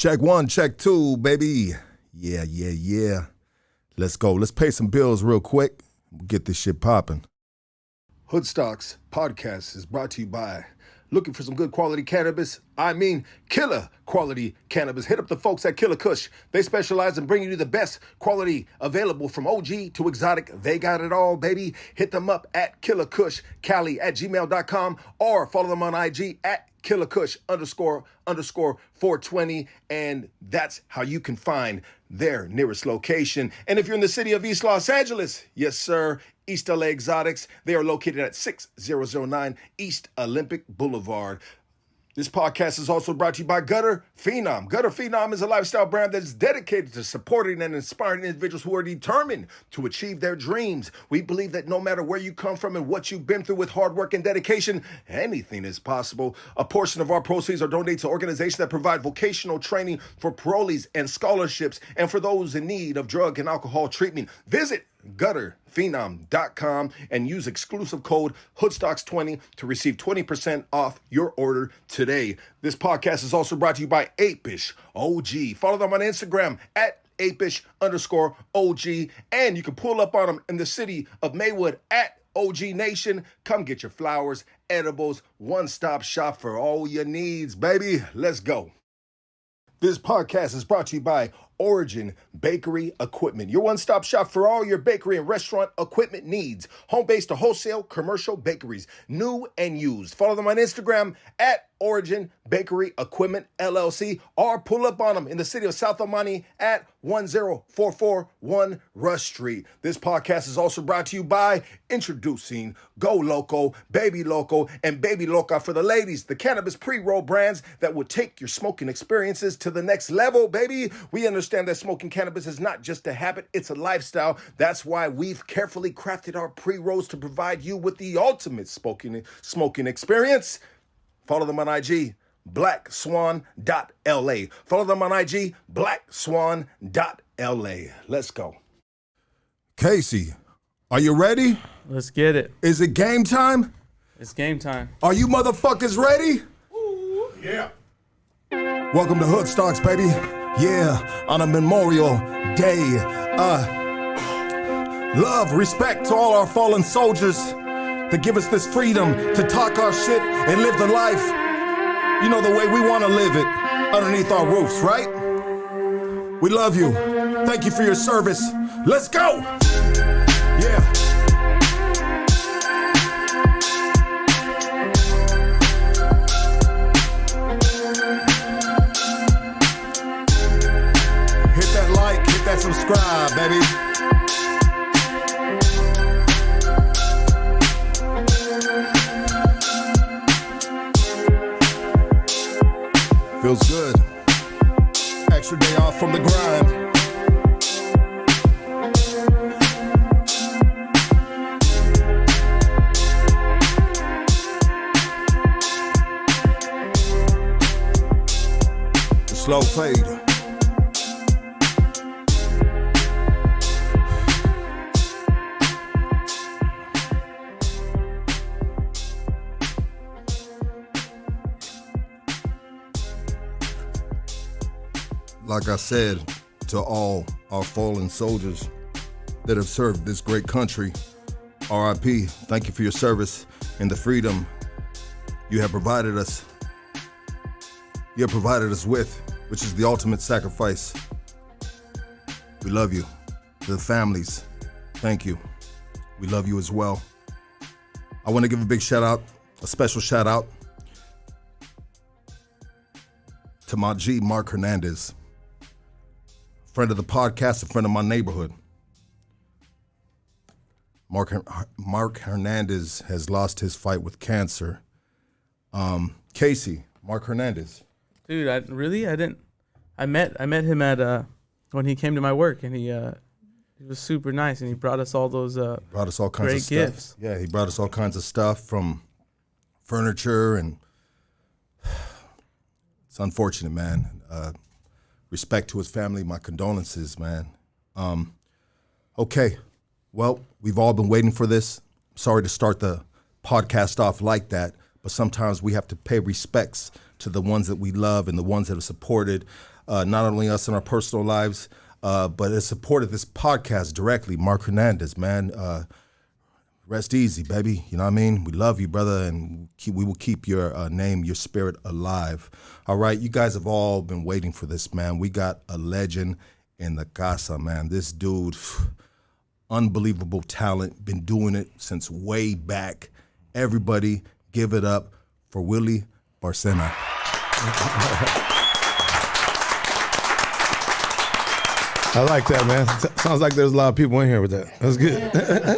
Check one, check two, baby. Yeah. Let's go. Let's pay some bills real quick. We'll get this shit popping. Hoodstocks podcast is brought to you by looking for some good quality cannabis? I mean, killer quality cannabis. Hit up the folks at Killer Kush. They specialize in bringing you the best quality available from OG to exotic. They got it all, baby. Hit them up at killerkushcali@gmail.com or follow them on IG at killerkush__420. And that's how you can find their nearest location. And if you're in the city of East Los Angeles, yes, sir, East LA Exotics. They are located at 6009 East Olympic Boulevard. This podcast is also brought to you by Gutter Phenom. Gutter Phenom is a lifestyle brand that is dedicated to supporting and inspiring individuals who are determined to achieve their dreams. We believe that no matter where you come from and what you've been through with hard work and dedication, anything is possible. A portion of our proceeds are donated to organizations that provide vocational training for parolees and scholarships and for those in need of drug and alcohol treatment. Visit gutterphenom.com and use exclusive code Hoodstocks20 to receive 20% off your order today. This podcast is also brought to you by Apish OG. Follow them on Instagram at Apish_OG, and you can pull up on them in the city of Maywood at OG Nation. Come get your flowers, edibles, one-stop shop for all your needs, baby. Let's go. This podcast is brought to you by Origin Bakery Equipment, your one-stop shop for all your bakery and restaurant equipment needs. Home-based to wholesale commercial bakeries, new and used. Follow them on Instagram at Origin Bakery Equipment LLC or pull up on them in the city of South El Monte at 10441 Rush Street. This podcast is also brought to you by introducing Go Loco, Baby Loco, and Baby Loca for the ladies, the cannabis pre-roll brands that will take your smoking experiences to the next level, baby. We understand that smoking cannabis is not just a habit, it's a lifestyle. That's why we've carefully crafted our pre-rolls to provide you with the ultimate smoking experience. Follow them on IG, blackswan.la. Follow them on IG, blackswan.la. Let's go. Casey, are you ready? Let's get it. Is it game time? It's game time. Are you motherfuckers ready? Ooh. Yeah. Welcome to Hoodstocks, baby. Yeah, on a Memorial Day. Love, respect to all our fallen soldiers that give us this freedom to talk our shit and live the life, you know, the way we want to live it, underneath our roofs, right? We love you. Thank you for your service. Let's go! Yeah. Hit that like, hit that subscribe, baby. Feels good. Extra day off from the grind. The slow fade. Like I said, to all our fallen soldiers that have served this great country, RIP, thank you for your service and the freedom you have provided us. You have provided us with, which is the ultimate sacrifice. We love you. To the families, thank you. We love you as well. I want to give a big shout out, a special shout out to my G, Mark Hernandez. Friend of the podcast, a friend of my neighborhood. Mark Hernandez has lost his fight with cancer. Casey, Mark Hernandez. Dude, I met him at when he came to my work, and he was super nice, and he brought us all those brought us all kinds of stuff. Gifts. Yeah, he brought us all kinds of stuff from furniture, and it's unfortunate, man. Respect to his family, my condolences, man. Okay, well, we've all been waiting for this. Sorry to start the podcast off like that, but sometimes we have to pay respects to the ones that we love and the ones that have supported not only us in our personal lives, but has supported this podcast directly. Mark Hernandez, man. Rest easy, baby. You know what I mean? We love you, brother, and we will keep your name, your spirit alive. All right, you guys have all been waiting for this, man. We got a legend in the casa, man. This dude, unbelievable talent, been doing it since way back. Everybody give it up for Willie Barcena. I like that, man. Sounds like there's a lot of people in here with that. That's good.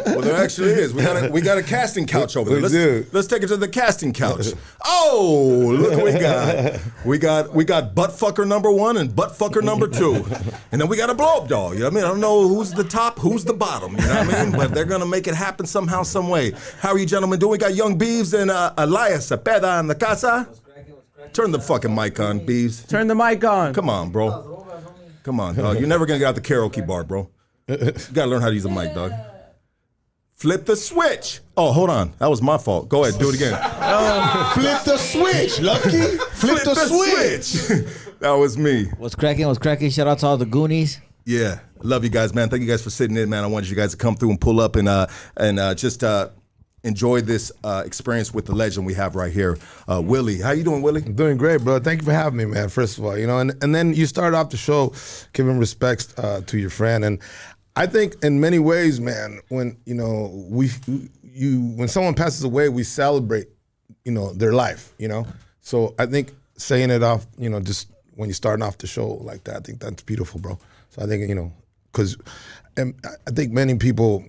Well, there actually is. We got a casting couch over there. Let's take it to the casting couch. Oh, look what we got. We got butt fucker number 1 and butt fucker number 2, and then we got a blow up doll. You know what I mean? I don't know who's the top, who's the bottom. You know what I mean? But they're gonna make it happen somehow, some way. How are you gentlemen doing? We got young Beeves and Elias Cepeda in the casa. Turn the fucking mic on, Beeves. Turn the mic on. Come on, bro. Come on, dog. You're never gonna get out the karaoke bar, bro. You gotta learn how to use a mic, dog. Flip the switch. Oh, hold on. That was my fault. Go ahead, do it again. Flip the switch, Lucky. Flip the switch. That was me. What's cracking? What's cracking? Shout out to all the Goonies. Yeah, love you guys, man. Thank you guys for sitting in, man. I wanted you guys to come through and pull up and just enjoy this experience with the legend we have right here. Willie, how you doing, Willie? I'm doing great, bro. Thank you for having me, man, first of all. You know, and then you started off the show giving respects to your friend. And I think in many ways, man, when, you know, when someone passes away, we celebrate, you know, their life, you know? So I think saying it off, you know, just when you're starting off the show like that, I think that's beautiful, bro. So I think, you know, because I think many people,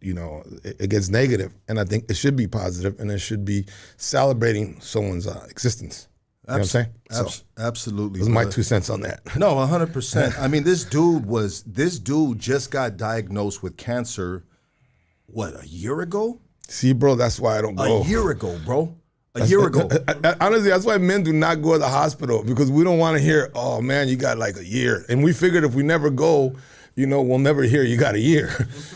you know, it gets negative, and I think it should be positive, and it should be celebrating someone's existence. You know what I'm saying? Absolutely. Those are my 2 cents on that. No, 100%. I mean, this dude just got diagnosed with cancer, what, a year ago? See, bro, that's why I don't go. A year ago, bro. A year ago. Honestly, that's why men do not go to the hospital, because we don't want to hear, oh, man, you got like a year. And we figured if we never go, you know, we'll never hear you got a year,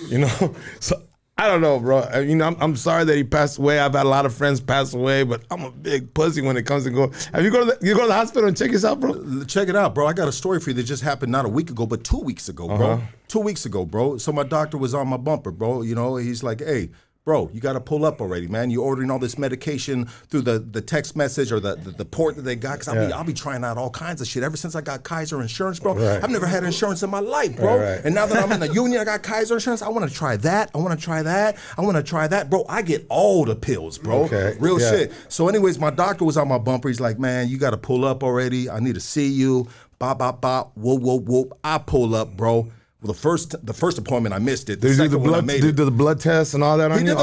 you know? So I don't know, bro. You know, I'm sorry that he passed away. I've had a lot of friends pass away, but I'm a big pussy when it comes to go. Have you go to the hospital and check yourself, bro? Check it out, bro. I got a story for you that just happened not a week ago, but 2 weeks ago, bro. 2 weeks ago, bro. So my doctor was on my bumper, bro. You know, he's like, hey, bro, you got to pull up already, man. You're ordering all this medication through the text message or the port that they got. Because I'll be trying out all kinds of shit. Ever since I got Kaiser insurance, bro, right. I've never had insurance in my life, bro. Right. And now that I'm in the union, I got Kaiser insurance. I want to try that. I want to try that. I want to try that. Bro, I get all the pills, bro. Okay. Real Yeah. shit. So anyways, my doctor was on my bumper. He's like, man, you got to pull up already. I need to see you. Bop, bop, bop. Whoop, whoop, whoop. I pull up, bro. Well, the first appointment I missed it. Did you do the blood test and all that on you?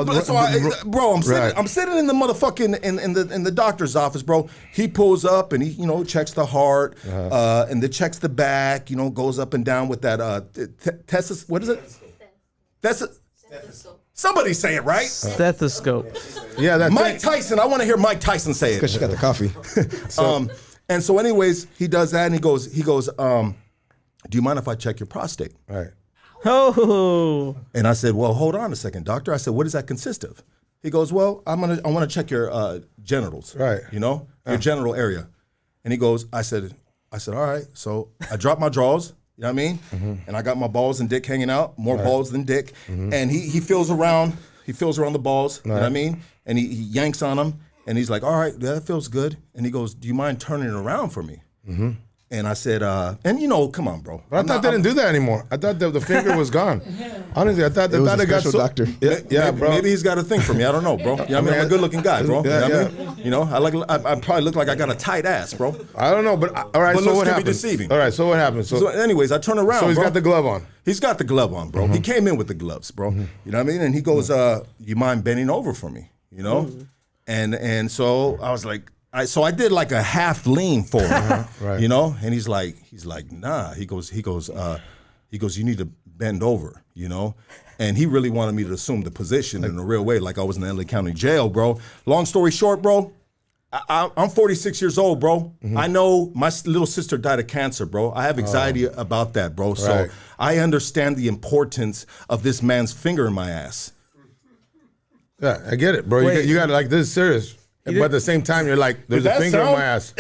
Bro, I'm sitting. Right. I'm sitting in the motherfucking in the doctor's office, bro. He pulls up and he checks the heart, and then checks the back. You know, goes up and down with that what is it? That's a somebody say it right. Stethoscope. Yeah, that's Mike Tyson. I want to hear Mike Tyson say it. Because she got the coffee. And so, anyways, he does that, and he goes. Do you mind if I check your prostate? Right. Oh. And I said, well, hold on a second, doctor. I said, what does that consist of? He goes, well, I want to check your genitals. Right. You know, your genital area. And he goes, I said, all right. So I dropped my drawers, you know what I mean? Mm-hmm. And I got my balls and dick hanging out, more balls than dick. Mm-hmm. And he feels around the balls, you know what I mean? And he yanks on them. And he's like, all right, yeah, that feels good. And he goes, do you mind turning it around for me? Mm-hmm. And I said, and you know, come on, bro. But I thought they didn't do that anymore. I thought the finger was gone. Honestly, I thought it got so. Doctor. Yeah, bro. Maybe he's got a thing for me. I don't know, bro. You know, I mean, I'm a good-looking guy, bro. Yeah, you know what I mean? You know, I probably look like I got a tight ass, bro. I don't know, but all right. But So looks what can be happened? deceiving. All right. So what happened? So anyways, I turn around. So he's bro. got the glove on. He's got the glove on, bro. He came in with the gloves, bro. You know what I mean? And he goes, "You mind bending over for me?" You know, and so I was like. I did like a half lean for him, right. you know, and he's like, nah. He goes, you need to bend over, you know, and he really wanted me to assume the position in a real way, like I was in the LA County Jail, bro. Long story short, bro, I'm 46 years old, bro. I know my little sister died of cancer, bro. I have anxiety about that, bro. So Right. I understand the importance of this man's finger in my ass. Yeah, I get it, bro. Wait. You got like this is serious. But at the same time, you're like, there's a that finger in sound- my ass.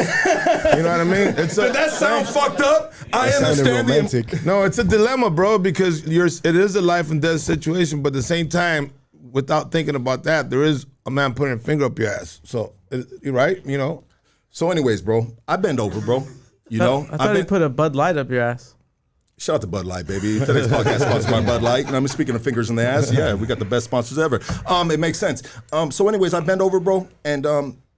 You know what I mean? Did that sound fucked up? I understand the No, it's a dilemma, bro, because it is a life and death situation, but at the same time, without thinking about that, there is a man putting a finger up your ass. So, right? You know? So anyways, bro, I bend over, bro. You know? I thought he put a Bud Light up your ass. Shout out to Bud Light, baby. Today's podcast is sponsored by Bud Light. And I'm speaking of fingers in the ass. Yeah, we got the best sponsors ever. It makes sense. So anyways, I bend over, bro, and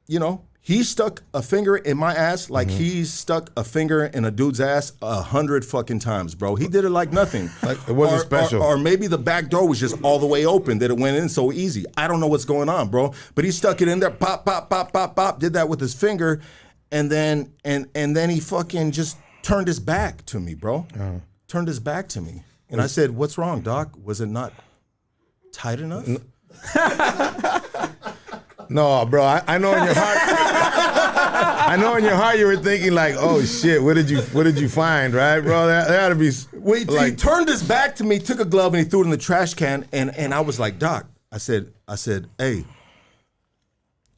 you know, he stuck a finger in my ass like he stuck a finger in a dude's ass 100 fucking times, bro. He did it like nothing. Like it wasn't special. Or maybe the back door was just all the way open, that it went in so easy. I don't know what's going on, bro. But he stuck it in there, pop, pop, pop, pop, pop, did that with his finger, and then he fucking just turned his back to me, bro. Turned his back to me. And I said, "What's wrong, Doc? Was it not tight enough?" No, bro. I know in your heart. I know in your heart you were thinking like, "Oh shit, what did you find, right, bro?" That ought to be. He turned his back to me, took a glove, and he threw it in the trash can. And I was like, "Doc," I said, "Hey,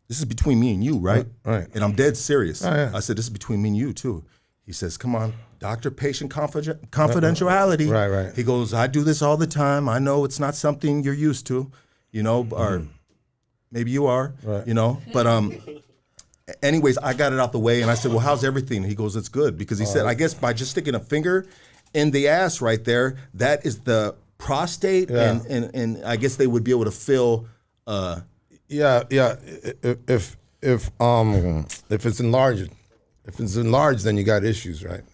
this is between me and you, right?" Right. And I'm dead serious. Oh, yeah. I said, "This is between me and you too." He says, "Come on, doctor-patient confidentiality." Right. He goes, "I do this all the time. I know it's not something you're used to, you know, or maybe you are, Right. you know." But anyways, I got it out the way, and I said, "Well, how's everything?" He goes, "It's good," because he said, "I guess by just sticking a finger in the ass right there, that is the prostate, Yeah. and I guess they would be able to feel." Yeah. If it's enlarged. If it's enlarged, then you got issues, right?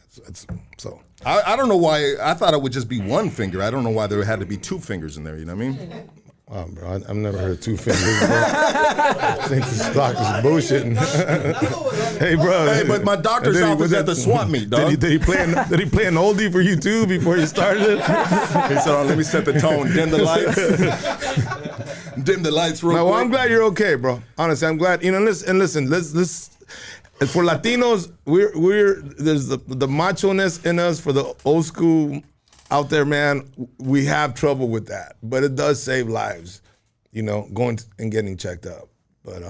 So. I don't know why. I thought it would just be one finger. I don't know why there had to be two fingers in there. You know what I mean? Wow, bro, I've never heard two fingers, bro. I think this doc is bullshitting. Hey, bro. Hey, but my doctor's office at the swap meet, dog. Did he play an oldie for you too before you started? He said, "Oh, let me set the tone, dim the lights, dim the lights real quick." Well, I'm glad you're okay, bro. Honestly, I'm glad. You know, listen. Let's. For Latinos, we're there's the macho-ness in us. For the old school out there, man, we have trouble with that. But it does save lives, you know, going and getting checked up. But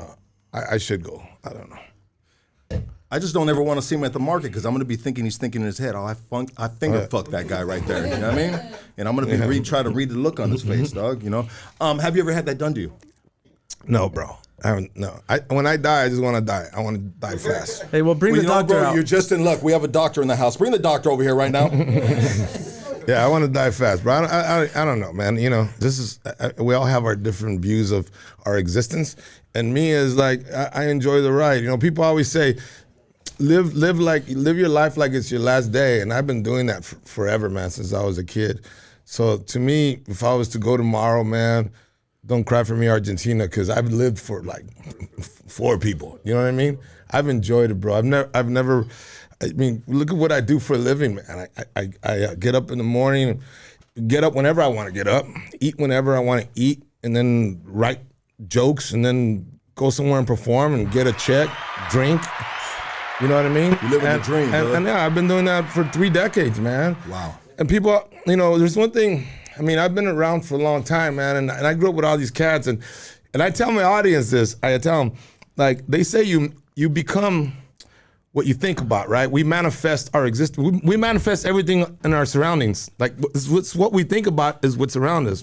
I should go. I don't know. I just don't ever want to see him at the market because I'm going to be thinking he's thinking in his head, "Oh, I finger fucked that guy right there." You know what I mean? And I'm going to be try to read the look on his face, dog. You know? Have you ever had that done to you? No, bro. I haven't. No. When I die, I just want to die. I want to die fast. Hey, well, bring the you know, doctor bro, out. you're just in luck. We have a doctor in the house. Bring the doctor over here right now. Yeah, I want to die fast, bro. I don't know, man. You know, this is we all have our different views of our existence, and me is like I enjoy the ride. You know, people always say, live your life like it's your last day, and I've been doing that forever, man, since I was a kid. So to me, if I was to go tomorrow, man, don't cry for me, Argentina, because I've lived for like 4 people. You know what I mean? I've enjoyed it, bro. I've never. I mean, look at what I do for a living, man. I get up in the morning, get up whenever I want to get up, eat whenever I want to eat, and then write jokes, and then go somewhere and perform and get a check, drink. You know what I mean? You living the dream, bro. And yeah, I've been doing that for 3 decades, man. Wow. And people, you know, there's one thing. I mean, I've been around for a long time, man, and I grew up with all these cats, and I tell my audience this. I tell them, like, they say you become what you think about, right? We manifest our existence. We manifest everything in our surroundings. Like, what's what we think about is what's around us.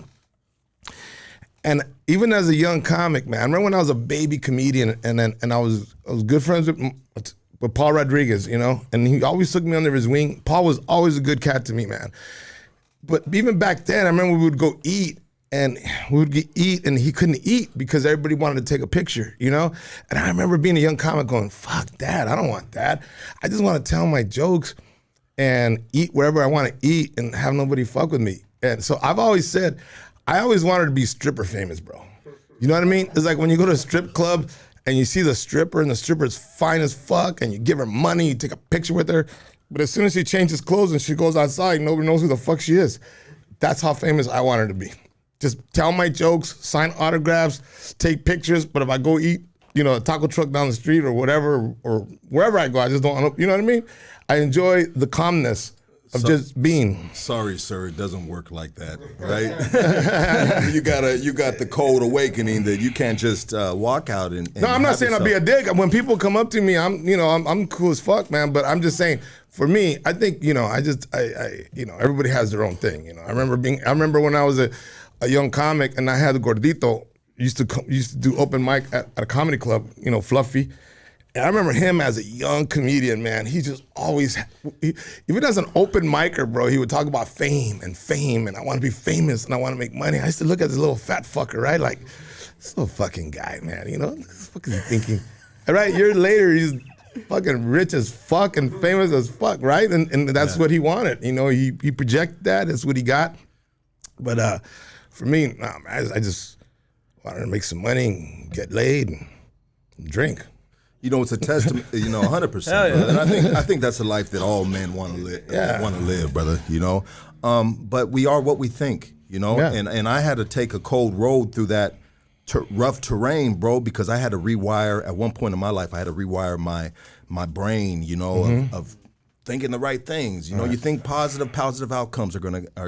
And even as a young comic, man, I remember when I was a baby comedian, and I was good friends with Paul Rodriguez, you know, and he always took me under his wing. Paul was always a good cat to me, man. But even back then, I remember we would go eat, and and he couldn't eat because everybody wanted to take a picture, you know? And I remember being a young comic going, "Fuck that, I don't want that. I just want to tell my jokes and eat wherever I want to eat and have nobody fuck with me." And so I've always said, I always wanted to be stripper famous, bro. You know what I mean? It's like when you go to a strip club and you see the stripper, and the stripper's fine as fuck, and you give her money, you take a picture with her, but as soon as she changes clothes and she goes outside, nobody knows who the fuck she is. That's how famous I want her to be. Just tell my jokes, sign autographs, take pictures, but if I go eat, you know, a taco truck down the street or whatever, or wherever I go, I just don't, you know what I mean? I enjoy the calmness of just being. Sorry, sir, it doesn't work like that, right? you got the cold awakening that you can't just walk out and No, I'm not saying I'll be a dick. When people come up to me, I'm cool as fuck, man. But I'm just saying, for me, I think everybody has their own thing. I remember when I was a young comic and I had the Gordito used to do open mic at a comedy club. Fluffy. And I remember him as a young comedian, man. He just always, even as an open micer, bro, he would talk about fame, and I want to be famous, and I want to make money. I used to look at this little fat fucker, right? Like, this little fucking guy, man, what the fuck is he thinking? Right, a year later, he's fucking rich as fuck and famous as fuck, right? And that's what he wanted. He projected that. That's what he got. But for me, nah, man, I just wanted to make some money and get laid and drink. It's a testament, 100%. Yeah. And I think that's a life that all men want to live, brother. But we are what we think, Yeah. And I had to take a cold road through that rough terrain, bro, because I had to rewire at one point in my life. I had to rewire my brain, of thinking the right things. Right. You think positive outcomes are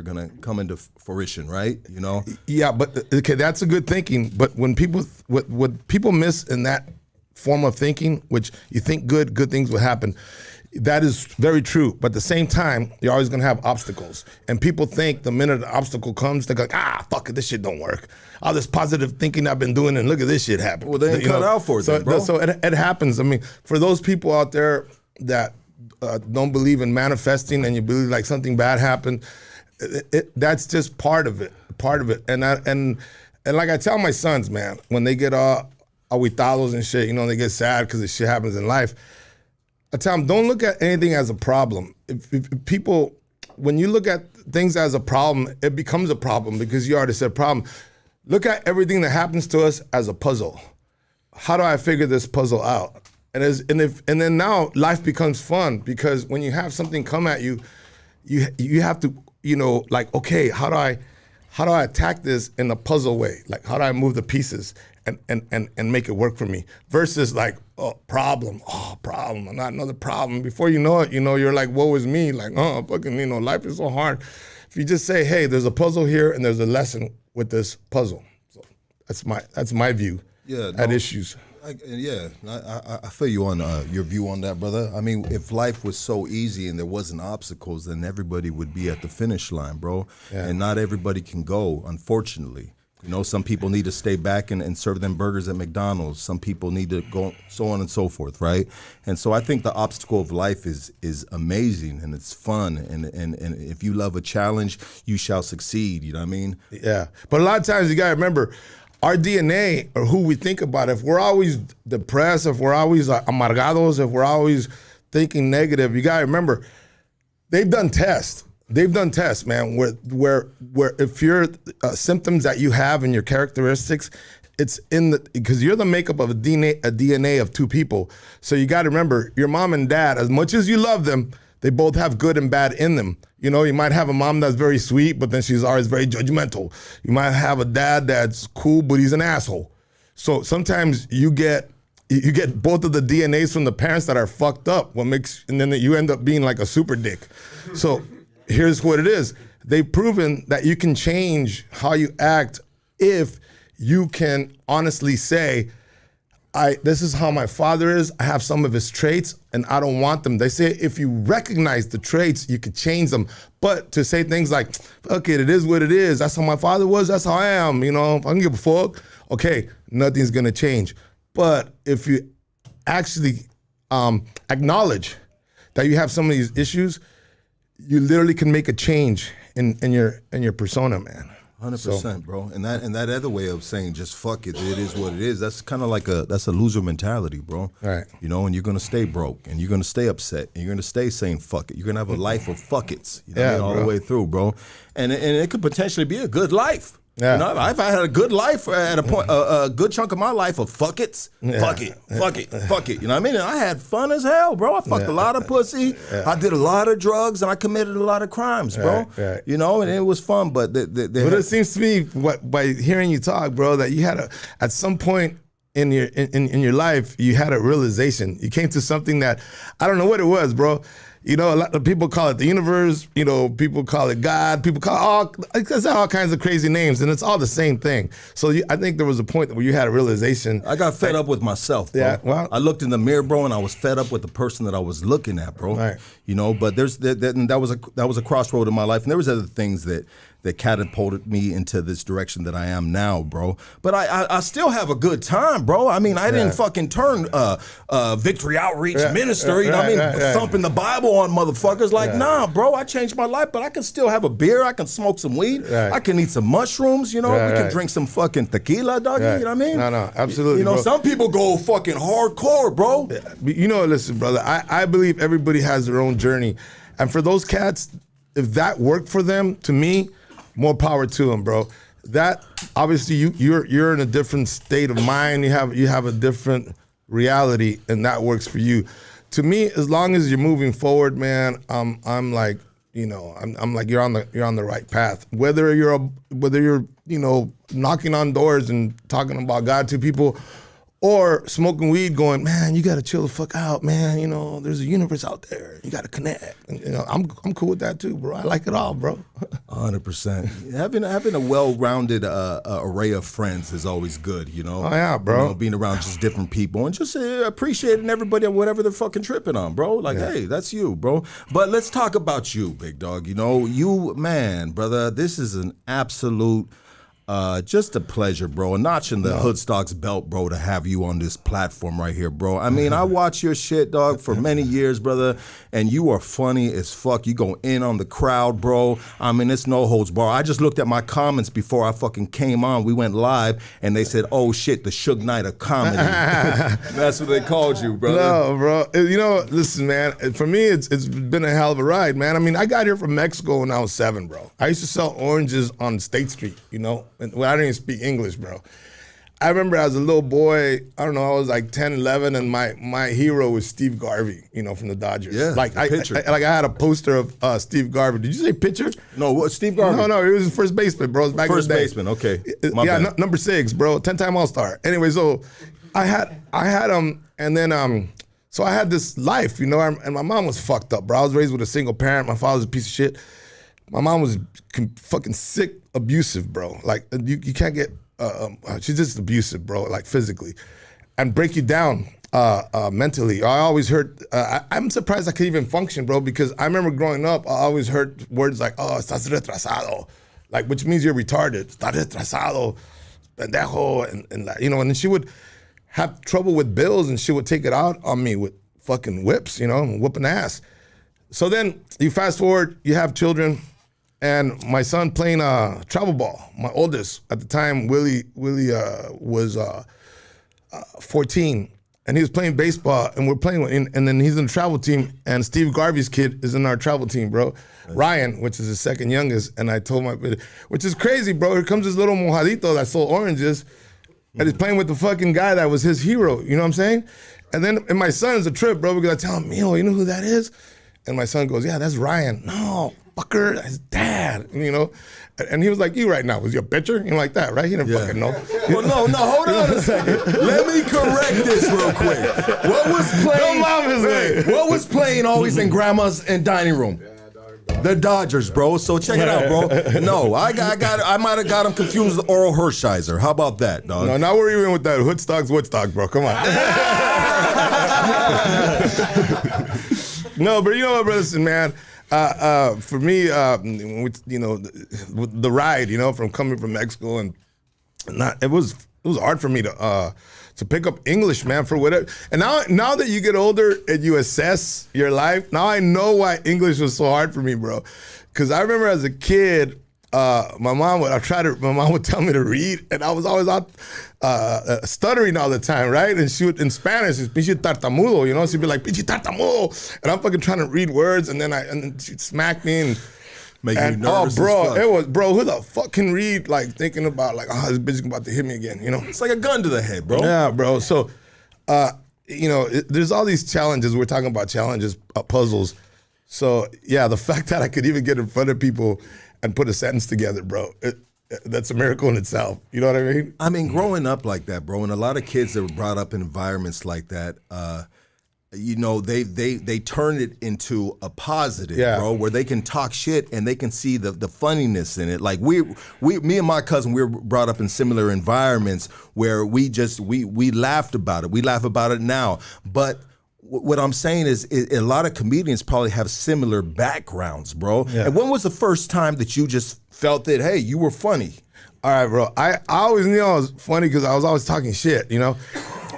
gonna come into fruition, right? Yeah, but okay, that's a good thinking. But when what people miss in that form of thinking, which you think good things will happen, that is very true. But at the same time, you're always gonna have obstacles. And people think the minute the obstacle comes, they go, fuck it, this shit don't work. All this positive thinking I've been doing, and look at this shit happen. Well, they ain't cut out for it, bro. So it happens. I mean, for those people out there that don't believe in manifesting and you believe like something bad happened, that's just part of it. And like I tell my sons, man, when they get aguitados and shit, they get sad because this shit happens in life. I tell them, don't look at anything as a problem. If people, when you look at things as a problem, it becomes a problem because you already said problem. Look at everything that happens to us as a puzzle. How do I figure this puzzle out? And then now life becomes fun because when you have something come at you, you have to, like, okay, how do I attack this in a puzzle way? Like, how do I move the pieces and make it work for me? Versus like, problem, I'm not another problem. Before you know it, you're like, woe is me. Like, fucking, life is so hard. If you just say, hey, there's a puzzle here and there's a lesson with this puzzle. So that's my view at issues. I feel you on your view on that, brother. I mean, if life was so easy and there wasn't obstacles, then everybody would be at the finish line, bro. Yeah. And not everybody can go, unfortunately. Some people need to stay back and serve them burgers at McDonald's. Some people need to go, so on and so forth, right? And so I think the obstacle of life is amazing and it's fun. And if you love a challenge, you shall succeed. You know what I mean? Yeah. But a lot of times you got to remember, our DNA, or who we think about, if we're always depressed, if we're always amargados, if we're always thinking negative, you got to remember, they've done tests. Man, where if your symptoms that you have and your characteristics, it's because you're the makeup of a DNA of two people. So you got to remember, your mom and dad, as much as you love them, they both have good and bad in them. You might have a mom that's very sweet, but then she's always very judgmental. You might have a dad that's cool, but he's an asshole. So sometimes you get both of the DNAs from the parents that are fucked up, and then you end up being like a super dick. So here's what it is. They've proven that you can change how you act if you can honestly say, this is how my father is. I have some of his traits and I don't want them. They say if you recognize the traits, you could change them. But to say things like, fuck it is what it is. That's how my father was. That's how I am. If I don't give a fuck, okay, nothing's going to change. But if you actually acknowledge that you have some of these issues, you literally can make a change in your persona, man. 100%, bro. And that other way of saying just fuck it, it is what it is. That's kind of like that's a loser mentality, bro. Right. And you're gonna stay broke, and you're gonna stay upset, and you're gonna stay saying fuck it. You're gonna have a life of fuck it's, all the way through, bro. And it could potentially be a good life. Yeah. I've had a good life at a point, a good chunk of my life of fuck it's, fuck it. You know what I mean? And I had fun as hell, bro. I fucked a lot of pussy. Yeah. I did a lot of drugs, and I committed a lot of crimes, bro. Right. And it was fun. But it seems to me, by hearing you talk, bro, that you had at some point in your life, you had a realization. You came to something that I don't know what it was, bro. You know, a lot of people call it the universe. You know, people call it God. People call all kinds of crazy names, and it's all the same thing. So I think there was a point where you had a realization. I got fed up with myself, bro. Yeah, well, I looked in the mirror, bro, and I was fed up with the person that I was looking at, bro. Right. You know, but that was a crossroad in my life, and there was other things that catapulted me into this direction that I am now, bro. But I still have a good time, bro. I mean, I didn't fucking turn Victory Outreach minister, you know what I mean? Thumping the Bible on motherfuckers. Like, nah, bro, I changed my life, but I can still have a beer. I can smoke some weed. I can eat some mushrooms, you know? We can drink some fucking tequila, doggy, you know what I mean? No, absolutely, You know, bro. some people go fucking hardcore, bro. You know, listen, brother, I believe everybody has their own journey. And for those cats, if that worked for them, to me, more power to them, bro. That obviously you're in a different state of mind. You have a different reality, and that works for you. To me, as long as you're moving forward, man, I'm like, you know, I'm like you're on the right path. Whether you're you know, knocking on doors and talking about God to people, or smoking weed, going, man, you gotta chill the fuck out, man. You know, there's a universe out there. You gotta connect. And, you know, I'm cool with that too, bro. I like it all, bro. 100%. Having a well-rounded array of friends is always good, you know? Oh, yeah, bro. You know, being around just different people and just appreciating everybody and whatever they're fucking tripping on, bro. Like, hey, that's you, bro. But let's talk about you, big dog. You know, you, man, brother, this is an absolute... just a pleasure, bro. A notch in the Hoodstocks belt, bro, to have you on this platform right here, bro. I mean, I watch your shit, dog, for many years, brother, and you are funny as fuck. You go in on the crowd, bro. I mean, it's no holds bar. I just looked at my comments before I fucking came on. We went live, and they said, oh, shit, the Suge Knight of comedy. That's what they called you, brother. No, bro. You know, listen, man, for me, it's been a hell of a ride, man. I mean, I got here from Mexico when I was 7, bro. I used to sell oranges on State Street, you know? Well, I didn't even speak English, bro. I remember as a little boy, I don't know, I was like 10, 11, and my hero was Steve Garvey, you know, from the Dodgers. Yeah, like I had a poster of Steve Garvey. Did you say pitcher? No, what, Steve Garvey? No, he was his first baseman, bro. Back First in the day. baseman, okay. Number 6, bro. 10-time All-Star. Anyway, so I had and then so I had this life, you know, and my mom was fucked up, bro. I was raised with a single parent. My father was a piece of shit. My mom was fucking sick, abusive, bro. Like, you can't get, she's just abusive, bro, like physically. And break you down mentally. I always heard, I'm surprised I could even function, bro, because I remember growing up, I always heard words like, oh, estás retrasado, like, which means you're retarded. Estás retrasado, pendejo, and like, you know, and then she would have trouble with bills and she would take it out on me with fucking whips, you know, whooping ass. So then you fast forward, you have children, and my son playing travel ball. My oldest at the time, Willie was 14, and he was playing baseball, and we're playing, and then he's in the travel team, and Steve Garvey's kid is in our travel team, bro. Ryan, which is his second youngest, and I told which is crazy, bro. Here comes this little mojadito that sold oranges, and he's playing with the fucking guy that was his hero. You know what I'm saying? And then, and my son's a trip, bro, because I tell him, you know who that is? And my son goes, yeah, that's Ryan. No, fucker, that's Dad. And, you know, and he was like, you right now, was your pitcher? You know, like that, right? He didn't fucking know. Well, no, hold on a second. Let me correct this real quick. What was playing always in grandma's and dining room? The Dodgers, bro. So check it out, bro. No, I might have got him confused with Oral Hershiser. How about that, dog? No, now we're even with that Woodstock, bro. Come on. No, but you know what, bro? Listen, man. For me, you know, the ride, you know, from coming from Mexico and it was hard for me to pick up English, man, for whatever. And now that you get older and you assess your life, now I know why English was so hard for me, bro. Because I remember as a kid, my mom would tell me to read, and I was always out stuttering all the time, right? And she would, in Spanish, it's pinche tartamudo, you know? She'd be like, pinche tartamudo. And I'm fucking trying to read words, and then she'd smack me and make you nervous. Oh, bro, it was, bro, who the fuck can read, like, thinking about, like, oh, this bitch is about to hit me again, you know? It's like a gun to the head, bro. Yeah, bro. So, you know, there's all these challenges. We're talking about challenges, puzzles. So, yeah, the fact that I could even get in front of people and put a sentence together, bro, that's a miracle in itself. You know what I mean? I mean, growing up like that, bro, and a lot of kids that were brought up in environments like that, you know, they turn it into a positive, Yeah. bro, where they can talk shit and they can see the funniness in it. Like me and my cousin, we were brought up in similar environments where we laughed about it. We laugh about it now. But what I'm saying is a lot of comedians probably have similar backgrounds, bro. Yeah. And when was the first time that you just felt that, hey, you were funny? All right, bro. I always knew I was funny because I was always talking shit, you know?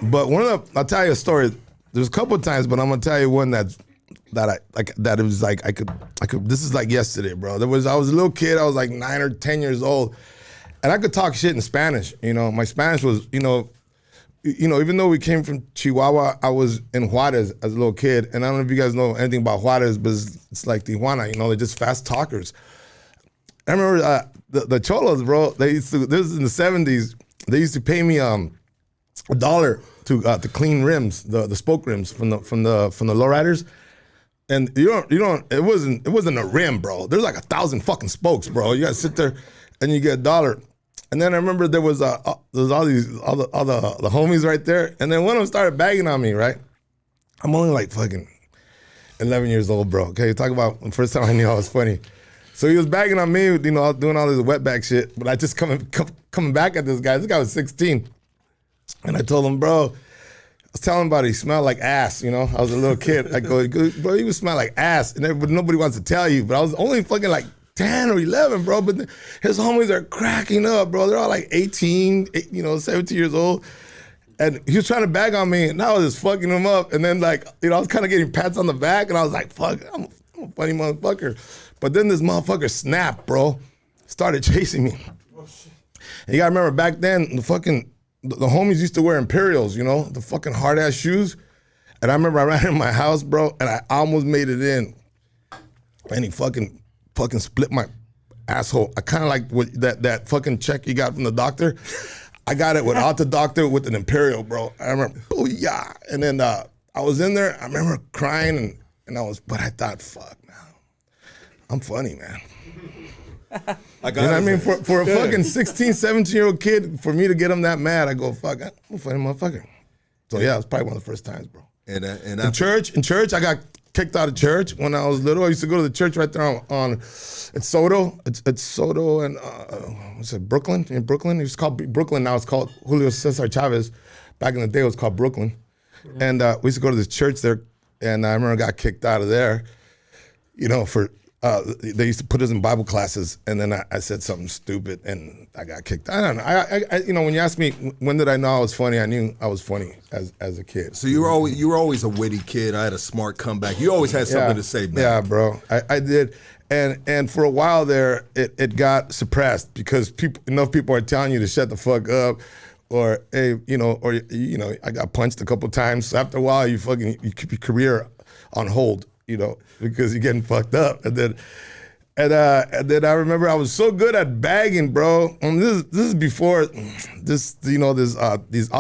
But I'll tell you a story. There's a couple of times, but I'm gonna tell you one that it was like I could. This is like yesterday, bro. I was a little kid. I was like 9 or 10 years old, and I could talk shit in Spanish. You know, my Spanish was, you know, even though we came from Chihuahua, I was in Juarez as a little kid, and I don't know if you guys know anything about Juarez, but it's like Tijuana. You know, they're just fast talkers. I remember the cholos, bro. This was in the '70s. They used to pay me $1 to clean rims, the spoke rims from the lowriders. And you don't. It wasn't a rim, bro. There's like 1,000 fucking spokes, bro. You gotta sit there, and you get $1. And then I remember there was all the homies right there, and then one of them started bagging on me. Right, I'm only like fucking 11 years old, bro. Okay, talk about the first time I knew I was funny. So he was bagging on me, you know, doing all this wetback shit. But I just coming back at this guy. This guy was 16. And I told him, bro, I was telling him about it. He smelled like ass, you know? I was a little kid. I go, bro, he would smell like ass. And nobody wants to tell you. But I was only fucking like 10 or 11, bro. But his homies are cracking up, bro. They're all like 18, 17 years old. And he was trying to bag on me. And I was just fucking him up. And then, like, you know, I was kind of getting pats on the back. And I was like, fuck, I'm a funny motherfucker. But then this motherfucker snapped, bro. Started chasing me. Oh, shit. And you gotta remember, back then, the homies used to wear Imperials, you know, the fucking hard-ass shoes. And I remember I ran in my house, bro, and I almost made it in. And he fucking split my asshole. I kind of like that fucking check you got from the doctor. I got it without the doctor with an Imperial, bro. I remember, booyah. And then I was in there. I remember crying, but I thought, fuck, man, I'm funny, man. You know what I mean? For a fucking 16, 17-year-old kid, for me to get him that mad, I go, fuck, I'm a funny motherfucker. So yeah, it was probably one of the first times, bro. In church, I got kicked out of church when I was little. I used to go to the church right there it's Soto. It's Soto and what's it, Brooklyn? In Brooklyn. It was called Brooklyn, now it's called Julio Cesar Chavez. Back in the day, it was called Brooklyn. Yeah. And we used to go to this church there, and I remember I got kicked out of there, you know, for they used to put us in Bible classes, and then I said something stupid, and I got kicked. I don't know. I you know, when you ask me when did I know I was funny, I knew I was funny as a kid. So you were always a witty kid. I had a smart comeback. You always had something to say, man. Yeah, bro. I did, and for a while there, it got suppressed because enough people are telling you to shut the fuck up, or hey, I got punched a couple times. So after a while, you keep your career on hold. You know, because you're getting fucked up. And then I remember I was so good at bagging, bro. And this is before all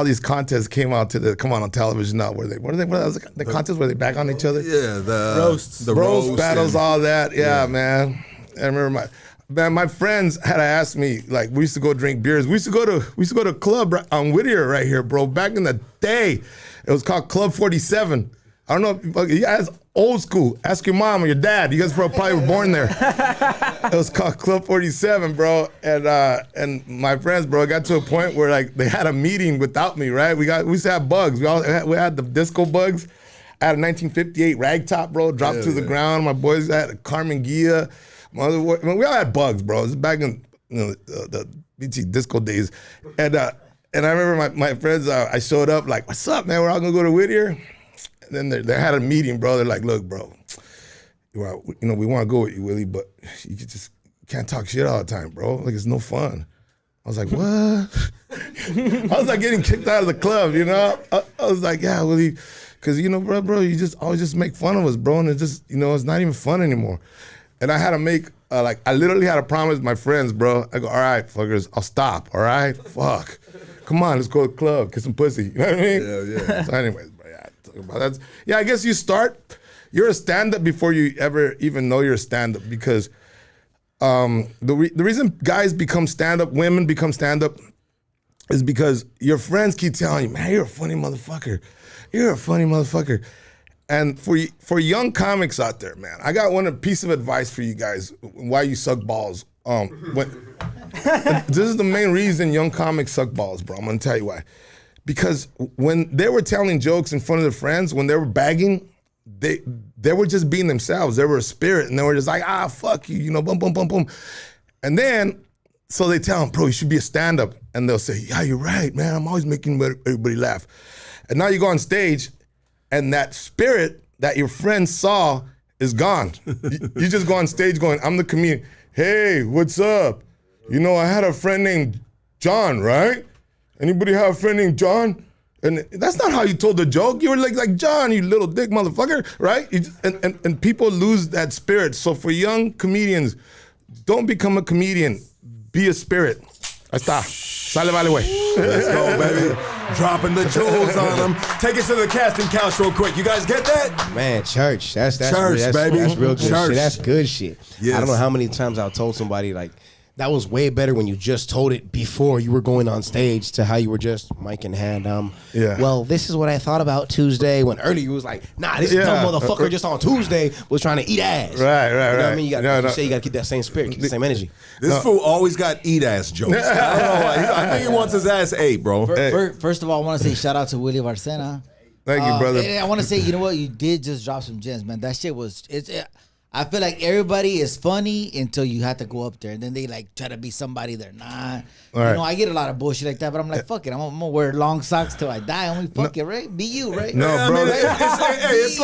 these contests came out come on television now. What are the contests where they bag on each other? Yeah, the roast battles, all that. Yeah, man. I remember my friends had to ask me, like, we used to go drink beers. We used to go to a club on Whittier right here, bro. Back in the day, it was called Club 47. I don't know if you guys old school. Ask your mom or your dad. You guys probably were born there. It was called Club 47, bro. And my friends, bro, got to a point where like they had a meeting without me, right? We used to have bugs. We had the disco bugs. I had a 1958 rag top, bro, dropped to the ground. My boys had a Carmen Gia. We all had bugs, bro. This is back in the BT disco days. And I remember my friends, I showed up like, what's up, man? We're all gonna go to Whittier. And then they had a meeting, bro. They're like, look, bro, we want to go with you, Willie, but you can't talk shit all the time, bro. Like, it's no fun. I was like, what? I was like getting kicked out of the club, you know? I was like, yeah, Willie, because, you know, bro, you just always just make fun of us, bro, and it's just, you know, it's not even fun anymore. And I had to make, I literally had to promise my friends, bro. I go, all right, fuckers, I'll stop, all right? Fuck. Come on, let's go to the club, get some pussy. You know what I mean? Yeah. So anyways, I guess you're a stand-up before you ever even know you're a stand-up, because the reason guys become stand-up, women become stand-up, is because your friends keep telling you, man, you're a funny motherfucker. You're a funny motherfucker. And for young comics out there, man, I got one piece of advice for you guys. Why you suck balls? This is the main reason young comics suck balls, bro. I'm gonna tell you why. Because when they were telling jokes in front of their friends, when they were bagging, they were just being themselves. They were a spirit, and they were just like, fuck you, boom, boom, boom, boom. And then, so they tell them, bro, you should be a stand-up. And they'll say, yeah, you're right, man. I'm always making everybody laugh. And now you go on stage, and that spirit that your friend saw is gone. You just go on stage going, I'm the comedian. Hey, what's up? I had a friend named John, right? Anybody have a friend named John? And that's not how you told the joke. You were like John, you little dick motherfucker, right? And people lose that spirit. So for young comedians, don't become a comedian. Be a spirit. Ahí está. Sale, vale, güey. Let's go, baby. Dropping the jewels on them. Take it to the casting couch real quick. You guys get that? Man, church. That's church, baby. That's real good Church. shit. That's good shit. Yes. I don't know how many times I've told somebody like, that was way better when you just told it before you were going on stage to how you were just mic in hand. Well, this is what I thought about Tuesday. When earlier you was like, nah, this dumb motherfucker just on Tuesday was trying to eat ass. Right. You know what I mean? You gotta keep that same spirit, keep the same energy. This fool always got eat ass jokes. I don't know why. I think he wants his ass ate, bro. First of all, I want to say shout out to Willie Barcena. Thank you, brother. And I want to say, you know what? You did just drop some gems, man. That shit was I feel like everybody is funny until you have to go up there, and then they like try to be somebody they're not. Right. I get a lot of bullshit like that, but I'm like, fuck it, I'm gonna wear long socks till I die. Only fuck it, right? Be you, right? No, bro. It's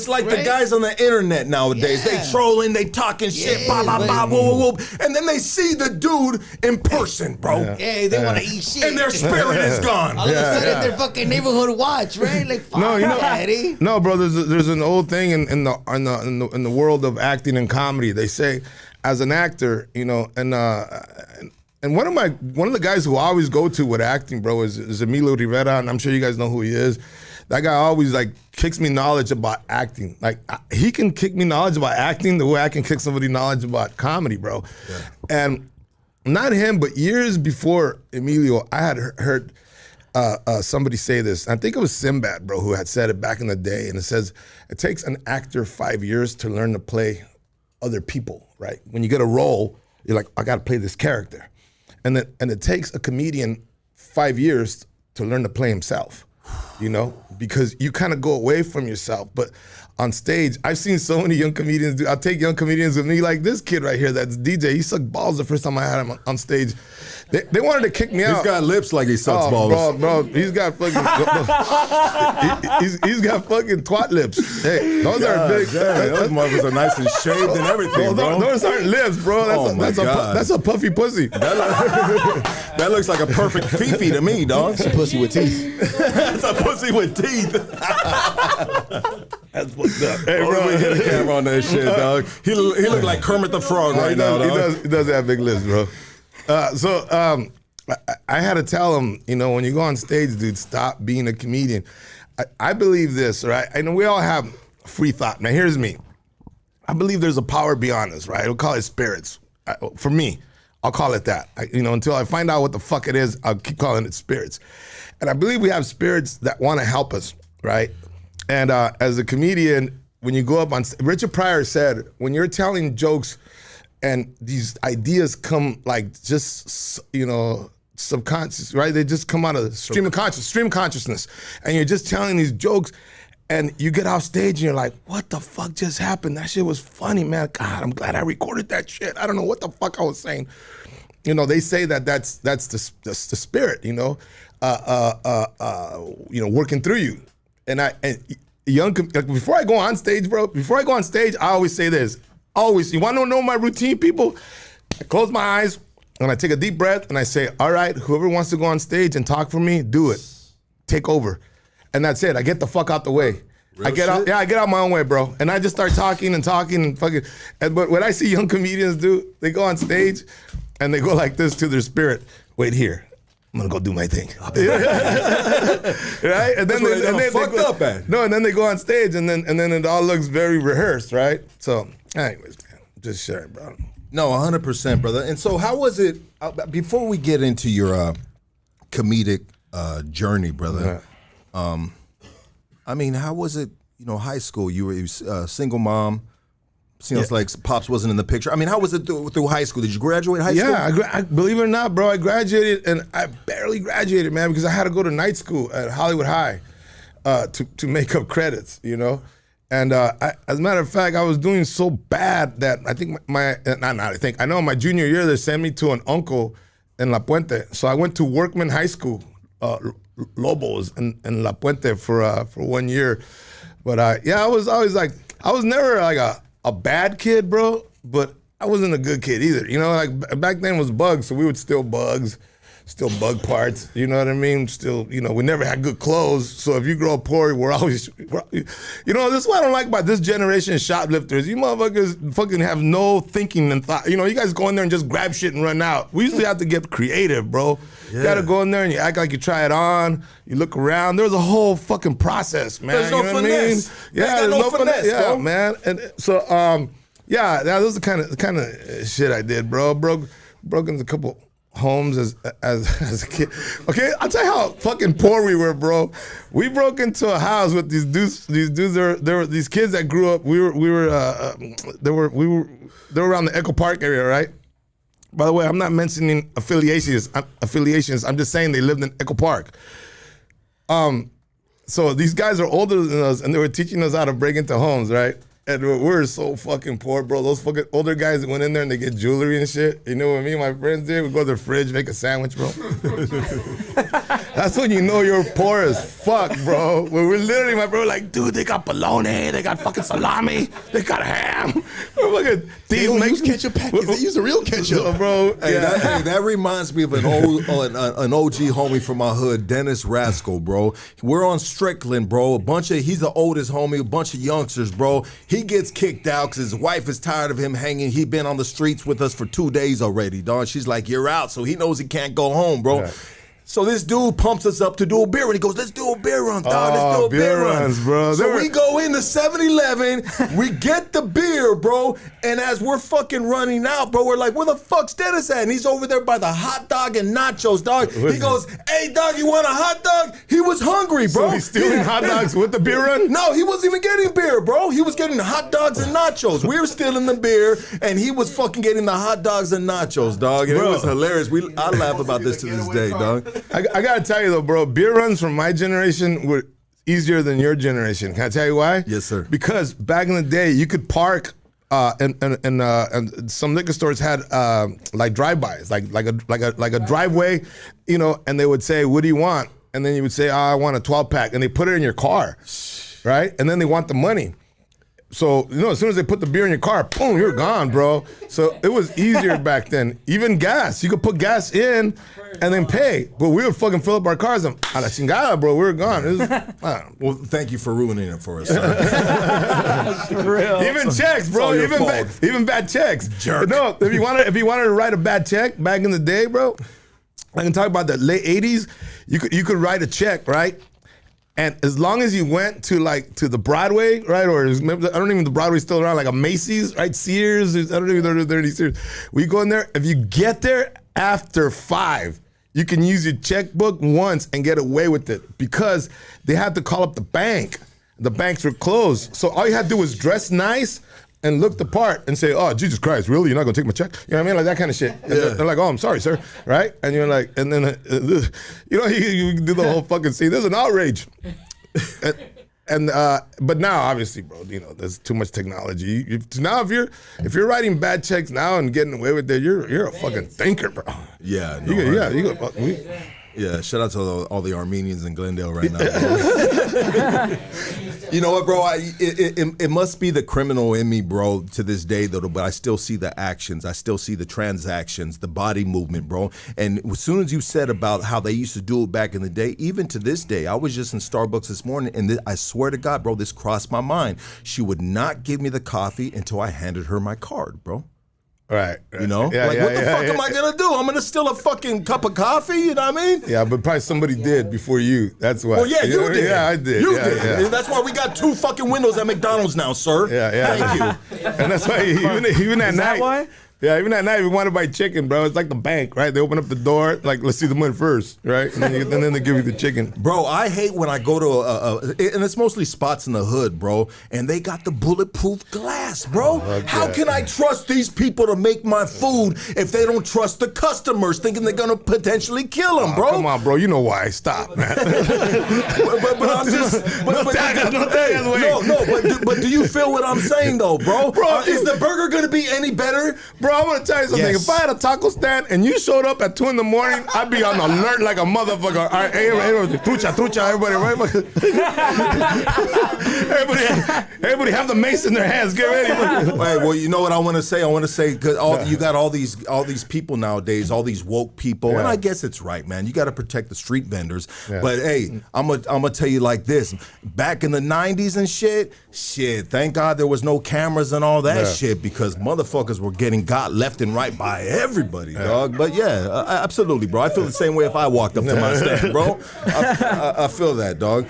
like the guys on the internet nowadays. Yeah. They trolling, they talking shit, blah, blah, blah, whoop, whoop, whoop. And then they see the dude in person, bro. Yeah, they want to eat shit. And their spirit is gone. All of a sudden, they're fucking neighborhood watch, right? Like, fuck Daddy. No, bro. There's an old thing in the world of acting and comedy. They say, as an actor, and one of the guys who I always go to with acting, bro, is Emilio Rivera, and I'm sure you guys know who he is. That guy always like kicks me knowledge about acting. Like he can kick me knowledge about acting the way I can kick somebody knowledge about comedy, bro. Yeah. And not him, but years before Emilio, I had heard somebody say this. I think it was Sinbad, bro, who had said it back in the day. And it says, it takes an actor 5 years to learn to play other people, right? When you get a role, you're like, I got to play this character. And it takes a comedian 5 years to learn to play himself, because you kind of go away from yourself. But on stage, I've seen so many young comedians I'll take young comedians with me, like this kid right here that's DJ. He sucked balls the first time I had him on stage. They wanted to kick me out. He's got lips like he sucks balls. Bro, he's got fucking he's got fucking twat lips. Hey, those are big. Those motherfuckers are nice and shaved and everything, bro. Those aren't lips, bro. That's a puffy pussy. That looks like a perfect fifi to me, dog. It's a pussy with teeth. That's a pussy with teeth. That's what's up. Hey, bro, we hit a camera on that shit, dog. He look like Kermit the Frog right now, dog. He does have big lips, bro. I had to tell him, when you go on stage, dude, stop being a comedian. I believe this, right? I know we all have free thought. Now, here's me. I believe there's a power beyond us, right? We'll call it spirits. For me, I'll call it that. Until I find out what the fuck it is, I'll keep calling it spirits. And I believe we have spirits that want to help us, right? And as a comedian, when you go up on stage, Richard Pryor said, when you're telling jokes and these ideas come like just, subconscious, right? They just come out of stream of consciousness. And you're just telling these jokes and you get off stage and you're like, what the fuck just happened? That shit was funny, man. God, I'm glad I recorded that shit. I don't know what the fuck I was saying. They say that's the spirit, working through you. Before I go on stage, bro, I always say this. Always, you want to know my routine, people? I close my eyes and I take a deep breath and I say, all right, whoever wants to go on stage and talk for me, do it. Take over. And that's it. I get the fuck out the way. I get out my own way, bro. And I just start talking and fucking. But what I see young comedians do, they go on stage and they go like this to their spirit. Wait here. I'm gonna go do my thing. Right? And then they go on stage and then it all looks very rehearsed, right? So anyways, man, just sharing, bro. No, 100%, brother. And so how was it, before we get into your comedic journey, brother, how was it, high school, you were a single mom. Seems like Pops wasn't in the picture. I mean, how was it through high school? Did you graduate high school? Yeah, I believe it or not, bro, I graduated, and I barely graduated, man, because I had to go to night school at Hollywood High to make up credits, And as a matter of fact, I was doing so bad that I think I know my junior year they sent me to an uncle in La Puente. So I went to Workman High School, Lobos in La Puente for 1 year. But I was always like, I was never like a bad kid, bro, but I wasn't a good kid either. Like back then it was bugs, so we would steal bugs, steal bug parts, you know what I mean? Still, we never had good clothes, so if you grow up poor, this is what I don't like about this generation of shoplifters. You motherfuckers fucking have no thinking and thought. You guys go in there and just grab shit and run out. We used to have to get creative, bro. Yeah. You gotta go in there and you act like you try it on, you look around. There's a whole fucking process, man. There's no finesse. What I mean? Yeah, there's no finesse, bro. Man. And so, that was the kind of shit I did, bro. Broke into a couple homes as a kid. Okay, I'll tell you how fucking poor we were, bro. We broke into a house with these dudes. There were these kids that grew up. They were around the Echo Park area, right? By the way, I'm not mentioning affiliations. I'm just saying they lived in Echo Park. So these guys are older than us, and they were teaching us how to break into homes, right? And we're so fucking poor, bro. Those fucking older guys that went in there and they get jewelry and shit. You know what me and my friends did? We go to the fridge, make a sandwich, bro. That's when you know you're poor as fuck, bro. When we're literally, my bro, like, dude, they got bologna, they got fucking salami, they got ham. We're fucking they don't use ketchup packets. They use the real ketchup, bro. Hey, that reminds me of an OG homie from my hood, Dennis Rascal, bro. We're on Strickland, bro. He's the oldest homie, a bunch of youngsters, bro. He gets kicked out because his wife is tired of him hanging. He been on the streets with us for 2 days already, dog. She's like, you're out. So he knows he can't go home, bro. Right. So this dude pumps us up to do a beer run. He goes, let's do a beer run, dog. Let's do a beer runs, run. Bro. So we go into 7-Eleven, we get the beer, bro, and as we're fucking running out, bro, we're like, where the fuck's Dennis at? And he's over there by the hot dog and nachos, dog. He goes, hey, dog, you want a hot dog? He was hungry, bro. So he's stealing hot dogs with the beer run? No, he wasn't even getting beer, bro. He was getting hot dogs and nachos. We were stealing the beer, and he was fucking getting the hot dogs and nachos, dog. And it was hilarious. I laugh about this to this day, dog. I gotta tell you though, bro, beer runs from my generation were easier than your generation. Can I tell you why? Yes, sir. Because back in the day, you could park, and some liquor stores had like drive-bys, like a driveway, and they would say, "What do you want?" And then you would say, "I want a 12-pack," and they put it in your car, right? And then they want the money. So, as soon as they put the beer in your car, boom, you're gone, bro. So it was easier back then. Even gas, you could put gas in and then pay. But we would fucking fill up our cars and a la chingada, bro, we were gone. Well, thank you for ruining it for us, sir. For real. Even checks, bro. Even bad checks. Jerk. No, if you wanted to write a bad check back in the day, bro, I can talk about the late 80s. You could write a check, right? And as long as you went to the Broadway, right, or I don't even the Broadway's still around, like a Macy's, right, Sears, I don't even know if there are any Sears. We go in there, if you get there after 5, you can use your checkbook once and get away with it because they had to call up the bank. The banks were closed. So all you had to do was dress nice and look the part and say, oh, Jesus Christ, really? You're not going to take my check? You know what I mean? Like that kind of shit. And they're like, oh, I'm sorry, sir. Right? And you're like, and then, you do the whole fucking scene. There's an outrage. But now, obviously, bro, there's too much technology. Now, if you're writing bad checks now and getting away with it, you're a fucking thinker, bro. Yeah. Yeah, shout out to all the Armenians in Glendale right now. You know what, bro? It must be the criminal in me, bro, to this day, though, but I still see the actions. I still see the transactions, the body movement, bro. And as soon as you said about how they used to do it back in the day, even to this day, I was just in Starbucks this morning, and I swear to God, bro, this crossed my mind. She would not give me the coffee until I handed her my card, bro. Right. You know? What the fuck am I going to do? I'm going to steal a fucking cup of coffee? You know what I mean? Yeah, but probably somebody did before you. That's why. Well, yeah, you did. Yeah, I did. You did. Yeah. That's why we got 2 fucking windows at McDonald's now, sir. Yeah. Thank you. And that's why even at night. Is that why? Yeah, even at night, if you want to buy chicken, bro, it's like the bank, right? They open up the door, like, let's see the money first, right? And then they give you the chicken. Bro, I hate when I go to and it's mostly spots in the hood, bro, and they got the bulletproof glass, bro. How can I trust these people to make my food if they don't trust the customers, thinking they're gonna potentially kill them, bro? Come on, bro, you know why. Stop, man. but I'm just but do you feel what I'm saying though, bro? Is the burger gonna be any better? Bro, I'm gonna tell you something. Yes. If I had a taco stand and you showed up at 2 in the morning, I'd be on alert like a motherfucker. All right, hey, trucha, everybody, right? everybody have the mace in their hands. Get ready. Hey, well, you know what I want to say? I want to say, because you got all these people nowadays, all these woke people, and I guess it's right, man. You got to protect the street vendors. Yeah. But hey, I'm gonna tell you like this: back in the '90s and shit. Thank God there was no cameras and all that shit, because motherfuckers were getting got left and right by everybody, dog. But yeah, absolutely, bro. I feel the same way if I walked up to my stand, bro. I feel that, dog.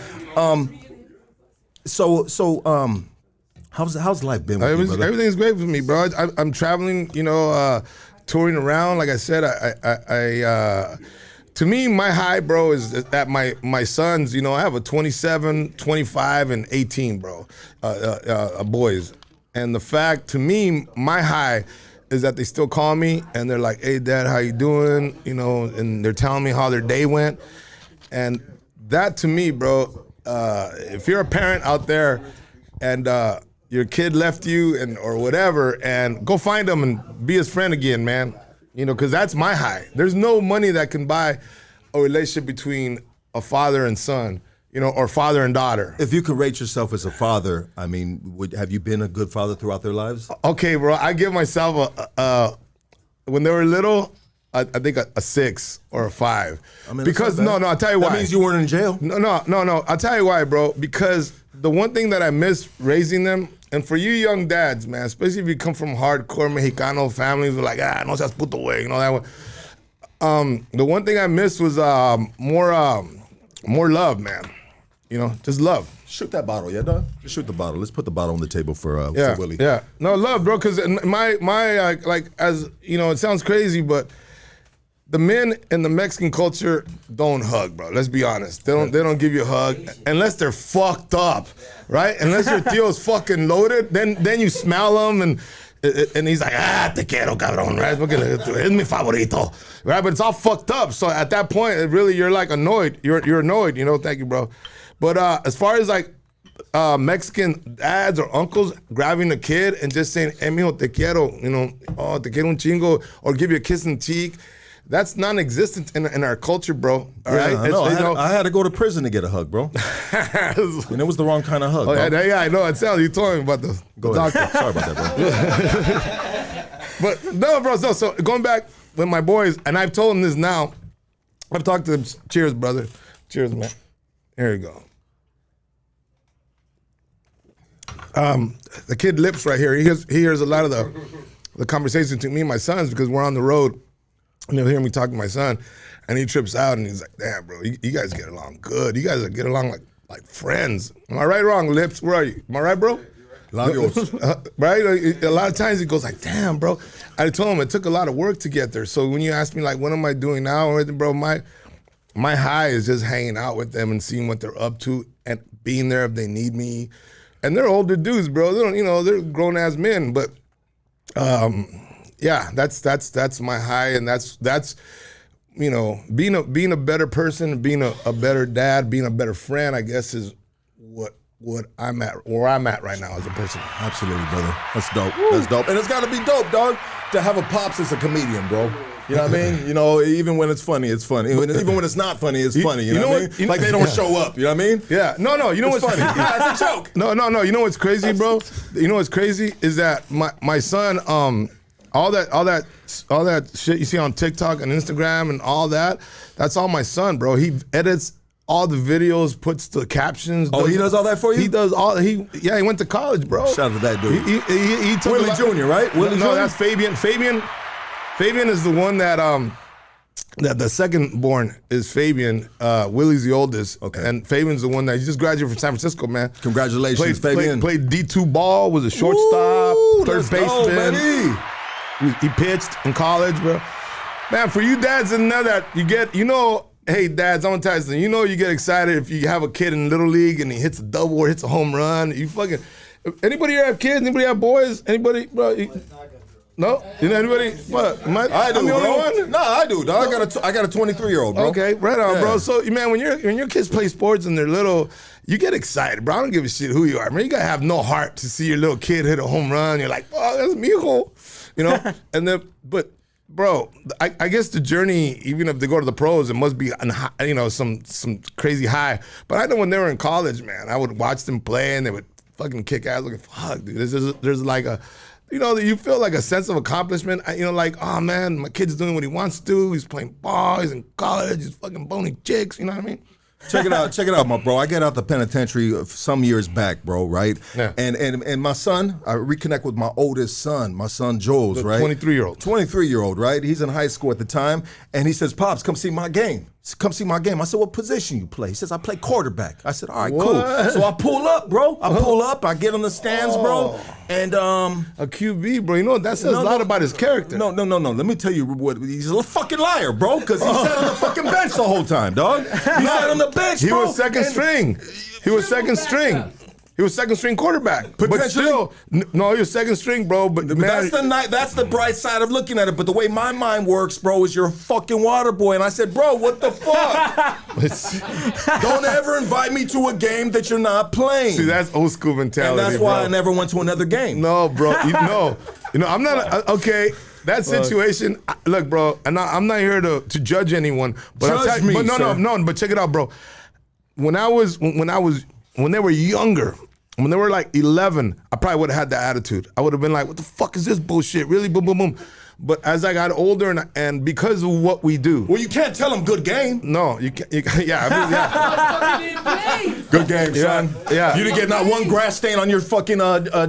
How's life been with you, brother? Everything's great with me, bro. I'm traveling, touring around. Like I said, I to me, my high, bro, is that my sons, I have a 27, 25, and 18, bro, boys. And the fact, to me, my high is that they still call me and they're like, hey, Dad, how you doing? And they're telling me how their day went. And that, to me, bro, if you're a parent out there and your kid left you or whatever, and go find him and be his friend again, man. Because that's my high. There's no money that can buy a relationship between a father and son, or father and daughter. If you could rate yourself as a father, I mean, have you been a good father throughout their lives? Okay, bro. I give myself when they were little, I think a 6 or a 5. I mean, because I'll tell you why. That means you weren't in jail. No. I'll tell you why, bro. Because the one thing that I miss raising them. And for you young dads, man, especially if you come from hardcore Mexicano families, we're like, no seas puto way, that one. The one thing I missed was more love, man. Just love. Shoot that bottle, yeah, dog? Just shoot the bottle. Let's put the bottle on the table for Willie. Yeah, no, love, bro, because my as, it sounds crazy, but the men in the Mexican culture don't hug, bro. Let's be honest. They don't give you a hug unless they're fucked up, right? Unless your tío's fucking loaded, then you smell them and he's like, te quiero, cabrón, right? Es mi favorito, right? But it's all fucked up. So at that point, really, you're like annoyed. You're annoyed, Thank you, bro. But as far as like Mexican dads or uncles grabbing a kid and just saying, hey, mijo, te quiero, te quiero un chingo, or give you a kiss in the cheek. That's non-existent in our culture, bro. All right? I know. I had to go to prison to get a hug, bro. And it was the wrong kind of hug, bro. Yeah, I know. It sounds. You told me about the doctor. Sorry about that, bro. But no, bro. So going back with my boys, and I've told them this now. I've talked to them. Cheers, brother. Cheers, man. Here you go. The kid Lips right here. He hears a lot of the conversation between me and my sons because we're on the road. And he'll hear me talk to my son, and he trips out, and he's like, damn, bro, you guys get along good. You guys get along like friends. Am I right or wrong, Lips? Where are you? Am I right, bro? Right? A lot of times he goes like, damn, bro. I told him it took a lot of work to get there. So when you ask me, like, what am I doing now or anything, bro, my high is just hanging out with them and seeing what they're up to and being there if they need me. And they're older dudes, bro. They don't, they're grown-ass men, but yeah, that's my high, and that's being a better person, being a better dad, being a better friend, I guess is what I'm at, where I'm at right now as a person. Absolutely, brother. That's dope. Woo. That's dope. And it's gotta be dope, dog, to have a pops as a comedian, bro. You know what I mean? Even when it's funny, it's funny. Even when it's not funny, it's funny. You know what I mean? Like they don't show up. You know what I mean? Yeah. No. You know what's funny? Yeah, it's a joke. No. You know what's crazy, bro? You know what's crazy is that my son, all that shit you see on TikTok and Instagram and all that's all my son, bro. He edits all the videos, puts the captions. Oh, he does all that for you? He does all. He went to college, bro. Shout out to that dude. He took Willie Jr., right? Willie Jr.? No, that's Fabian. Fabian is the one that that the second born is Fabian. Willie's the oldest. Okay. And Fabian's the one that he just graduated from San Francisco, man. Congratulations, Fabian. Played D2 ball, was a shortstop, third baseman. He pitched in college, bro. Man, for you dads and know that you get, hey dads, I'm gonna tell you something. You get excited if you have a kid in Little League and he hits a double or hits a home run. You fucking, anybody here have kids? Anybody have boys? Anybody, bro? No? Anybody? What? I do, I'm the only bro. one? No, I do, dog. I got a 23-year-old, bro. Okay, right on, Yeah. bro. So, man, when your kids play sports and they're little, you get excited, bro. I don't give a shit who you are. Man, you gotta have no heart to see your little kid hit a home run. You're like, oh, that's me, and then, but, bro, I guess the journey, even if they go to the pros, it must be, some crazy high. But I know when they were in college, man, I would watch them play and they would fucking kick ass. Looking, fuck, dude. There's like a. You feel like a sense of accomplishment. Like, oh man, my kid's doing what he wants to do. He's playing ball. He's in college. He's fucking boning chicks. You know what I mean? Check it out, my bro. I got out the penitentiary some years back, bro, right? Yeah. And my son, I reconnect with my oldest son, my son Jules, right? 23-year-old. 23-year-old, right? He's in high school at the time, and he says, Pops, come see my game. Come see my game. I said, what position you play? He says, I play quarterback. I said, all right, cool. So I pull up, bro. I get on the stands, bro. And a QB, bro. That says a lot about his character. No. Let me tell you what. He's a fucking liar, bro. Because he sat on the fucking bench the whole time, dog. He sat on the bench, bro. He was second string. He was second string. He was second string quarterback. But still, no, he was second string, bro. But man, that's the bright side of looking at it. But the way my mind works, bro, is you're a fucking water boy. And I said, bro, what the fuck? Don't ever invite me to a game that you're not playing. See, that's old school mentality. And that's why bro. I never went to another game. No, bro. I'm not okay. That situation, look, bro. And I'm not here to judge anyone. But Judge me, sir. no. But check it out, bro. When they were younger, when they were like 11, I probably would have had that attitude. I would have been like, what the fuck is this bullshit? Really? Boom, boom, boom. But as I got older and because of what we do. Well, you can't tell them good game. No, you can't. Yeah. Good game, son. Yeah. You didn't get not one grass stain on your fucking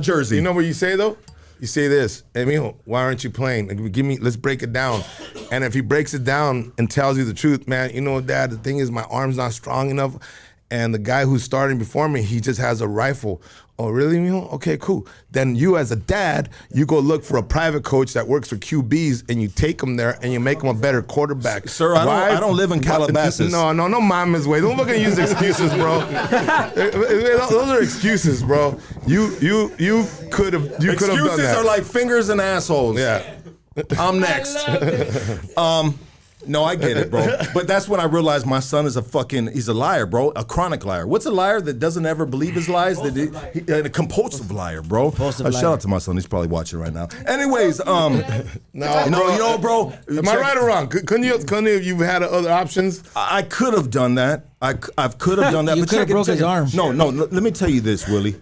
jersey. You know what you say, though? You say this, Emil, why aren't you playing? Let's break it down. And if he breaks it down and tells you the truth, man, Dad, the thing is my arm's not strong enough. And the guy who's starting before me, he just has a rifle. Oh, really, Emil? Okay, cool. Then you as a dad, you go look for a private coach that works for QBs and you take them there and you make them a better quarterback. Sir, I don't live in Calabasas. No, mama's way. Don't fucking use excuses, bro. Those are excuses, bro. You could have done that. Excuses are like fingers and assholes. Yeah. I'm next. No, I get it, bro. But that's when I realized my son is he's a liar, bro. A chronic liar. What's a liar that doesn't ever believe his lies? A compulsive liar, bro. Shout out to my son. He's probably watching right now. Anyways, bro. Am I right or wrong? Couldn't you had other options? I could have done that. I could have done that. You but could have broke his arm. No. Let me tell you this, Willie.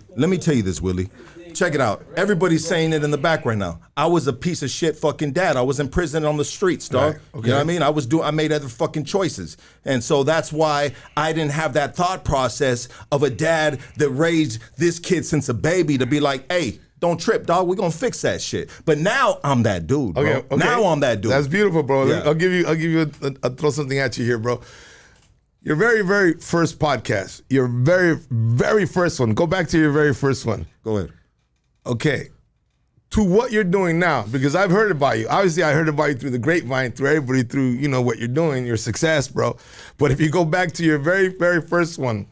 Check it out. Everybody's saying it in the back right now. I was a piece of shit fucking dad. I was in prison on the streets, dog. Right. Okay. You know what I mean? I made other fucking choices. And so that's why I didn't have that thought process of a dad that raised this kid since a baby to be like, hey, don't trip, dog. We're gonna fix that shit. But now I'm that dude, bro. Okay. Now I'm that dude. That's beautiful, bro. Yeah. I'll give you I'll throw something at you here, bro. Your very, very first podcast. Your very, very first one. Go back to your very first one. Go ahead. Okay, to what you're doing now, because I've heard about you. Obviously, I heard about you through the grapevine, through everybody, through, what you're doing, your success, bro. But if you go back to your very, very first one,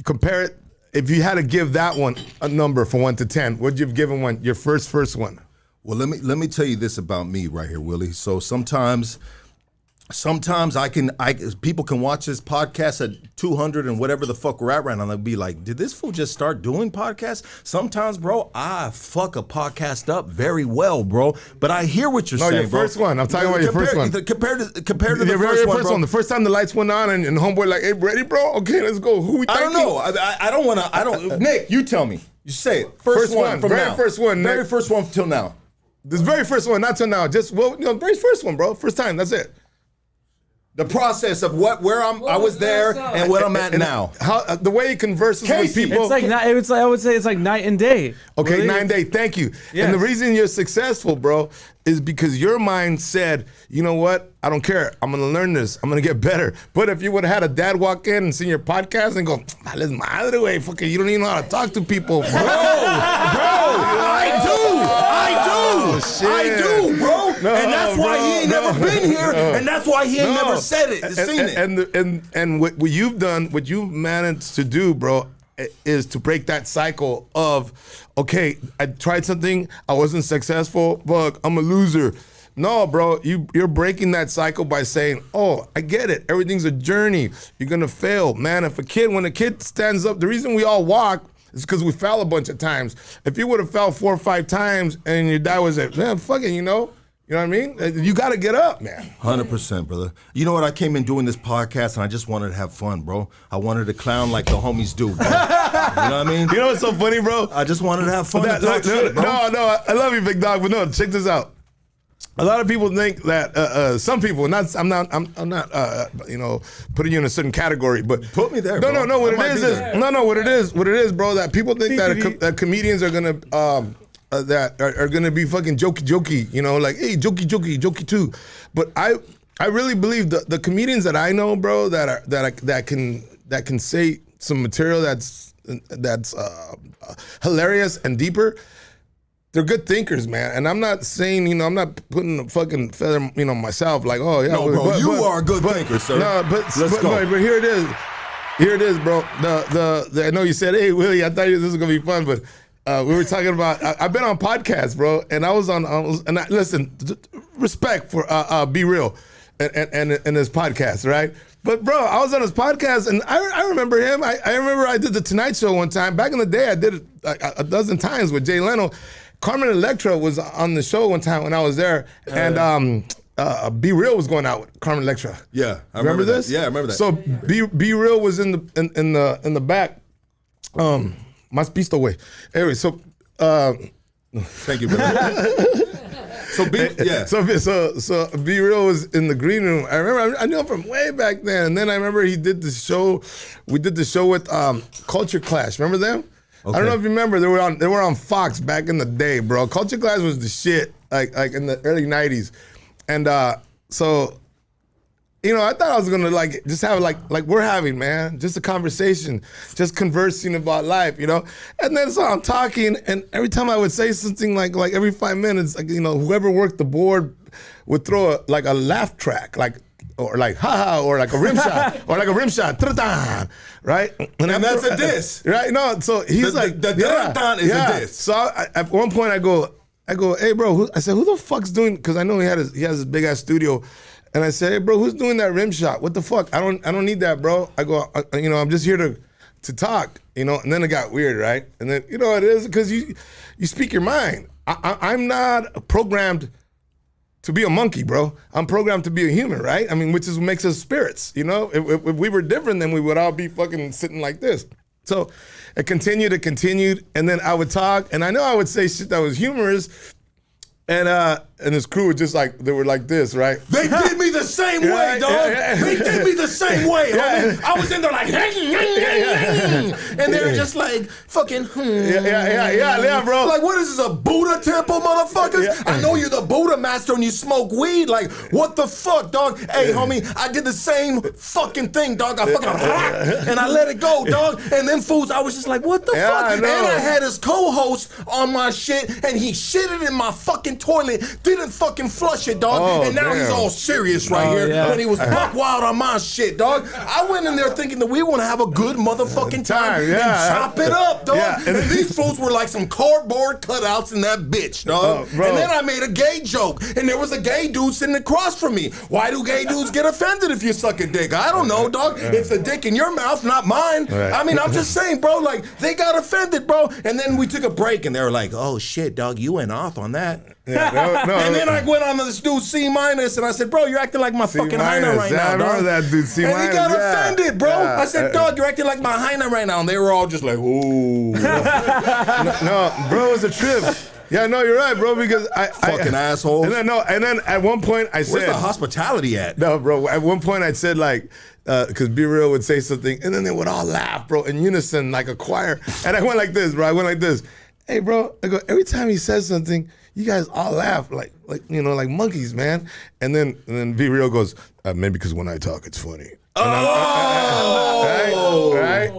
compare it, if you had to give that one a number from 1 to 10, what'd you have given your first one? Well, let me tell you this about me right here, Willie. So sometimes people can watch this podcast at 200 and whatever the fuck we're at right now. They'll be like, did this fool just start doing podcasts? Sometimes, bro, I fuck a podcast up very well, bro. But I hear what you're saying, bro. No, your first one. I'm talking about your first one. Compared to the your first one, bro. The first time the lights went on and homeboy like, hey, ready, bro? Okay, let's go. Who we I don't know. I don't. Nick, you tell me. You say it. First one from very now. First one, Nick. Very first one till now. This very first one, not till now. Just, very first one, bro. First time, that's it. The process of I was there and what I'm at now. How the way he converses with people. It's like I would say it's like night and day. Okay, really? 9 day. Thank you. Yes. And the reason you're successful, bro, is because your mind said, you know what? I don't care. I'm gonna learn this. I'm gonna get better. But if you would have had a dad walk in and seen your podcast and go, "Let's madre way, fucking, you don't even know how to talk to people." Bro, I do. shit. I do, bro. No, and that's why bro, he ain't never been here, and that's why he ain't never said it, seen it. And what you've done, what you've managed to do, bro, is to break that cycle of, okay, I tried something, I wasn't successful, fuck, I'm a loser. No, bro, you're breaking that cycle by saying, oh, I get it. Everything's a journey. You're going to fail. Man, when a kid stands up, the reason we all walk is because we fell a bunch of times. If you would have fell 4 or 5 times and your dad was like, man, fucking, you know what I mean? You got to get up, man. 100%, brother. You know what? I came in doing this podcast and I just wanted to have fun, bro. I wanted to clown like the homies do, bro. You know what I mean? You know what's so funny, bro? I just wanted to have fun. Talk shit, bro. No, I love you, big dog, but no, check this out. A lot of people think that some people, I'm not, putting you in a certain category, but put me there. Bro. No. What it is, bro. That people think that comedians are gonna that are gonna be fucking jokey, you know, like hey, jokey too. But I really believe the comedians that I know, bro, that can say some material that's hilarious and deeper. They're good thinkers, man. And I'm not saying, I'm not putting a fucking feather, myself like, oh, yeah. No, bro, you are a good thinker, sir. No, let's go. But here it is. Here it is, bro. I know you said, hey, Willie, I thought this was going to be fun, but we were talking about, I've been on podcasts, bro, and listen, respect for Be Real and his podcast, right? But, bro, I was on his podcast, and I remember him. I remember I did The Tonight Show one time. Back in the day, I did it a dozen times with Jay Leno. Carmen Electra was on the show one time when I was there, and Be Real was going out with Carmen Electra. Yeah, I remember this? Yeah, I remember that. So Be Real was in the back. Más pisto, güey. Anyway, so thank you, brother. So Be Real was in the green room. I remember, I knew him from way back then. And then I remember he did the show. We did the show with Culture Clash. Remember them? Okay. I don't know if you remember. They were on Fox back in the day, bro. Culture Clash was the shit, like in the early '90s. And so, I thought I was gonna just have like we're having, man, just a conversation, just conversing about life, And then so I'm talking, and every time I would say something like every 5 minutes, whoever worked the board would throw a laugh track, or haha, or like a rim shot, or like a rim shot, right? And that's a diss, right? No, so he's the is a diss. So at one point I go, hey bro, I said, who the fuck's doing? Because I know he has his big ass studio. And I said, hey, bro, who's doing that rim shot? What the fuck? I don't need that, bro. I go, I'm just here to talk, And then it got weird, right? And then, it is because you speak your mind. I'm not programmed to be a monkey, bro. I'm programmed to be a human, right? I mean, which is what makes us spirits, If we were different, then we would all be fucking sitting like this. So it continued, and then I would talk, and I know I would say shit that was humorous, and his crew were just they were like this, right? They did me the same way, dog. They did me the same way. I was in there like, and they were just like, fucking, Yeah, bro. Like, what is this, a Buddha temple, motherfuckers? Yeah. I know you're the Buddha master and you smoke weed. Like, what the fuck, dog? Hey, homie, I did the same fucking thing, dog. I fucking, and I let it go, dog. And then fools, I was just like, what the fuck? And I had his co-host on my shit, and he shitted in my fucking toilet. Didn't fucking flush it, dog. And now he's all serious right here when he was buck wild on my shit, dog. I went in there thinking that we want to have a good motherfucking time and chop it up, dog. Yeah. And these fools were like some cardboard cutouts in that bitch, dog. And then I made a gay joke, and there was a gay dude sitting across from me. Why do gay dudes get offended if you suck a dick? I don't know, dog. It's a dick in your mouth, not mine. Right. I mean, I'm just saying, bro, they got offended, bro. And then we took a break, and they were like, oh, shit, dog, you went off on that. Yeah, no, and then I went on to this dude C-, and I said, bro, you're acting like my fucking hyena right now, dog. I remember that dude C-. And he got offended, bro. I said, dog, you're acting like my hyena right now. And they were all just like, ooh. no, bro, it's a trip. Yeah, no, you're right, bro, because I fucking assholes. And then at one point I said, where's the hospitality at? No, bro, at one point I said because Be Real would say something, and then they would all laugh, bro, in unison, like a choir. And I went like this, bro. Hey, bro, I go, every time he says something, you guys all laugh like monkeys, man. And then Be Real goes, maybe because when I talk, it's funny. Right?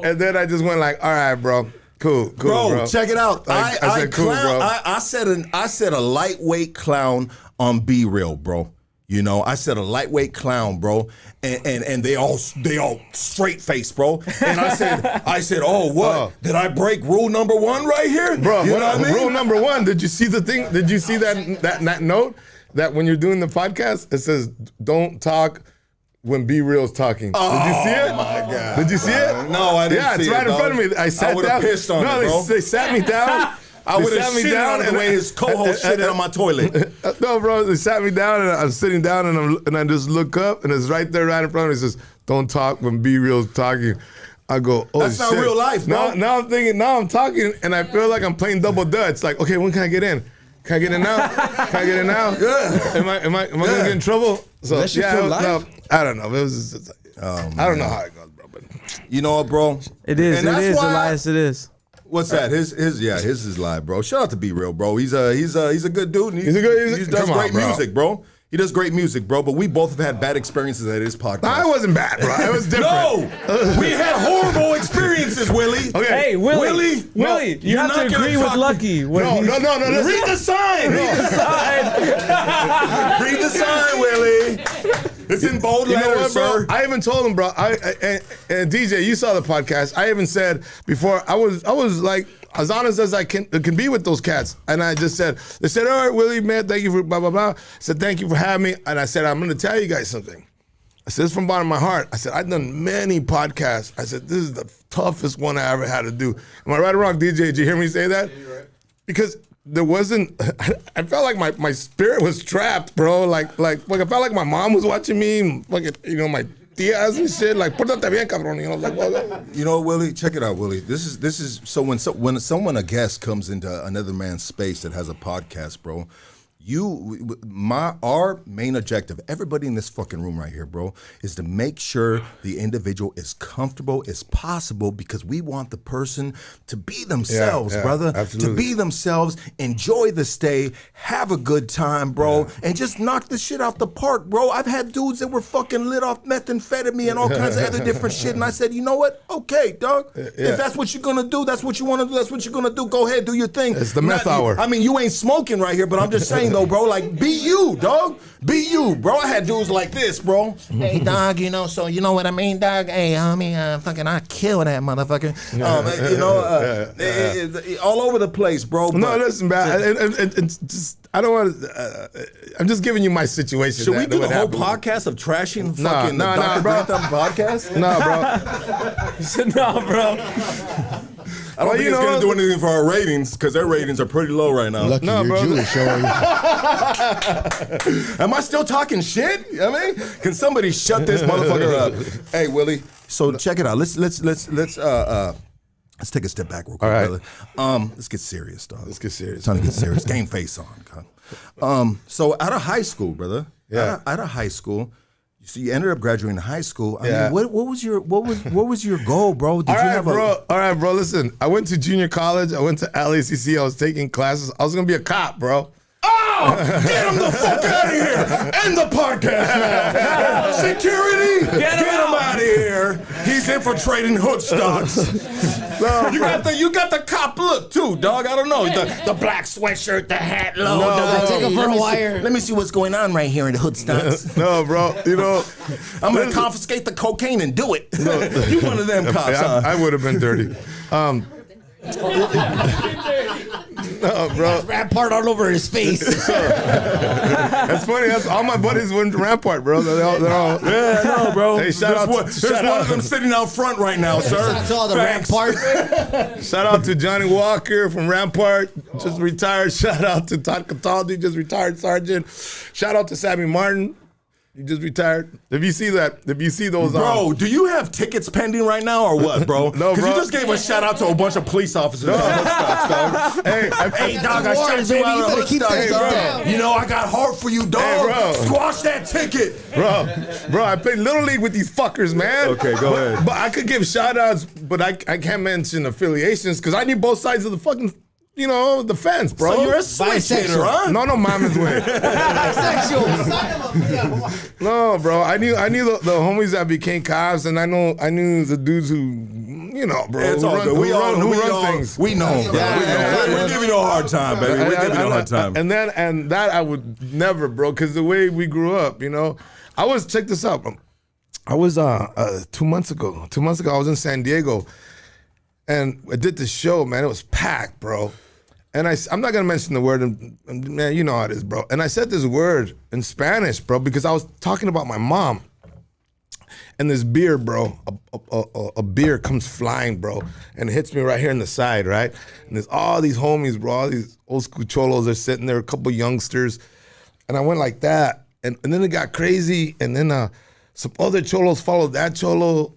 And then I just went like, all right, bro. Cool, bro. Check it out. I said cool, bro. I said a lightweight clown on Be Real, bro. You know, I said a lightweight clown, bro, and they all straight face, bro. And I said, oh, what? Did I break rule number 1 right here, bro? You know what I mean? Rule number 1. Did you see the thing? Did you see that note that when you're doing the podcast, it says don't talk when Be Real's talking? Did you see it? Oh my God! Did you see it? No, I didn't. Yeah, it's right in front of me. I sat would have pissed on it, bro. They sat me down. I would have shit down the way his co-host shitted on my toilet. No, bro, they sat me down and I'm sitting down and I just look up and it's right there, right in front of me. It says, "Don't talk when Be Real's talking." I go, "Oh, that's shit." not real life, bro. Now I'm thinking. Now I'm talking and I feel like I'm playing double dutch. Like, okay, when can I get in? Can I get in now? Can I get in now? Yeah. Am I gonna get in trouble? So That shit feel live? no, I don't know. It was just, I don't know how it goes, bro. But You know what, bro? It is. And It that's is, why Elias. It is. What's that? His is live, bro. Shout out to Be Real, bro. He's a good dude. And he does come on, great bro. music, bro. He does great music, bro. But we both have had bad experiences at his podcast. I wasn't bad, bro. It was different. No, we had horrible experiences, Willie. Okay. Hey, Willie, No, you you're have to not gonna agree with talk- Lucky. When No. Read the sign. Read the sign, Willie. It's in bold You know letters, what, bro? sir. I even told him, bro. And DJ, you saw the podcast. I even said before. I was like as honest as I can be with those cats. And I just said, they said, "All right, Willie, man, thank you for blah blah blah." I said, "Thank you for having me." And I said, "I'm going to tell you guys something." I said, "This is from the bottom of my heart." I said, "I've done many podcasts." I said, "This is the toughest one I ever had to do." Am I right or wrong, DJ? Did you hear me say that? Yeah, you're right. Because there wasn't. I felt like my spirit was trapped, bro. Like I felt like my mom was watching me. Like my tias and shit. Like, pórtate bien, cabrón. You know, like. Well, You know, Willie, check it out, Willie. This is so when a guest comes into another man's space that has a podcast, bro. Our main objective, everybody in this fucking room right here, bro, is to make sure the individual is comfortable as possible because we want the person to be themselves, Yeah, brother. absolutely. To be themselves, enjoy the stay, have a good time, bro, and just knock the shit out the park, bro. I've had dudes that were fucking lit off methamphetamine and all kinds of other different shit, and I said, you know what? Okay, dog. If that's what you're gonna do, that's what you want to do, that's what you're gonna do. Go ahead, do your thing. It's the meth hour. I mean, you ain't smoking right here, but I'm just saying though, bro, like be you, dog. Be you, bro. I had dudes like this, bro. Hey, dog, so you know what I mean, dog? Hey, homie, fucking I kill that motherfucker. All over the place, bro. no, but- listen, man. It's just, I don't want to. I'm just giving you my situation. Should we that do the would whole happen. podcast of trashing No, fucking no, the Dr. bro. Grantham podcast? No, bro. He said, "No, bro." I don't think it's going to do anything for our ratings because their ratings are pretty low right now. Lucky No, you're bro. Jewish, showing. Am I still talking shit? I mean, can somebody shut this motherfucker up? Hey, Willie. So check it out. Let's take a step back real quick, All right. brother. Let's get serious, dog. Let's get serious. It's time to get serious. Game face on, God. So out of high school, brother. Yeah. Out of high school. So you ended up graduating high school. I Yeah. mean, what was your goal, bro? Did All you right, have bro. All right, bro. Listen, I went to junior college. I went to LACC. I was taking classes. I was gonna be a cop, bro. Oh, get him the fuck out of here! End the podcast now. Security, get him out of here. He's infiltrating hood stocks. You got the cop look too, dog. I don't know the black sweatshirt, the hat low. dog. take him for a wire. Let me see what's going on right here in the hood stocks. No, bro. You know, I'm gonna confiscate the cocaine and do it. You one of them cops, huh? I would have been dirty. No, bro. Rampart all over his face. That's funny. That's all my buddies went to Rampart, bro. They're all Yeah, no, bro. Hey, shout out to- There's shout one out. of them sitting out front right now, sir. That's all the Thanks. Rampart. Shout out to Johnny Walker from Rampart, just retired. Shout out to Todd Cataldi, just retired sergeant. Shout out to Sammy Martin, he just retired. If you see that, if you see those, Bro, do you have tickets pending right now or what, bro? No, Because bro. you just gave a shout out to a bunch of police officers. Dog. hey, Hey, dog, I Warren, shot you baby, out you of better hood keep stock, that bro. down. You know I got heart for you, dog. Hey, bro. Squash that ticket. bro, I played Little League with these fuckers, man. Okay, go ahead. But I could give shout outs, but I can't mention affiliations because I need both sides of the fucking, the fence, bro. So you're a switch hitter, huh? No, mames, way. No, bro. I knew the homies that became cops, and I knew the dudes who, you know, bro. It's all good. We run things. We know, bro. We're giving you a hard time, baby. We're giving you a hard time. And that I would never, bro, because the way we grew up, you know. Check this out. I was 2 months ago. 2 months ago, I was in San Diego, and I did this show, man. It was packed, bro. And I'm not gonna mention the word, and man, you know how it is, bro. And I said this word in Spanish, bro, because I was talking about my mom. And this beer, bro, a beer comes flying, bro, and it hits me right here in the side, right? And there's all these homies, bro, all these old school cholos are sitting there, a couple youngsters. And I went like that, and then it got crazy, and then some other cholos followed that cholo,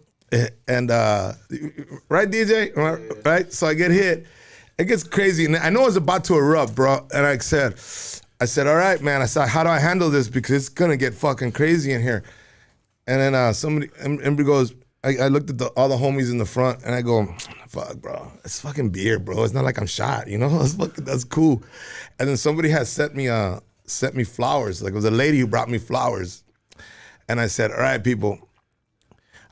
and right, DJ? Right? So I get hit. It gets crazy, and I know it's about to erupt, bro. And I said, all right, man. I said, how do I handle this? Because it's gonna get fucking crazy in here. And then somebody goes, I looked at all the homies in the front, and I go, fuck, bro, it's fucking beer, bro. It's not like I'm shot, you know? That's cool. And then somebody had sent me flowers. Like, it was a lady who brought me flowers. And I said, all right, people,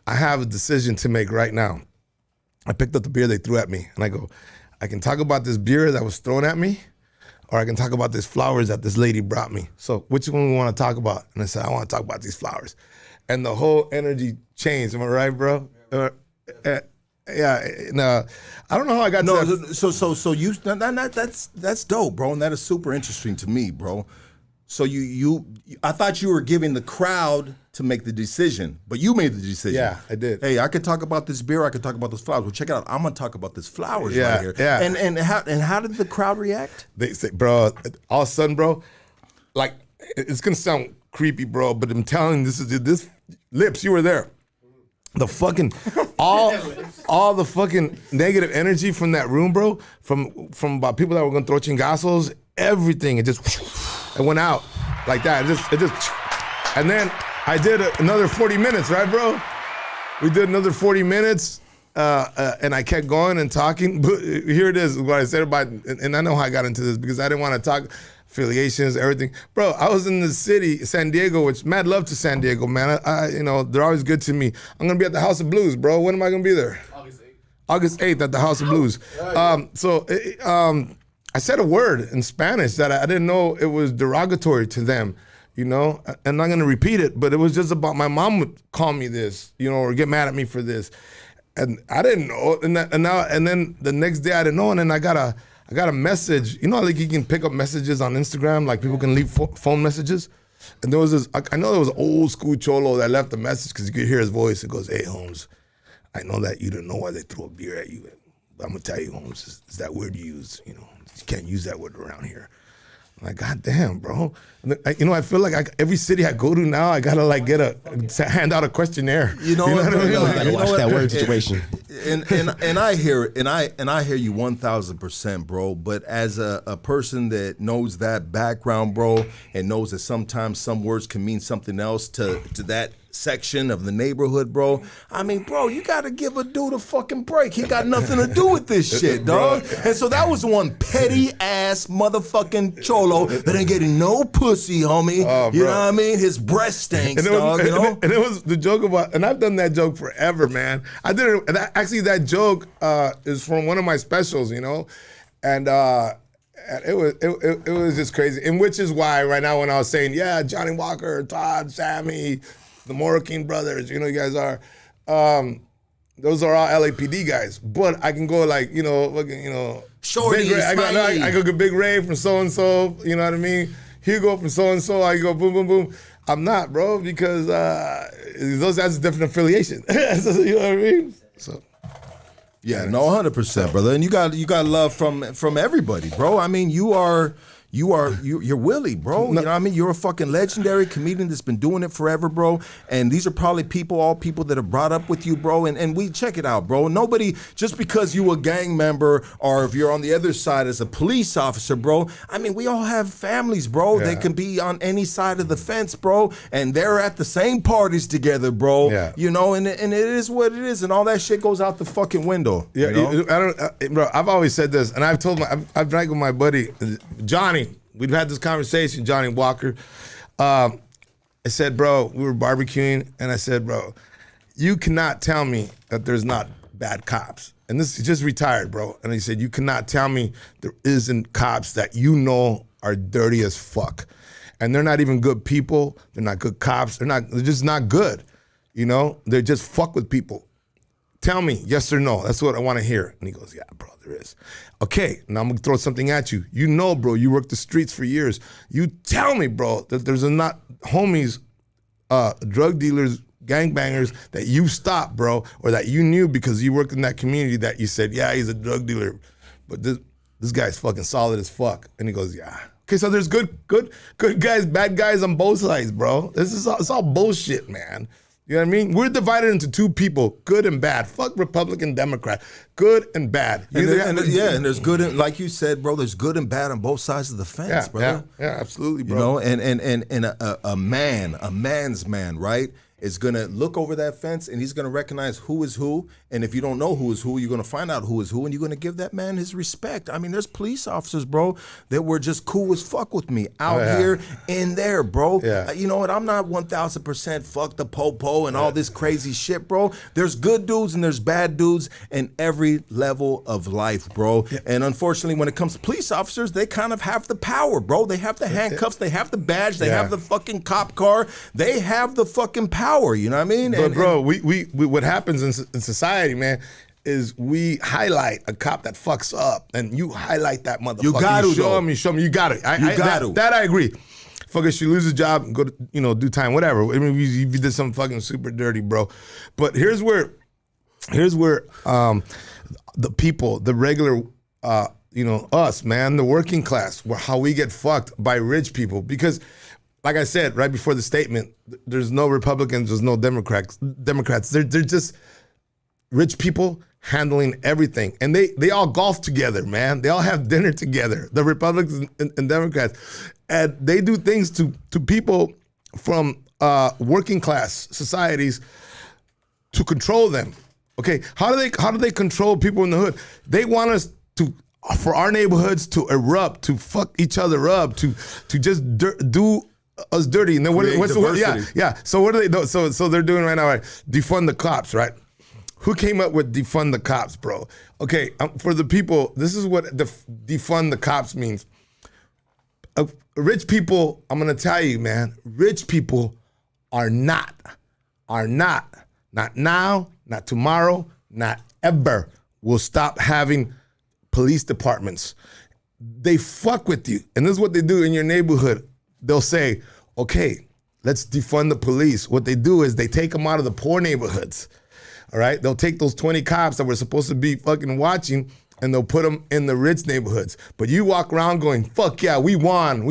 I have a decision to make right now. I picked up the beer they threw at me, and I go, I can talk about this beer that was thrown at me, or I can talk about these flowers that this lady brought me. So which one we want to talk about? And I said, I want to talk about these flowers. And the whole energy changed. Am I right, bro? Yeah. No, I don't know how I got to that. So you that's dope, bro, and that is super interesting to me, bro. So I thought you were giving the crowd to make the decision, but you made the decision. Yeah, I did. Hey, I could talk about this beer. I could talk about those flowers. Well, check it out. I'm gonna talk about this flowers right here. Yeah. And how did the crowd react? They say, bro, all of a sudden, bro, like it's gonna sound creepy, bro, but I'm telling you, this Lips, you were there. The fucking all the fucking negative energy from that room, bro, from about people that were gonna throw chingazos, everything, it went out like that. It just, and then I did another 40 minutes, right, bro? We did another 40 minutes, and I kept going and talking. But here it is, what I said about, and I know how I got into this because I didn't want to talk affiliations, everything. Bro, I was in the city, San Diego, which mad love to San Diego, man. You know, they're always good to me. I'm gonna be at the House of Blues, bro. When am I gonna be there? August 8th at the House of Blues. I said a word in Spanish that I didn't know it was derogatory to them, you know? I'm not gonna repeat it, but it was just about my mom would call me this, you know, or get mad at me for this. And I didn't know, and then the next day I didn't know, and then I got a message. You know, like you can pick up messages on Instagram, like people can leave phone messages. And there was this, I know there was an old school cholo that left a message because you could hear his voice. It goes, hey, Holmes, I know that you didn't know why they threw a beer at you. But I'm going to tell you, Holmes, it's that word you use. You know, you can't use that word around here. I'm like, God damn, bro. You know, I feel like every city I go to now, I gotta like hand out a questionnaire. You know what I mean? You gotta watch that word situation. And I hear it, and I hear you 1,000%, bro. But as a person that knows that background, bro, and knows that sometimes some words can mean something else to that section of the neighborhood, bro. I mean, bro, you gotta give a dude a fucking break. He got nothing to do with this shit, dog. And so that was one petty ass motherfucking cholo that ain't getting no pussy, homie. You know what I mean? His breath stinks, dog. You know. And it was the joke about, and I've done that joke forever, man. I did it. Actually, that joke is from one of my specials, you know, and. It was just crazy, and which is why right now when I was saying, yeah, Johnny Walker, Todd, Sammy, the Morrican brothers, you know, you guys are, those are all LAPD guys. But I can go like, you know, Shorty, I go get Big Ray from so and so, you know what I mean? Hugo from so and so. I go boom, boom, boom. I'm not, bro, because that's a different affiliation. You know what I mean? So. Yeah, no, 100%, brother, and you got love from everybody, bro. I mean, you're Willie, bro. You know what I mean? You're a fucking legendary comedian that's been doing it forever, bro. And these are probably all people that have brought up with you, bro. And we check it out, bro. Nobody, just because you a gang member or if you're on the other side as a police officer, bro. I mean, we all have families, bro. Yeah. They can be on any side of the fence, bro. And they're at the same parties together, bro. Yeah. You know, and it is what it is. And all that shit goes out the fucking window. Yeah, you know? Bro, I've always said this, and I've drank with my buddy, Johnny. We've had this conversation, Johnny Walker. I said, bro, we were barbecuing, and I said, bro, you cannot tell me that there's not bad cops. And this he just retired, bro. And he said, you cannot tell me there isn't cops that you know are dirty as fuck. And they're not even good people. They're not good cops. They're just not good. You know, they just fuck with people. Tell me, yes or no. That's what I want to hear. And he goes, yeah, bro, there is. Okay, now I'm going to throw something at you. You know, bro, you worked the streets for years. You tell me, bro, that there's not homies, drug dealers, gangbangers that you stopped, bro, or that you knew because you worked in that community that you said, yeah, he's a drug dealer, but this guy's fucking solid as fuck. And he goes, yeah. Okay, so there's good guys, bad guys on both sides, bro. It's all bullshit, man. You know what I mean? We're divided into two people, good and bad. Fuck Republican, Democrat, good and bad. And there's good and, like you said, bro. There's good and bad on both sides of the fence, brother. Yeah, absolutely, bro. You know, and a man's man, right, is gonna look over that fence and he's gonna recognize who is who. And if you don't know who is who, you're gonna find out who is who, and you're gonna give that man his respect. I mean, there's police officers, bro, that were just cool as fuck with me out here in there, bro. Yeah. You know what? I'm not 1,000% fuck the popo and all this crazy shit, bro. There's good dudes and there's bad dudes in every level of life, bro. Yeah. And unfortunately, when it comes to police officers, they kind of have the power, bro. They have the handcuffs, they have the badge, they have the fucking cop car, they have the fucking power. You know what I mean? But bro, we what happens in society, man, is we highlight a cop that fucks up, and you highlight that motherfucker. You got to show me. You got it. That I agree. Fucker, she loses job and go to do time, whatever. I mean, you did something fucking super dirty, bro. But here's where the people, the regular, us, man, the working class, how we get fucked by rich people because. Like I said right before the statement, there's no Republicans, there's no Democrats. They're just rich people handling everything. And they all golf together, man. They all have dinner together, the Republicans and Democrats. And they do things to people from working class societies to control them. Okay, how do they control people in the hood? They want us for our neighborhoods to erupt, to fuck each other up, to just do us dirty. And then what's the word? Yeah. So what do they do? So they're doing right now, right? Defund the cops, right? Who came up with defund the cops, bro? Okay, for the people, this is what defund the cops means. Rich people, I'm gonna tell you, man, rich people are not now, not tomorrow, not ever will stop having police departments. They fuck with you. And this is what they do in your neighborhood. They'll say, okay, let's defund the police. What they do is they take them out of the poor neighborhoods, all right? They'll take those 20 cops that were supposed to be fucking watching and they'll put them in the rich neighborhoods. But you walk around going, fuck yeah, we won.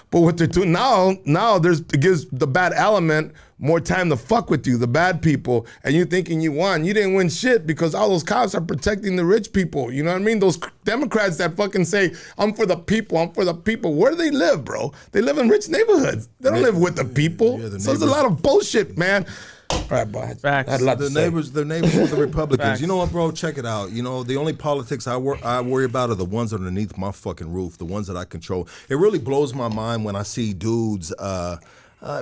But what they're doing now it gives the bad element more time to fuck with you, the bad people, and you thinking you won. You didn't win shit because all those cops are protecting the rich people. You know what I mean? Those Democrats that fucking say, I'm for the people. Where do they live, bro? They live in rich neighborhoods. They don't live with the people. So there's a lot of bullshit, man. All right, boy. Facts. I had a lot The to say. neighbors with the Republicans. Facts. You know what, bro? Check it out. You know, the only politics I worry about are the ones underneath my fucking roof, the ones that I control. It really blows my mind when I see dudes,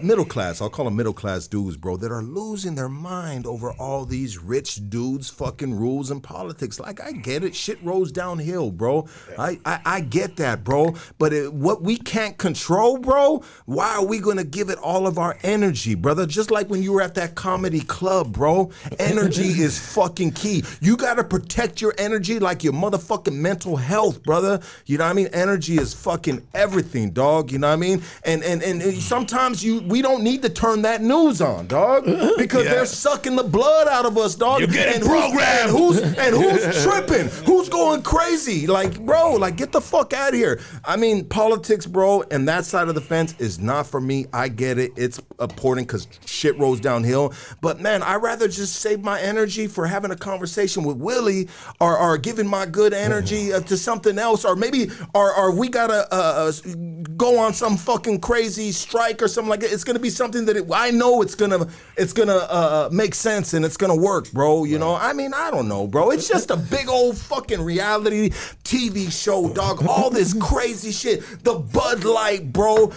middle class, I'll call them middle class dudes, bro, that are losing their mind over all these rich dudes fucking rules and politics. Like, I get it. Shit rolls downhill, bro. I get that, bro. But what we can't control, bro, why are we going to give it all of our energy, brother? Just like when you were at that comedy club, bro. Energy is fucking key. You got to protect your energy like your motherfucking mental health, brother. You know what I mean? Energy is fucking everything, dog. You know what I mean? And sometimes we don't need to turn that news on, dog, because they're sucking the blood out of us, dog. You're getting programmed. Who's tripping? Who's going crazy? Like, bro, like, get the fuck out of here. I mean, politics, bro, and that side of the fence is not for me. I get it. It's important because shit rolls downhill. But, man, I'd rather just save my energy for having a conversation with Willie or giving my good energy to something else. Or maybe or we got to go on some fucking crazy strike or something like that, it's gonna be something that I know it's gonna make sense and it's gonna work, bro. You know, I mean, I don't know, bro. It's just a big old fucking reality TV show, dog. All this crazy shit, the Bud Light, bro,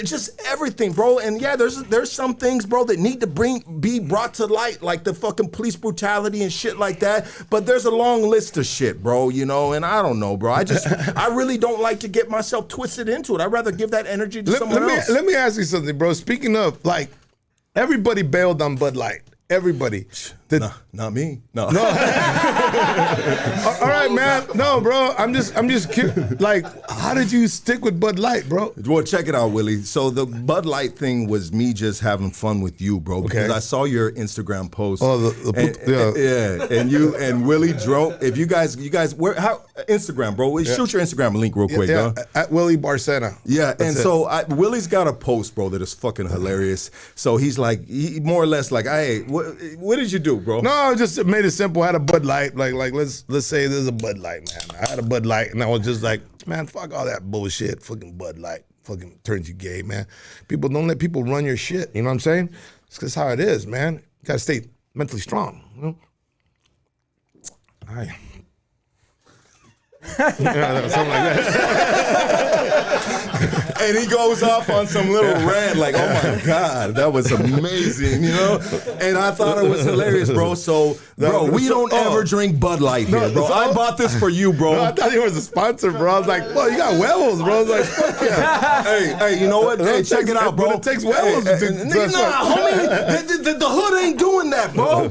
just everything, bro. And yeah, there's some things, bro, that need to be brought to light, like the fucking police brutality and shit like that. But there's a long list of shit, bro. You know, and I don't know, bro. I really don't like to get myself twisted into it. I'd rather give that energy to someone else. Let me ask you something, bro. Speaking of, like, everybody bailed on Bud Light. Everybody. Not me. No. All right, man. No, bro. I'm just curious. Like, how did you stick with Bud Light, bro? Well, check it out, Willie. So the Bud Light thing was me just having fun with you, bro. Because I saw your Instagram post. Oh, and you and Willie drove. If you guys, how Instagram, bro? Shoot your Instagram link real quick, yeah. At Willie Barcena. Yeah, and so Willie's got a post, bro, that is fucking hilarious. So he's like, more or less like, hey, what did you do, bro? No, I just made it simple. I had a Bud Light. Like let's say there's a Bud Light, man. I had a Bud Light, and I was just like, man, fuck all that bullshit. Fucking Bud Light. Fucking turns you gay, man. People don't let people run your shit. You know what I'm saying? It's just how it is, man. You gotta stay mentally strong. You know? All right. Yeah, something like that. And he goes off on some little rant like, oh my God, that was amazing, you know? And I thought it was hilarious, bro. So, bro, we don't ever drink Bud Light here, bro. I bought this for you, bro. No, I thought he was a sponsor, bro. I was like, well, you got huevos, bro. I was like, fuck yeah. Hey, you know what? Hey, check it out, bro. But it takes huevos. Homie, the hood ain't doing that, bro.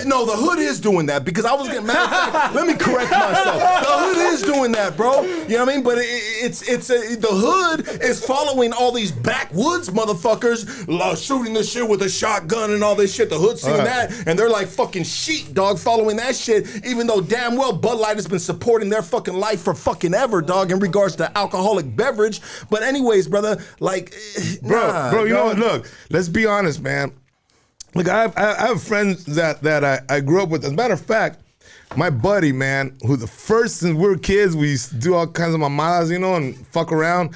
No, the hood is doing that because I was getting mad. Let me correct myself. The hood is doing that, bro. You know what I mean? But the hood is following all these backwoods motherfuckers shooting this shit with a shotgun and all this shit. The hood's seeing that, and they're like fucking sheepdog following that shit, even though damn well Bud Light has been supporting their fucking life for fucking ever, dog, in regards to alcoholic beverage. But anyways, brother, like, bro, you know what? Look, let's be honest, man. Look, I have friends that I grew up with. As a matter of fact, my buddy, man, who the first, since we were kids, we used to do all kinds of mamadas, you know, and fuck around.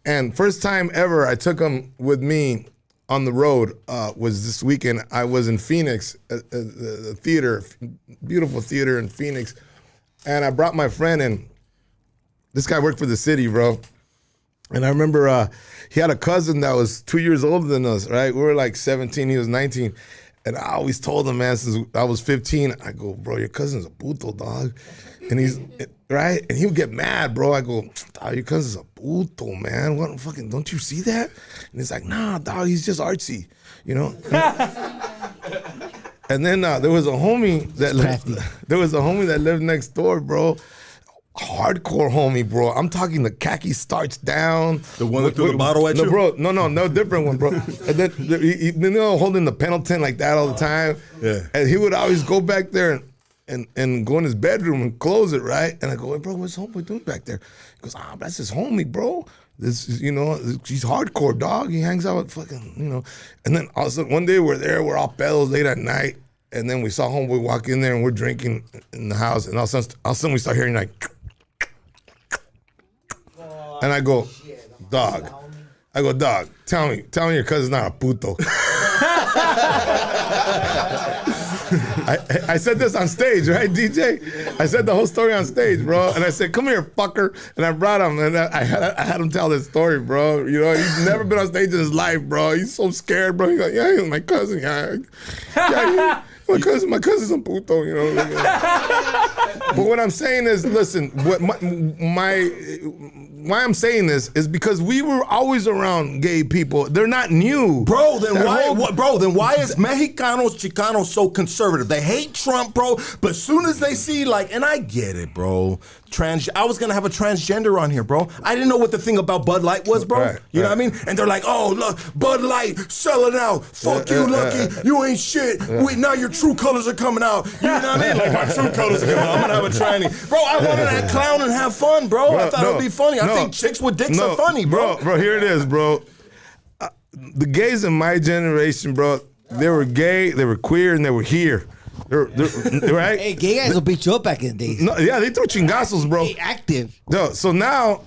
And first time ever I took him with me on the road was this weekend. I was in Phoenix, the theater, beautiful theater in Phoenix. And I brought my friend in. This guy worked for the city, bro. And I remember he had a cousin that was 2 years older than us, right? We were like 17, he was 19. And I always told him, man, since I was 15, I go, bro, your cousin's a puto, dog. And he's, right? And he would get mad, bro. I go, dog, your cousin's a puto, man. What fucking, don't you see that? And he's like, nah, dog, he's just artsy, you know? And then there was a homie that lived next door, bro. Hardcore homie, bro. I'm talking the khaki starch down. The one that threw the bottle at you? Bro, no different one, bro. And then he holding the Pendleton like that all the time. Yeah. And he would always go back there and go in his bedroom and close it, right? And I go, hey, bro, what's homeboy doing back there? He goes, that's his homie, bro. This is, you know, he's hardcore, dog. He hangs out with fucking, you know. And then all of a sudden, one day we're there, we're all pedos late at night. And then we saw homeboy walk in there and we're drinking in the house. And all of a sudden we start hearing like, and I go, dog. I go, dog, tell me your cousin's not a puto. I said this on stage, right, DJ? I said the whole story on stage, bro. And I said, come here, fucker. And I brought him, and I had him tell this story, bro. You know, he's never been on stage in his life, bro. He's so scared, bro. He's like, yeah, he's my cousin. Yeah, my cousin's a puto, you know. But what I'm saying is, listen, what why I'm saying this is because we were always around gay people. They're not new. Bro, then why is Mexicanos, Chicanos so conservative? They hate Trump, bro, but as soon as they see, like, and I get it, bro. I was gonna have a transgender on here, bro. I didn't know what the thing about Bud Light was, bro. You know what I mean? And they're like, oh, look, Bud Light selling out. Fuck you, Lucky. You ain't shit. Now your true colors are coming out. You know what I mean? Like, my true colors are coming out. I'm gonna have a tranny. Bro, I wanted to clown and have fun, bro. I thought it would be funny. I think chicks with dicks are funny, bro. Bro, here it is, bro. The gays in my generation, bro, they were gay, they were queer, and they were here. They're right. Hey, gay guys will beat you up back in the days. No, yeah, they threw chingazos, bro. Hey, active. No, so now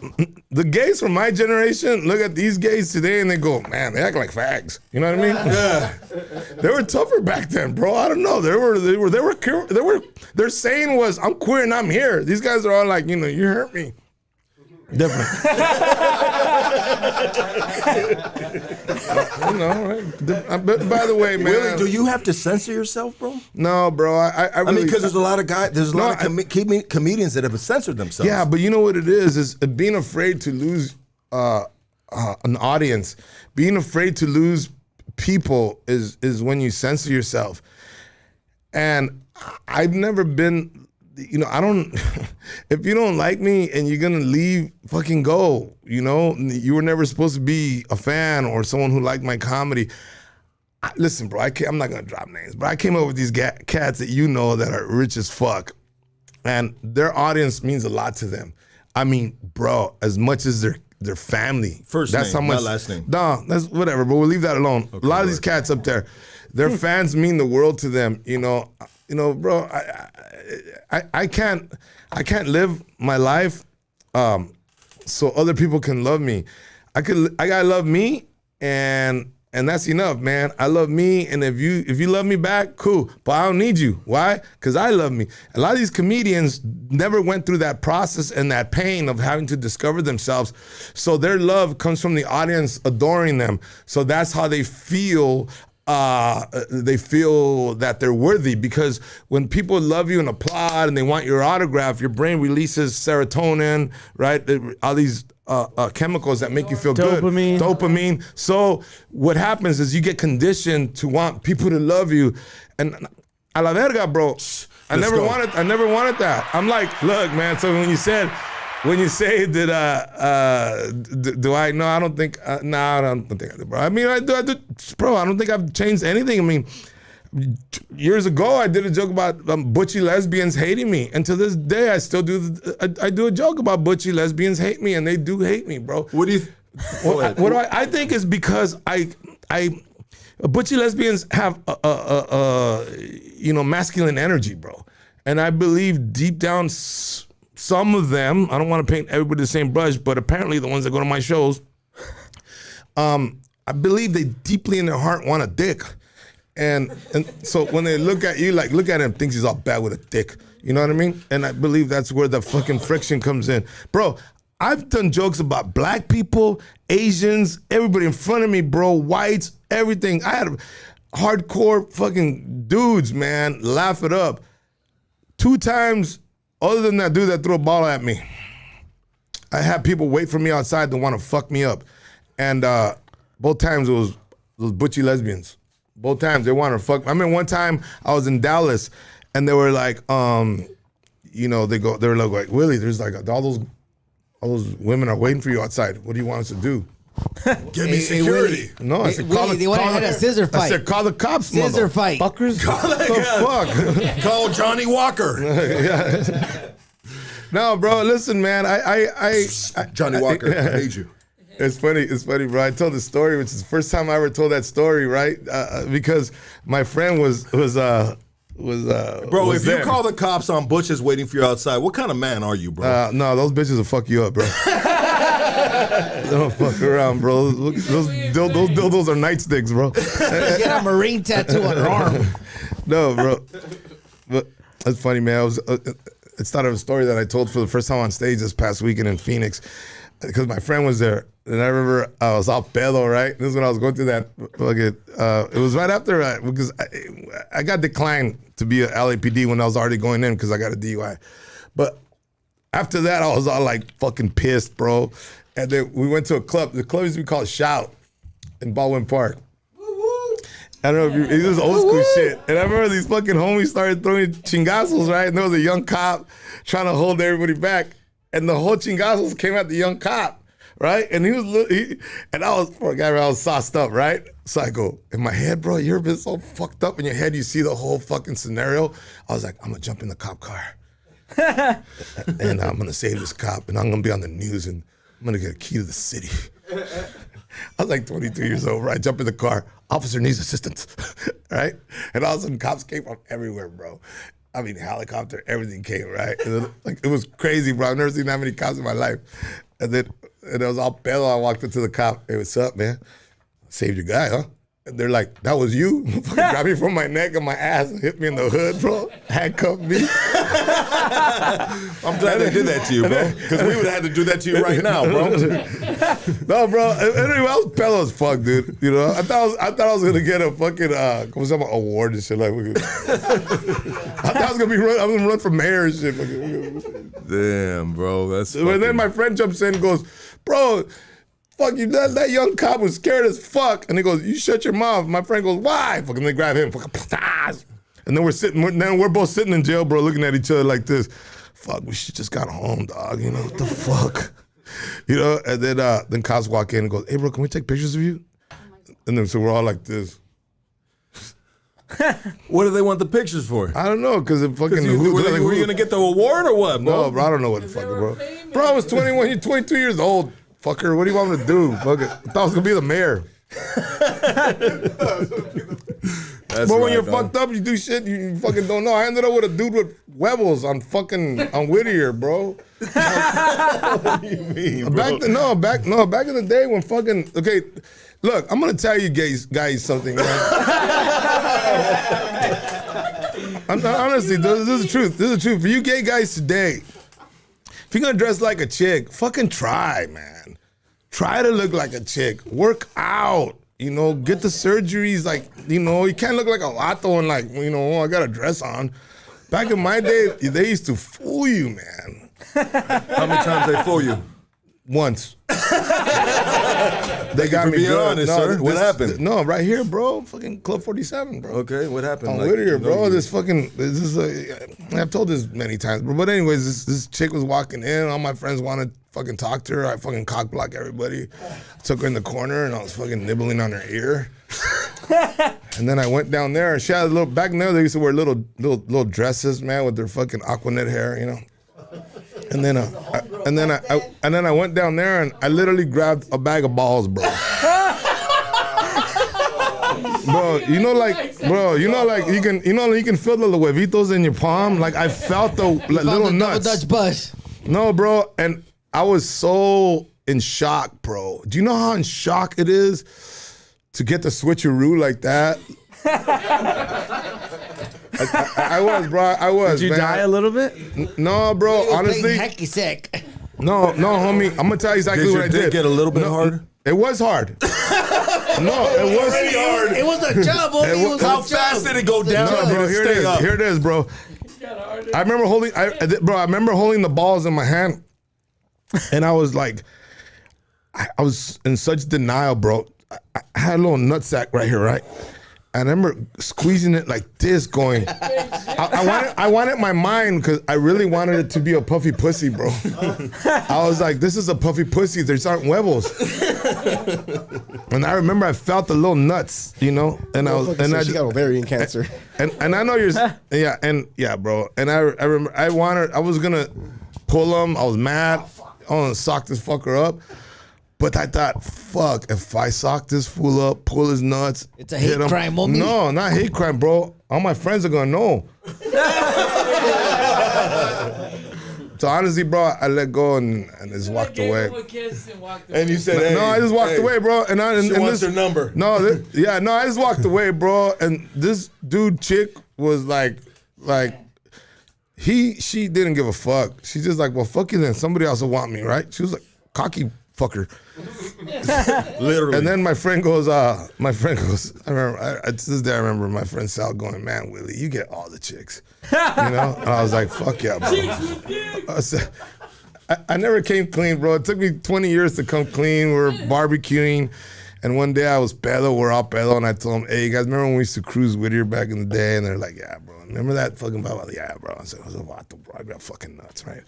the gays from my generation look at these gays today and they go, man, they act like fags. You know what I mean? Yeah. They were tougher back then, bro. I don't know. Their saying was, I'm queer and I'm here. These guys are all like, you hurt me. Different. Right? But by the way, man. Willie, do you have to censor yourself, bro? No, bro. I mean, because there's a lot of guys, there's a lot of comedians that have censored themselves. Yeah, but you know what it is being afraid to lose an audience, being afraid to lose people is when you censor yourself. And I've never been. I don't, if you don't like me and you're going to leave, fucking go, you were never supposed to be a fan or someone who liked my comedy. Listen, bro, I'm not going to drop names, but I came up with these cats that that are rich as fuck. And their audience means a lot to them. I mean, bro, as much as their family. First that's name, how much, not last name. No, that's whatever, but we'll leave that alone. Okay, a lot of these cats up there, their fans mean the world to them, bro, I can't live my life so other people can love me. I gotta love me, and that's enough, man. I love me, and if you love me back, cool. But I don't need you. Why? Because I love me. A lot of these comedians never went through that process and that pain of having to discover themselves. So their love comes from the audience adoring them. So that's how they feel. They feel that they're worthy, because when people love you and applaud and they want your autograph, your brain releases serotonin, right? All these chemicals that make you feel Dopamine. good. Dopamine. So what happens is you get conditioned to want people to love you, and a la verga, bro. I never wanted that. I'm like, look, man. So when you say that, do I? No, I don't think. No, I don't think I do, bro. I mean, I do, bro. I don't think I've changed anything. I mean, years ago, I did a joke about butchy lesbians hating me, and to this day, I still do. I do a joke about butchy lesbians hate me, and they do hate me, bro. What do you? What do I think is because butchy lesbians have masculine energy, bro, and I believe deep down. Some of them, I don't want to paint everybody the same brush, but apparently the ones that go to my shows, I believe they deeply in their heart want a dick. And so when they look at you, like, look at him, thinks he's all bad with a dick. You know what I mean? And I believe that's where the fucking friction comes in. Bro, I've done jokes about black people, Asians, everybody in front of me, bro, whites, everything. I had hardcore fucking dudes, man, laugh it up. 2 times, other than that dude that threw a ball at me, I had people wait for me outside to want to fuck me up. And both times it was those butchy lesbians. Both times they wanted to fuck. I mean, one time I was in Dallas and they were like, they were like, Willie, there's like all those women are waiting for you outside. What do you want us to do? Give me security. No, I said, They wanted to have a scissor fight. I said, call the cops, Scissor fight. Fuckers. What the fuck? Call Johnny Walker. No, bro, listen, man. I Johnny Walker, I hate you. It's funny, bro. I told the story, which is the first time I ever told that story, right? Because my friend was Bro, if there. you call the cops on butches waiting for you outside, what kind of man are you, bro? No, those bitches will fuck you up, bro. Don't fuck around, bro. Look, those dildos are nightsticks, bro. Get a Marine tattoo on her arm. No, bro. But that's funny, man. It's not a story that I told for the first time on stage this past weekend in Phoenix, because my friend was there, and I remember I was out pedo, right? This is when I was going through that. It was right after because I got declined to be a LAPD when I was already going in because I got a DUI. But after that, I was all like fucking pissed, bro. And then we went to a club. The club used to be called Shout in Baldwin Park. I don't know if it was old school shit. And I remember these fucking homies started throwing chingazos, right? And there was a young cop trying to hold everybody back. And the whole chingazos came at the young cop, right? And and I was sauced up, right? So I go, in my head, bro, you're been so fucked up in your head, you see the whole fucking scenario. I was like, I'm gonna jump in the cop car. And I'm gonna save this cop, and I'm gonna be on the news, and I'm gonna get a key to the city. I was like 22 years old, right? I jump in the car. Officer needs assistance, right? And all of a sudden, cops came from everywhere, bro. I mean, helicopter, everything came, right? And it was crazy, bro. I've never seen that many cops in my life. And then it was all pedo. I walked up to the cop. Hey, what's up, man? Saved your guy, huh? And they're like, that was you? Grabbed me from my neck and my ass and hit me in the hood, bro. Handcuffed me. I'm glad they did that to you, bro. Because we would have had to do that to you right now, bro. No, bro. Anyway, I was pedo as fuck, dude. You know, I thought I was gonna get a fucking award and shit. Like, I thought I was gonna run for mayor and shit. Damn, bro. That's. And then my friend jumps in and goes, bro. Fuck you, that young cop was scared as fuck. And he goes, you shut your mouth. My friend goes, why? Fucking they grab him. And then we're both sitting in jail, bro, looking at each other like this. Fuck, we should just got home, dog. You know, what the fuck? You know, and then cops walk in and goes, hey, bro, can we take pictures of you? And then so we're all like this. What do they want the pictures for? I don't know, because it fucking... Were you going to get the award or what, bro? No, bro, I don't know what the fuck, bro. Bro, I was 21, you're 22 years old. Fucker, what do you want me to do? Fuck it. I thought I was gonna be the mayor. But when you're fucked up, you do shit you fucking don't know. I ended up with a dude with huevos on Whittier, bro. What do you mean, bro? Back in the day when fucking look, I'm gonna tell you guys something, man. Honestly, this is the truth. This is the truth. For you gay guys today, if you're gonna dress like a chick, fucking try, man. Try to look like a chick. Work out. You know, get the surgeries. Like, you know, you can't look like a lato and like, you know, I got a dress on. Back in my day, they used to fool you, man. How many times they fool you? Once. They got me being good. honest, sir. What happened? No, right here, bro. Fucking Club 47, bro. Okay, what happened? On Whittier, bro. I've told this many times, bro. But anyways, this chick was walking in. All my friends wanted to fucking talk to her. I fucking cock blocked everybody. Took her in the corner and I was fucking nibbling on her ear. And then I went down there and she had a little, back in there they used to wear little dresses, man, with their fucking Aquanet hair, you know. And then I went down there and I literally grabbed a bag of balls, bro. Bro, you can feel the huevitos in your palm. Like I felt the little nuts. Dutch bus. No, bro, and I was so in shock, bro. Do you know how in shock it is to get the switcheroo like that? I was, bro. I was. Did you die a little bit? No, bro. Honestly, hacky sack. no, homie. I'm gonna tell you exactly what I did. Get a little bit harder? It was hard. No, it was Pretty hard. It was a job, homie. How fast did it go down? No, bro. Here it is. Here it is, bro. I remember holding the balls in my hand, and I was like, I was in such denial, bro. I had a little nutsack right here, right? And I remember squeezing it like this, going. I wanted my mind because I really wanted it to be a puffy pussy, bro. I was like, this is a puffy pussy. There's aren't huevos. And I remember I felt the little nuts, you know. And she got ovarian cancer. And I know you're, yeah, bro. And I remember I was gonna pull them. I was mad. I want to sock this fucker up. But I thought, fuck, if I sock this fool up, pull his nuts. It's a hate crime, homie. No, not hate crime, bro. All my friends are gonna know. So honestly, bro, I let go and just walked away. And you said, hey, no, I just walked away, bro. And she wants her number. No, I just walked away, bro. And this chick was like, she didn't give a fuck. She's just like, well, fuck you then. Somebody else will want me, right? She was like, cocky fucker. Literally. And then my friend goes, I remember, to this day I remember my friend Sal going, man, Willie, you get all the chicks. You know? And I was like, fuck yeah, bro. I never came clean, bro. It took me 20 years to come clean. We were barbecuing. And one day I was pedo, we're all pedo, and I told them, hey, you guys remember when we used to cruise Whittier back in the day? And they're like, yeah, bro. Remember that fucking blah, blah, yeah, bro. I said, I was a vato, bro. I got fucking nuts, right?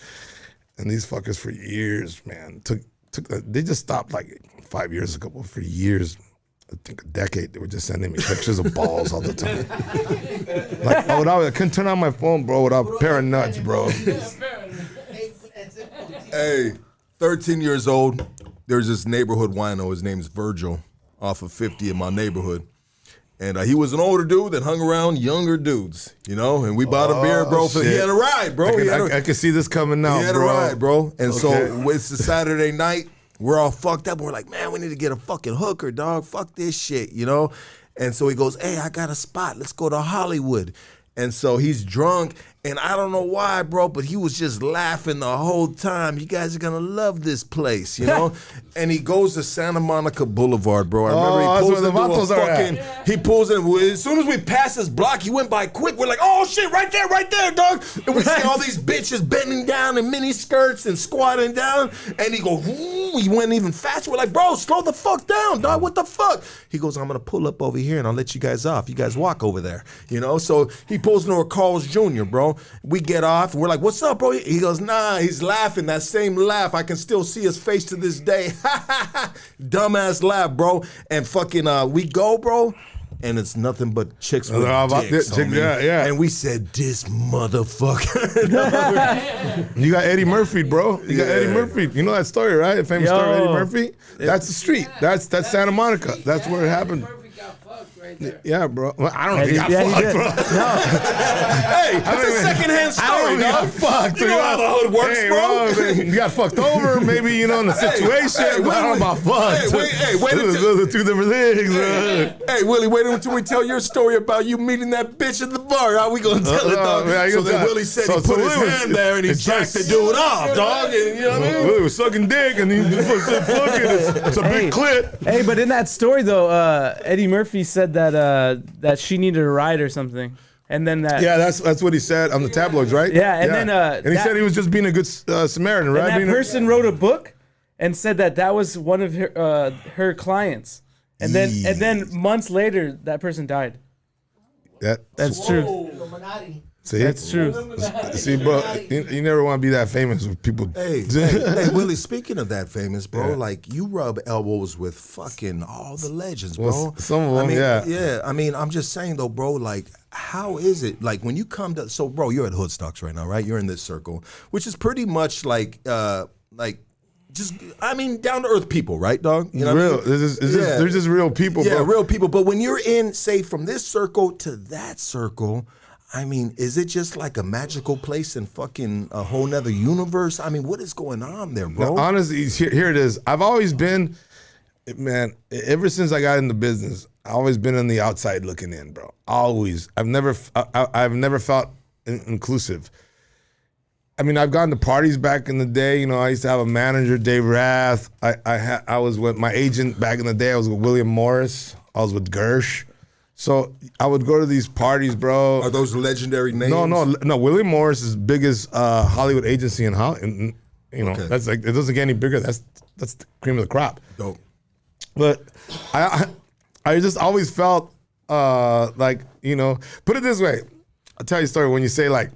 And these fuckers for years, man, they just stopped like 5 years ago, but for years, I think a decade, they were just sending me pictures of balls all the time. Like, I couldn't turn on my phone, bro, without a pair of nuts, bro. Hey, 13 years old, there's this neighborhood wino. His name's Virgil, off of 50 in my neighborhood. And he was an older dude that hung around younger dudes, you know. And we bought a beer, bro. He had a ride, bro. I can see this coming now, bro. He had a ride, bro. And so it's a Saturday night. We're all fucked up. We're like, man, we need to get a fucking hooker, dog. Fuck this shit, you know. And so he goes, hey, I got a spot. Let's go to Hollywood. And so he's drunk, and I don't know why, bro, but he was just laughing the whole time. You guys are going to love this place, you know? And he goes to Santa Monica Boulevard, bro. I remember he pulls in. As soon as we passed this block, he went by quick. We're like, oh, shit, right there, dog. And we see all these bitches bending down in mini skirts and squatting down. And he goes, he went even faster. We're like, bro, slow the fuck down, dog. What the fuck? He goes, I'm going to pull up over here, and I'll let you guys off. You guys walk over there, you know? So he pulls into a Carl's Jr., bro. We get off. We're like, what's up, bro? He goes, nah, he's laughing. That same laugh. I can still see his face to this day. Dumbass laugh, bro. And fucking, we go, bro. And it's nothing but chicks with dicks, yeah. And we said, this motherfucker. You got Eddie Murphy, bro. You got Eddie Murphy. You know that story, right? The famous story of Eddie Murphy? That's the street. That's Santa Monica. That's where it happened. Yeah, bro. Well, I don't know if he got fucked, bro. No. Hey, that's a secondhand story, dog. Fucked. You know how the hood works, bro. You got fucked over, maybe, you know, in the situation. I don't know about fucked. Wait those are two different things, bro. Hey, Willie, wait until we tell your story about you meeting that bitch at the bar. How we gonna tell it, dog? So then Willie said he put his hand there and he jacked the dude off, dog. And, you know what I mean? Willie was sucking dick and he said, fuck it. It's a big clit. Hey, but in that story, though, Eddie Murphy said that she needed a ride or something, and then that's what he said on the tabloids, right? Yeah, and then and he said he was just being a good Samaritan, right? And that person wrote a book and said that was one of her clients, and then months later that person died. That's true. See, that's true. See, bro, you never want to be that famous with people. Hey, Willie, speaking of that famous, bro, like you rub elbows with fucking all the legends, bro. Well, some of them, Yeah, I mean, I'm just saying though, bro, like, how is it, like, when you come to, so, bro, you're at Hoodstocks right now, right? You're in this circle, which is pretty much like just, I mean, down to earth people, right, dog? You know real. What I mean? They're just real people, yeah, bro. Real people. But when you're in, say, from this circle to that circle, I mean, is it just like a magical place in fucking a whole nother universe? I mean, what is going on there, bro? Now, honestly, here it is. I've always been, man, ever since I got into business, I've always been on the outside looking in, bro. Always. I've never felt inclusive. I mean, I've gone to parties back in the day. You know, I used to have a manager, Dave Rath. I was with my agent back in the day. I was with William Morris. I was with Gersh. So I would go to these parties, bro. Are those legendary names? No. William Morris is biggest Hollywood agency in Hollywood. You know, that's like, it doesn't get any bigger. That's the cream of the crop. Dope. But I just always felt like, you know, put it this way. I'll tell you a story. When you say like,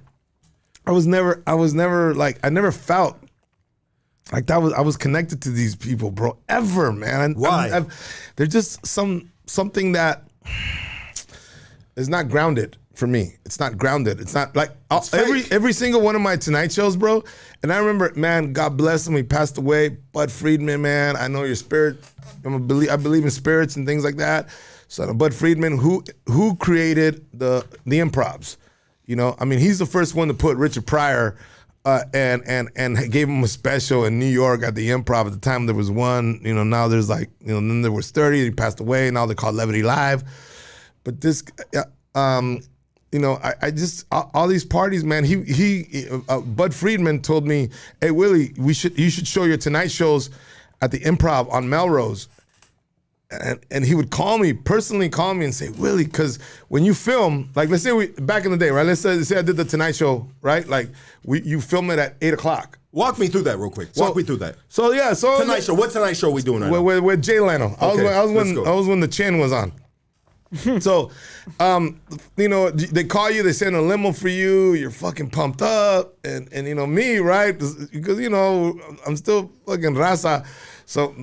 I never felt like that I was connected to these people, bro, ever, man. Why? They're just something that is not grounded for me. It's not grounded. It's not like every single one of my Tonight shows, bro. And I remember, man, God bless him. He passed away. Bud Friedman, man. I know your spirit. I believe in spirits and things like that. So Bud Friedman, who created the improvs. You know, I mean, he's the first one to put Richard Pryor and gave him a special in New York at the Improv. At the time, there was one. You know, now there's like, you know, then there was 30. He passed away. Now they're called Levity Live. But this, you know, I just all these parties, man. Bud Friedman told me, "Hey Willie, you should show your Tonight shows at the Improv on Melrose." And he would personally call me and say, Willie, because when you film, like let's say back in the day, right? Let's say I did the Tonight Show, right? Like you film it at 8 o'clock. Walk me through that real quick. Walk me through that. So yeah, Tonight Show. What Tonight Show are we doing right now? With Jay Leno. I was when the Chin was on. So, you know, they call you, they send a limo for you, you're fucking pumped up, and you know me, right? Because you know I'm still fucking raza. So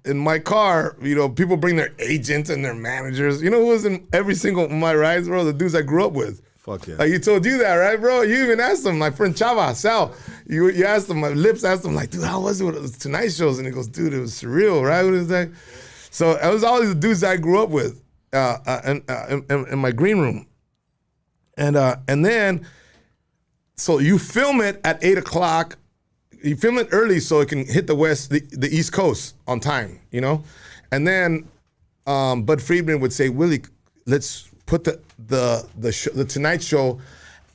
in my car, you know, people bring their agents and their managers. You know who was in every single of my rides, bro? The dudes I grew up with. Fuck yeah. Like, he told you that, right, bro? You even asked him, my friend Chava, Sal, you asked him, my lips asked him, like, dude, how was it with those Tonight shows? And he goes, dude, it was surreal, right? What is that? So it was always the dudes I grew up with in my green room. And then, so you film it at 8 o'clock. You film it early so it can hit the East Coast on time, you know? And then Bud Friedman would say, Willie, let's put the Tonight Show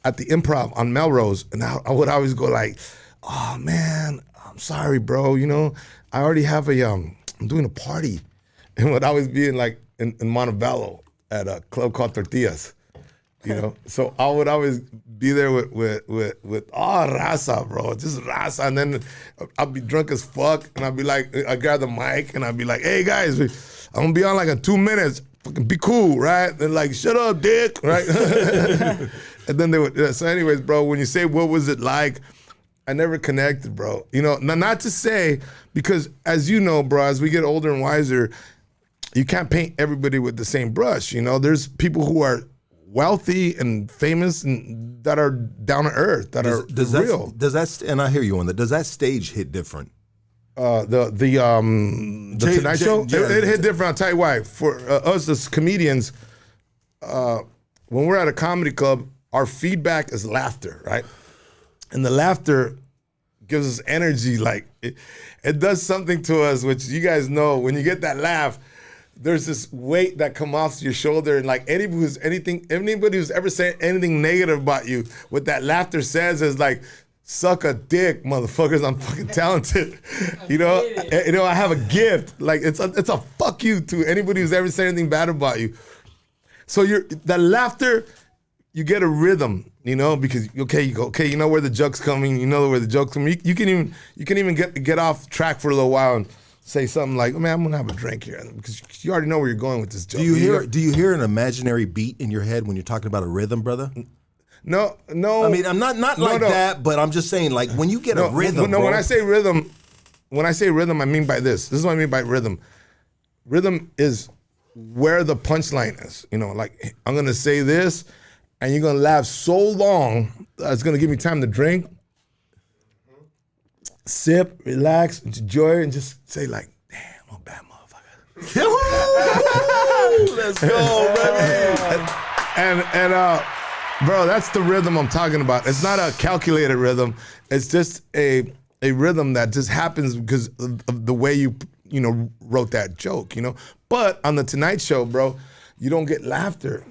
at the Improv on Melrose. And I would always go like, oh man, I'm sorry, bro. You know, I already have I'm doing a party. And would always be in Montebello at a club called Tortillas. You know, so I would always be there with raza, bro, just raza, and then I'd be drunk as fuck, and I'd be like, I grab the mic, and I'd be like, hey guys, I'm gonna be on like in 2 minutes, fucking be cool, right? They're like, shut up, dick, right? And then they would. So, anyways, bro, when you say what was it like, I never connected, bro. You know, not to say, because as you know, bro, as we get older and wiser, you can't paint everybody with the same brush. You know, there's people who are wealthy and famous and that are down to earth, that are real. Does that, and I hear you on that, does that stage hit different? The Tonight Show, yeah, it hit different. I'll tell you why. For us as comedians, when we're at a comedy club, our feedback is laughter, right? And the laughter gives us energy. Like it does something to us, which you guys know. When you get that laugh, there's this weight that comes off your shoulder, and like anybody who's ever said anything negative about you, what that laughter says is like, suck a dick, motherfuckers. I'm fucking talented. You know, I have a gift. Like it's a fuck you to anybody who's ever said anything bad about you. So that laughter, you get a rhythm, you know, because you go, you know where the joke's coming, you know where the joke's coming. You can even get off track for a little while and say something like, man, I'm gonna have a drink here, because you already know where you're going with this joke. Do you hear an imaginary beat in your head when you're talking about a rhythm, brother? No. I mean, I'm not like that, but I'm just saying, like, when you get a rhythm. No, when I say rhythm, I mean by this. This is what I mean by rhythm. Rhythm is where the punchline is. You know, like, I'm gonna say this, and you're gonna laugh so long that it's gonna give me time to drink, sip, relax, enjoy, and just say like, damn, I'm a bad motherfucker. Let's go, baby. And bro, that's the rhythm I'm talking about. It's not a calculated rhythm. It's just a rhythm that just happens because of the way you wrote that joke, you know? But on the Tonight Show, bro, you don't get laughter.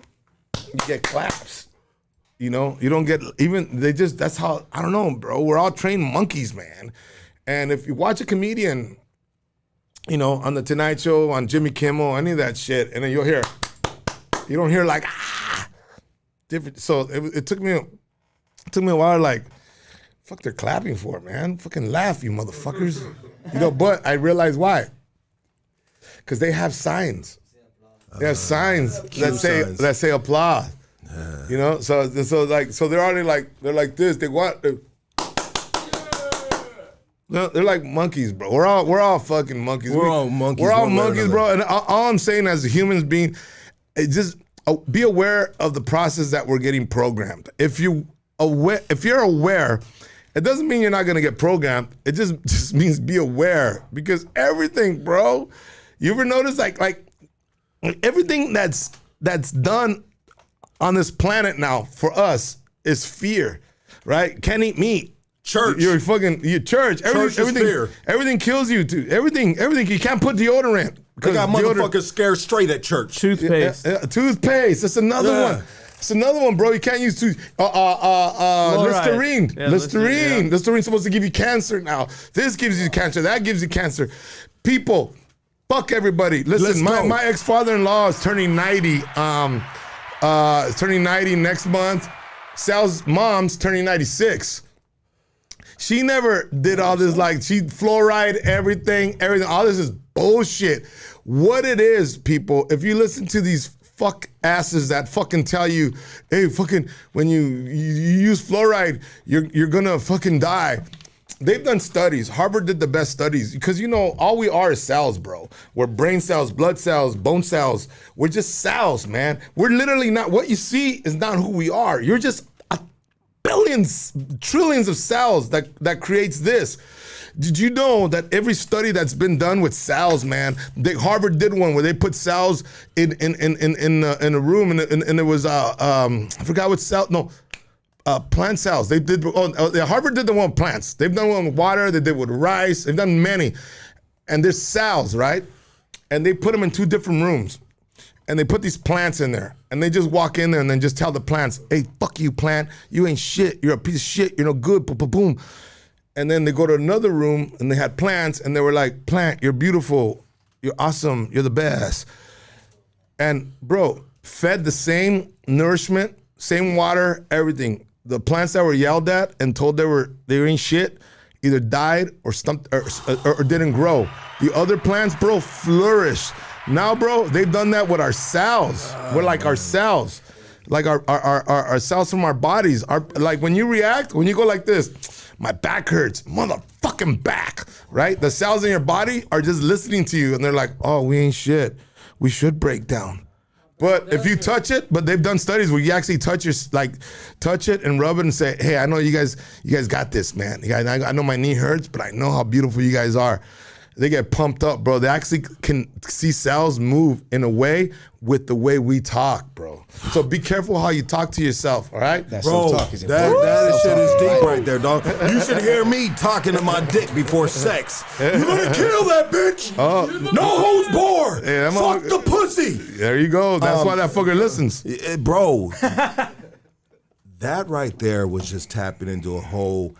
You get claps. You know, you don't get that's how, I don't know, bro. We're all trained monkeys, man. And if you watch a comedian, you know, on the Tonight Show, on Jimmy Kimmel, any of that shit, and then you don't hear like, different. So it took me a while, like, fuck, they're clapping for it, man. Fucking laugh, you motherfuckers. You know, but I realized why. Because they have signs. They have signs that say applause. You know, so they're already like, they're like this. They're like monkeys, bro. We're all fucking monkeys. We're all monkeys. We're all monkeys, bro. And all I'm saying as a human being, just be aware of the process that we're getting programmed. If you're aware, it doesn't mean you're not gonna get programmed. It just means be aware, because everything, bro. You ever notice like everything that's done on this planet now for us is fear, right? Can't eat meat. Church. Your church. Everything kills you too. Everything. You can't put deodorant. They got motherfuckers scared straight at church. Toothpaste. Toothpaste. That's another one. It's another one, bro. You can't use Listerine. Yeah, Listerine. Listerine's supposed to give you cancer now. This gives you cancer. That gives you cancer. People, fuck everybody. Listen, my ex-father-in-law is turning 90. Is turning 90 next month. Sal's mom's turning 96. She never did all this, like, she fluoride everything. All this is bullshit. What it is, people, if you listen to these fuck asses that fucking tell you, hey, fucking, when you use fluoride, you're gonna fucking die. they've done studies. Harvard did the best studies because, you know, all we are is cells, bro. We're brain cells, blood cells, bone cells. We're just cells, man. We're literally not, what you see is not who we are. You're just billions, trillions of cells that creates this. Did you know that every study that's been done with cells, man, Harvard did one where they put cells in a room and it was I forgot what cell, no, plant cells. They did. Harvard did the one with plants. They've done one with water. They did with rice. They've done many, and there's cells, right? And they put them in 2 different rooms, and they put these plants in there, and they just walk in there and then just tell the plants, "Hey, fuck you, plant. You ain't shit. You're a piece of shit. You're no good." Boom, boom, boom. And then they go to another room and they had plants and they were like, "Plant, you're beautiful. You're awesome. You're the best." And bro, fed the same nourishment, same water, everything. The plants that were yelled at and told they ain't shit either died or stumped or didn't grow. The other plants, bro, flourished. Now, bro, they've done that with our cells. We're like our cells. Like our cells from our bodies. Like when you react, when you go like this, my back hurts, motherfucking back, right? The cells in your body are just listening to you and they're like, "Oh, we ain't shit. We should break down." But if you touch it, but they've done studies where you actually touch it and rub it and say, "Hey, I know you guys got this, man. I know my knee hurts, but I know how beautiful you guys are." They get pumped up, bro. They actually can see cells move in a way with the way we talk, bro. So be careful how you talk to yourself, all right? That Bro, self-talk is important. that shit is deep right there, dog. You should hear me talking to my dick before sex. You're gonna kill that bitch. No holds barred. Yeah, fuck the pussy. There you go. That's why that fucker listens. Bro, that right there was just tapping into a whole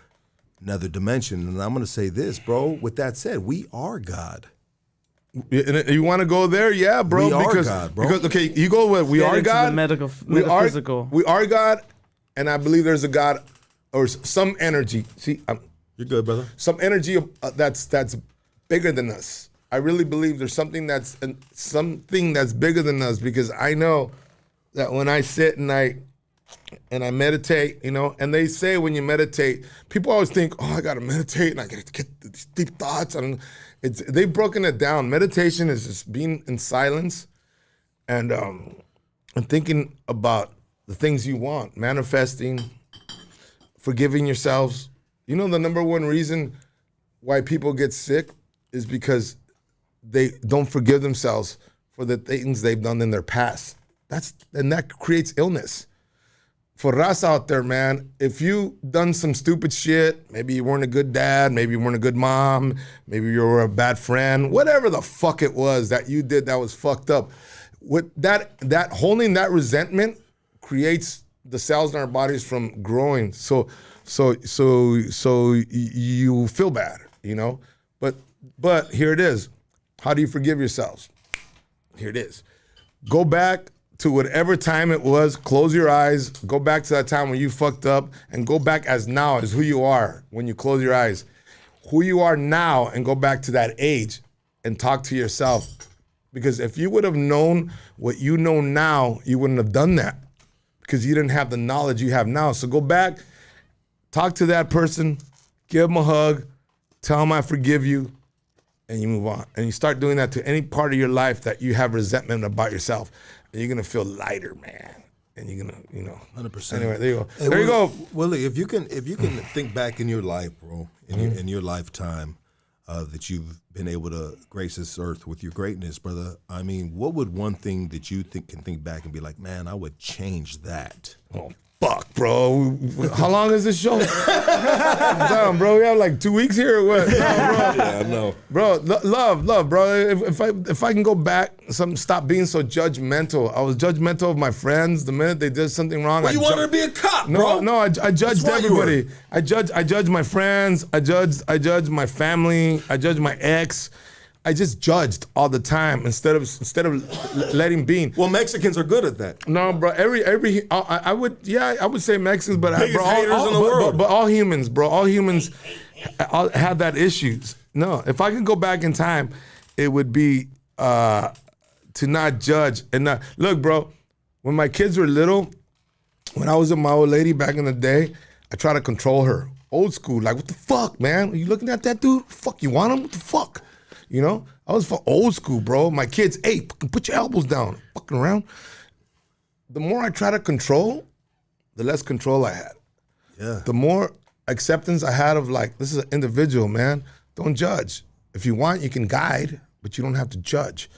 another dimension. And I'm gonna say this, bro. With that said, we are God. You want to go there? Yeah, bro. We are God, bro. Because, okay, you go with we Get are into God. the metaphysical. We are God, and I believe there's a God or some energy. See, You're good, brother. some energy that's bigger than us. I really believe there's something that's bigger than us, because I know that when I sit and I meditate, you know, and they say when you meditate, people always think, "Oh, I gotta meditate and I gotta get these deep thoughts." And they've broken it down. Meditation is just being in silence and thinking about the things you want, manifesting, forgiving yourselves. You know, the number one reason why people get sick is because they don't forgive themselves for the things they've done in their past. And that creates illness. For us out there, man, if you done some stupid shit, maybe you weren't a good dad, maybe you weren't a good mom, maybe you were a bad friend, whatever the fuck it was that you did that was fucked up, with that holding that resentment creates the cells in our bodies from growing. So you feel bad, you know? But here it is. How do you forgive yourselves? Here it is. Go back to whatever time it was, close your eyes, go back to that time when you fucked up, and go back as now as who you are when you close your eyes. Who you are now, and go back to that age and talk to yourself. Because if you would have known what you know now, you wouldn't have done that, because you didn't have the knowledge you have now. So go back, talk to that person, give them a hug, tell them I forgive you, and you move on. And you start doing that to any part of your life that you have resentment about yourself. And you're gonna feel lighter, man. And you're gonna, 100%. Anyway, there you go. Hey, there you go. Willie, if you can think back in your life, bro, in your lifetime, that you've been able to grace this earth with your greatness, brother. I mean, what would one thing that you can think back and be like, man, I would change that? Oh, fuck, bro. How long is this show? Damn, bro. We have like 2 weeks here or what? No, bro. Yeah, I know. Bro, love, bro. If I can go back, stop being so judgmental. I was judgmental of my friends the minute they did something wrong. Well, you wanted to be a cop, bro. No, I judged everybody. I judged my friends. I judged my family. I judged my ex. I just judged all the time instead of letting be. Well, Mexicans are good at that. No, bro. I would say Mexicans, but Biggest haters in the world. But all humans, bro. All humans have that issues. No, if I could go back in time, it would be to not judge and not look, bro. When my kids were little, when I was with my old lady back in the day, I tried to control her old school. Like, what the fuck, man? Are you looking at that dude? Fuck, you want him? What the fuck? You know? I was for old school, bro. My kids, hey, fucking put your elbows down. Fucking around. The more I try to control, the less control I had. Yeah. The more acceptance I had of like, this is an individual, man. Don't judge. If you want, you can guide, but you don't have to judge.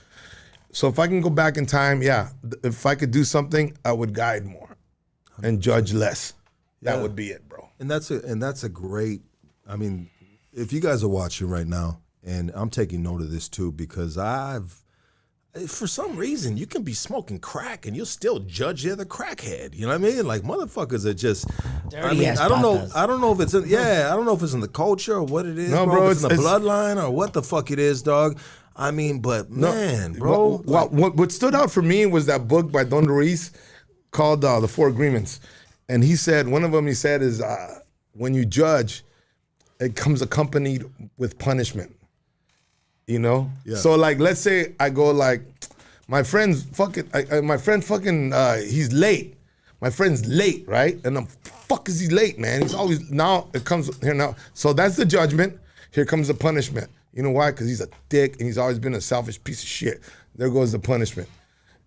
So if I can go back in time, yeah, if I could do something, I would guide more and judge less. That would be it, bro. And that's a great, I mean, if you guys are watching right now, and I'm taking note of this too, because for some reason, you can be smoking crack and you'll still judge the other crackhead. You know what I mean? Like, motherfuckers are just. Dirty ass I don't know. patas. I don't know if it's in. Yeah, I don't know if it's in the culture or what it is. No, bro. bro, If it's in the it's- bloodline or what the fuck it is, dog. I mean, but man, bro. What stood out for me was that book by Don Ruiz called The Four Agreements. And he said, one of them he said is, when you judge, it comes accompanied with punishment. You know? Yeah. So like, let's say I go like, my friend's fucking, he's late. My friend's late, right? And the fuck is he late, man? He's always, now it comes here now. So that's the judgment. Here comes the punishment. You know why? Because he's a dick and he's always been a selfish piece of shit. There goes the punishment.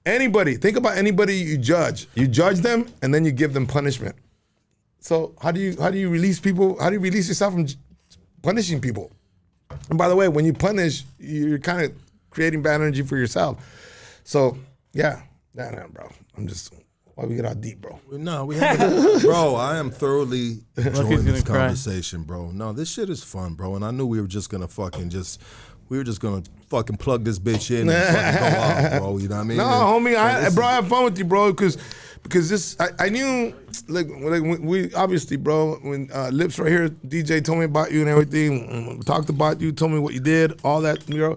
Anybody, think about anybody you judge. You judge them and then you give them punishment. So how do you release people? How do you release yourself from punishing people? And by the way, when you punish, you're kind of creating bad energy for yourself. So yeah, bro. Why we get all deep, bro? No, we haven't. Bro, I am thoroughly enjoying this cry. conversation, bro. No, this shit is fun, bro. And I knew we were just gonna fucking plug this bitch in and fucking go out, bro. You know what I mean? No, homie, I have fun with you, bro, because this, I knew, like we obviously, bro, when Lips right here, DJ told me about you and everything, talked about you, told me what you did, all that, you know.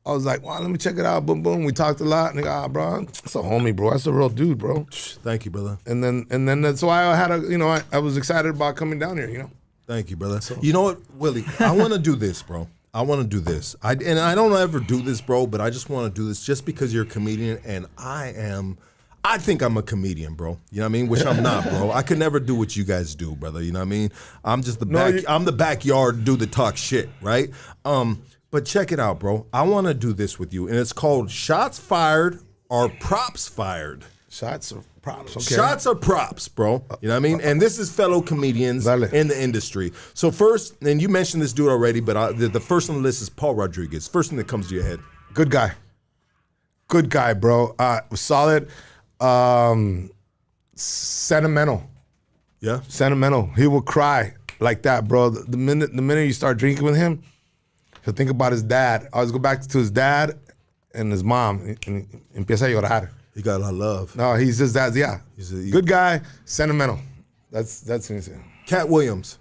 I was like, wow, let me check it out, boom, boom. We talked a lot, and bro, that's a homie, bro. That's a real dude, bro. Thank you, brother. And then that's why I had I was excited about coming down here, you know. Thank you, brother. You know what, Willie? I want to do this, bro. I want to do this. I don't ever do this, bro, but I just want to do this just because you're a comedian, and I think I'm a comedian, bro. You know what I mean? Which I'm not, bro. I could never do what you guys do, brother. You know what I mean? I'm just I'm the backyard do the talk shit, right? But check it out, bro. I want to do this with you, and it's called Shots Fired or Props Fired. Shots or props, okay. Shots are props, bro. You know what I mean? And this is fellow comedians Dale. in the industry. So first, and you mentioned this dude already, but the first on the list is Paul Rodriguez. First thing that comes to your head. Good guy, bro. Solid. Sentimental. Yeah? Sentimental. He will cry like that, bro. The minute you start drinking with him, he'll think about his dad. I always go back to his dad and his mom. And empieza a llorar. He got a lot of love. No, he's his dad's, yeah. Good guy, sentimental. That's what he said. Cat Williams.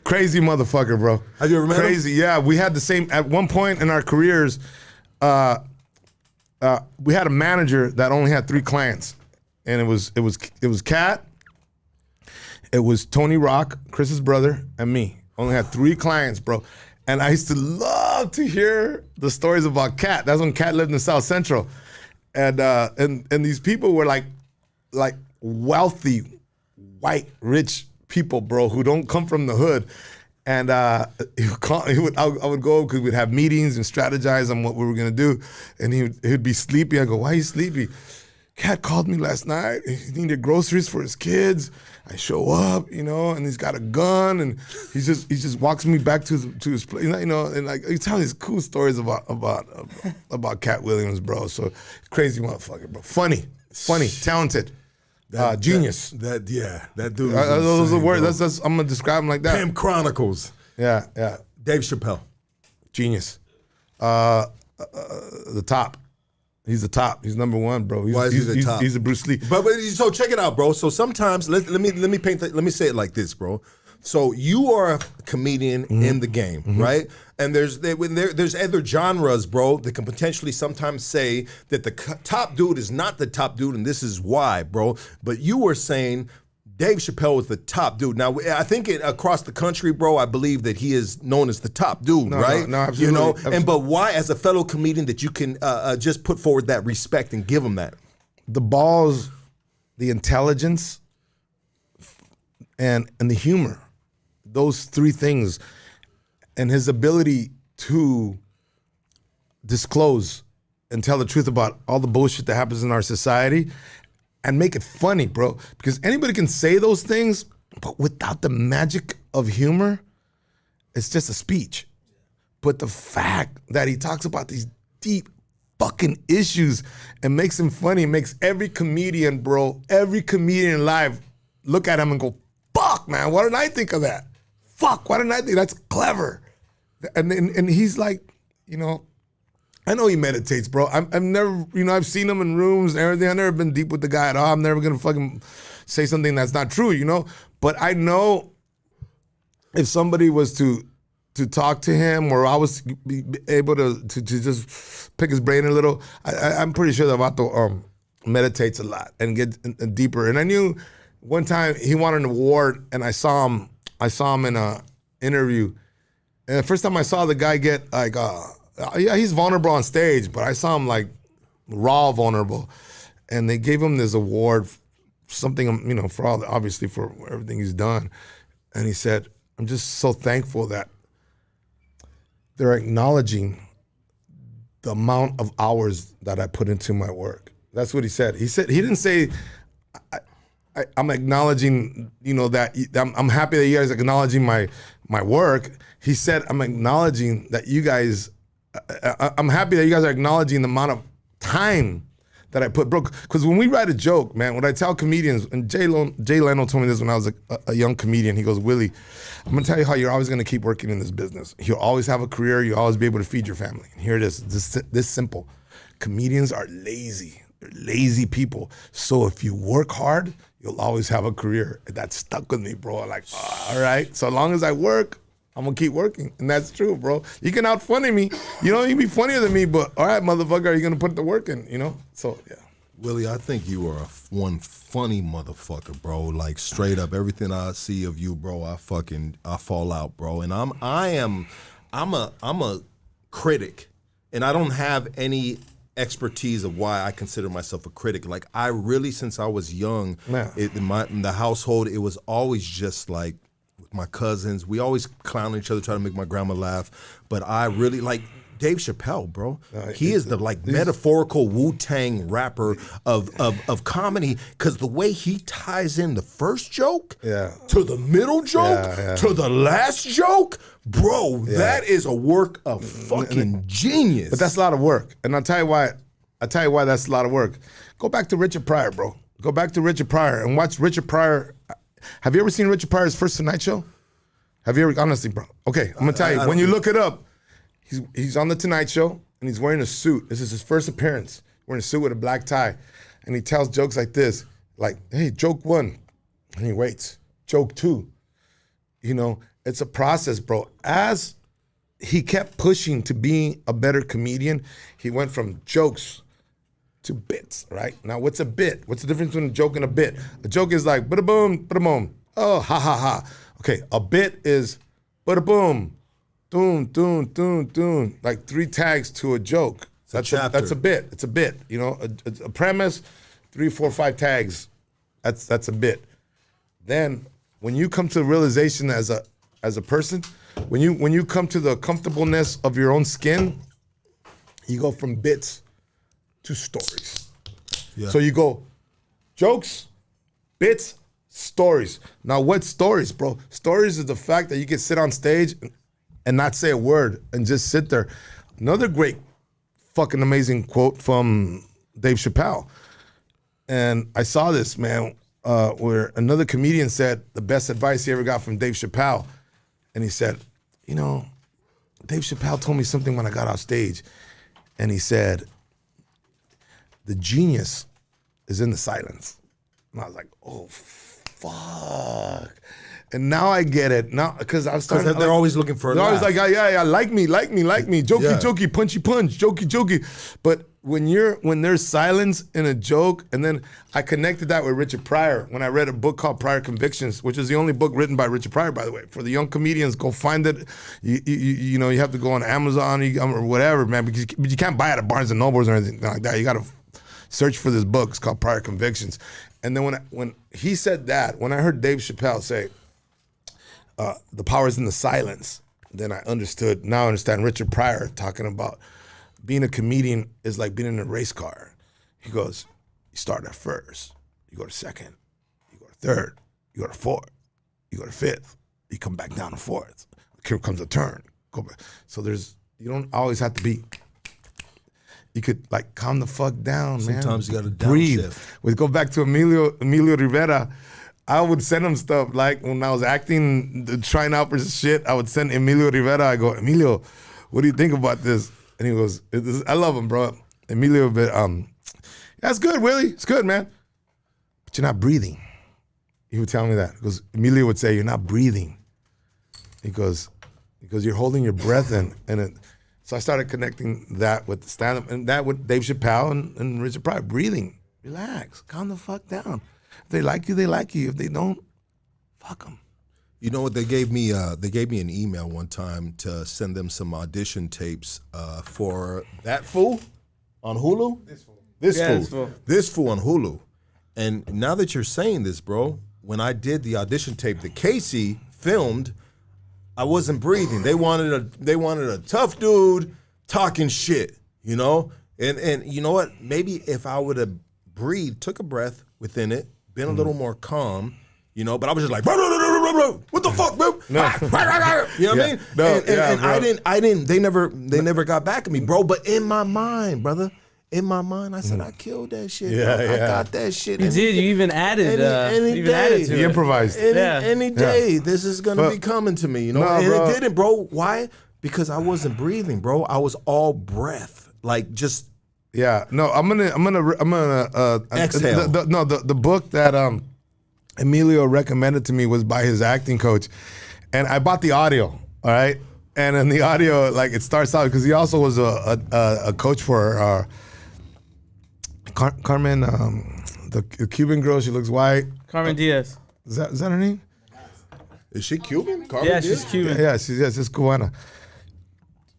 Crazy motherfucker, bro. Have you ever met him? Crazy, yeah. We had the same, at one point in our careers, we had a manager that only had 3 clients. And it was Cat, it was Tony Rock, Chris's brother, and me. Only had 3 clients, bro. And I used to love to hear the stories about Cat. That's when Cat lived in South Central. And these people were like wealthy, white, rich people, bro, who don't come from the hood. And I would go because we'd have meetings and strategize on what we were gonna do. And he'd be sleepy. I go, why are you sleepy? Cat called me last night. He needed groceries for his kids. I show up, you know, and he's got a gun, and he just walks me back to his place, you know, and like he's telling these cool stories about Cat Williams, bro. So crazy motherfucker, bro. Funny, talented, genius. That dude. Those are words. That's I'm gonna describe him like that. Pimp Chronicles. Yeah. Dave Chappelle. Genius. The top. He's the top. He's number 1, bro. Why is he the top? He's a Bruce Lee. But so check it out, bro. So sometimes let me say it like this, bro. So you are a comedian in the game, right? And there's other genres, bro, that can potentially sometimes say that the top dude is not the top dude, and this is why, bro. But you were saying Dave Chappelle was the top dude. Now, I think across the country, bro, I believe that he is known as the top dude, right? No, absolutely. You know, Absolutely. but why, as a fellow comedian, that you can just put forward that respect and give him that? The balls, the intelligence, and the humor. those three things and his ability to disclose and tell the truth about all the bullshit that happens in our society and make it funny, bro. Because anybody can say those things, but without the magic of humor, it's just a speech. But the fact that he talks about these deep fucking issues and makes them funny, makes every comedian, bro, every comedian live look at him and go, fuck, man, why didn't I think of that? Fuck, why didn't I think that's clever? And he's like, you know, I know he meditates, bro. I've never, you know, I've seen him in rooms and everything. I've never been deep with the guy at all. I'm never gonna fucking say something that's not true, you know? But I know if somebody was to talk to him, or I was able to just pick his brain a little, I'm pretty sure that Vato meditates a lot and gets deeper. And I knew one time he won an award, and I saw him in a interview. And the first time I saw the guy get like, yeah, he's vulnerable on stage, but I saw him like raw vulnerable. And they gave him this award, something, you know, for all, obviously for everything he's done. And he said, I'm just so thankful that they're acknowledging the amount of hours that I put into my work. That's what he said. He didn't say, I'm acknowledging, you know, that I'm happy that you guys are acknowledging my work. He said, I'm acknowledging that you guys, I'm happy that you guys are acknowledging the amount of time that I put, bro. Because when we write a joke, man, when I tell comedians, and Jay Leno told me this when I was a young comedian, he goes, Willie, I'm gonna tell you how you're always gonna keep working in this business. You'll always have a career, you'll always be able to feed your family. And here it is, this simple. Comedians are lazy. They're lazy people. So if you work hard, you'll always have a career. That stuck with me, bro. Like, all right, so long as I work, I'm gonna keep working. And that's true, bro. You can out-funny me. You know, you can be funnier than me, but all right, motherfucker, are you gonna put the work in, you know? So, yeah. Willie, I think you are one funny motherfucker, bro. Like, straight up, everything I see of you, bro, I fall out, bro. And I'm a critic, and I don't have any expertise of why I consider myself a critic. Like, I really, since I was young, in the household, it was always just like, with my cousins, we always clown each other, try to make my grandma laugh. But I really like Dave Chappelle, bro. He is the like metaphorical Wu-Tang rapper of comedy, because the way he ties in the first joke to the middle joke to the last joke, bro, that is a work of fucking genius. But that's a lot of work. And I'll tell you why that's a lot of work. Go back to Richard Pryor, bro. Go back to Richard Pryor and watch Richard Pryor. Have you ever seen Richard Pryor's first Tonight Show? Have you ever, honestly, bro? Okay, I'm gonna tell you, when you look it up, he's on the Tonight Show and he's wearing a suit. This is his first appearance, wearing a suit with a black tie. And he tells jokes like this, like, hey, joke one. And he waits. Joke two. You know, it's a process, bro. As he kept pushing to being a better comedian, he went from jokes to bits, right? Now, what's a bit? What's the difference between a joke and a bit? A joke is like, bada-boom, bada-boom. Oh, ha, ha, ha. Okay, a bit is bada-boom, doon, doon, doon, doon. Like 3 tags to a joke. That's a bit. It's a bit. You know, a premise, 3, 4, 5 tags. That's a bit. Then, when you come to the realization as a person, when you come to the comfortableness of your own skin, you go from bits to stories. Yeah. So you go jokes, bits, stories. Now, what stories, bro? Stories is the fact that you can sit on stage and not say a word and just sit there. Another great fucking amazing quote from Dave Chappelle. And I saw this, man, where another comedian said the best advice he ever got from Dave Chappelle. And he said, you know, Dave Chappelle told me something when I got off stage. And he said, the genius is in the silence. And I was like, oh, fuck. And now I get it. Now, because I was starting. Because they're always looking for a laugh. They're always like, yeah, like me. Jokey, punchy punch, jokey. But when there's silence in a joke, and then I connected that with Richard Pryor when I read a book called Prior Convictions, which is the only book written by Richard Pryor, by the way. For the young comedians, go find it. You know, you have to go on Amazon or whatever, man, but you can't buy it at Barnes and Nobles or anything like that. You got to search for this book. It's called Prior Convictions. And then when he said that, when I heard Dave Chappelle say, the power is in the silence. Then I understood. Now I understand Richard Pryor talking about being a comedian is like being in a race car. He goes, you start at first, you go to second, you go to third, you go to fourth, you go to fifth, you come back down to fourth. Here comes a turn. Go back. So you don't always have to be. You could like calm the fuck down, man. Sometimes you gotta breathe. downshift. We go back to Emilio Rivera. I would send him stuff like when I was acting, trying out for shit. I would send Emilio Rivera. I go, Emilio, what do you think about this? And he goes, I love him, bro. Emilio, that's good, Willie. It's good, man. But you're not breathing. He would tell me that. Because Emilio would say, you're not breathing. He goes, because you're holding your breath in. So I started connecting that with stand-up and that with Dave Chappelle and Richard Pryor. Breathing. Relax. Calm the fuck down. If they like you, they like you. If they don't, fuck them. You know what? They gave me an email one time to send them some audition tapes for That Fool on Hulu. This fool on Hulu. And now that you're saying this, bro, when I did the audition tape that Casey filmed, I wasn't breathing. They wanted a tough dude talking shit, you know? And you know what? Maybe if I would have breathed, took a breath within it, been a little more calm, you know, but I was just like, what the fuck, bro? You know what I mean? I didn't, they never got back at me, bro. But in my mind, brother, I said, I killed that shit. Yeah, bro. yeah. I got that shit. You did. You even added. Any day. To He it. improvised. Any day, this is gonna be coming to me, you know. And bro. it didn't, bro. Why? Because I wasn't breathing, bro. I was all breath, like just. Yeah, no, I'm gonna Exhale. The book that Emilio recommended to me was by his acting coach, and I bought the audio. All right, and in the audio, like it starts out because he also was a coach for Carmen, the Cuban girl. She looks white. Carmen Diaz. Is that her name? Is she Cuban? Carmen Yeah, Diaz? she's Cuban. Yeah, she's Cubana.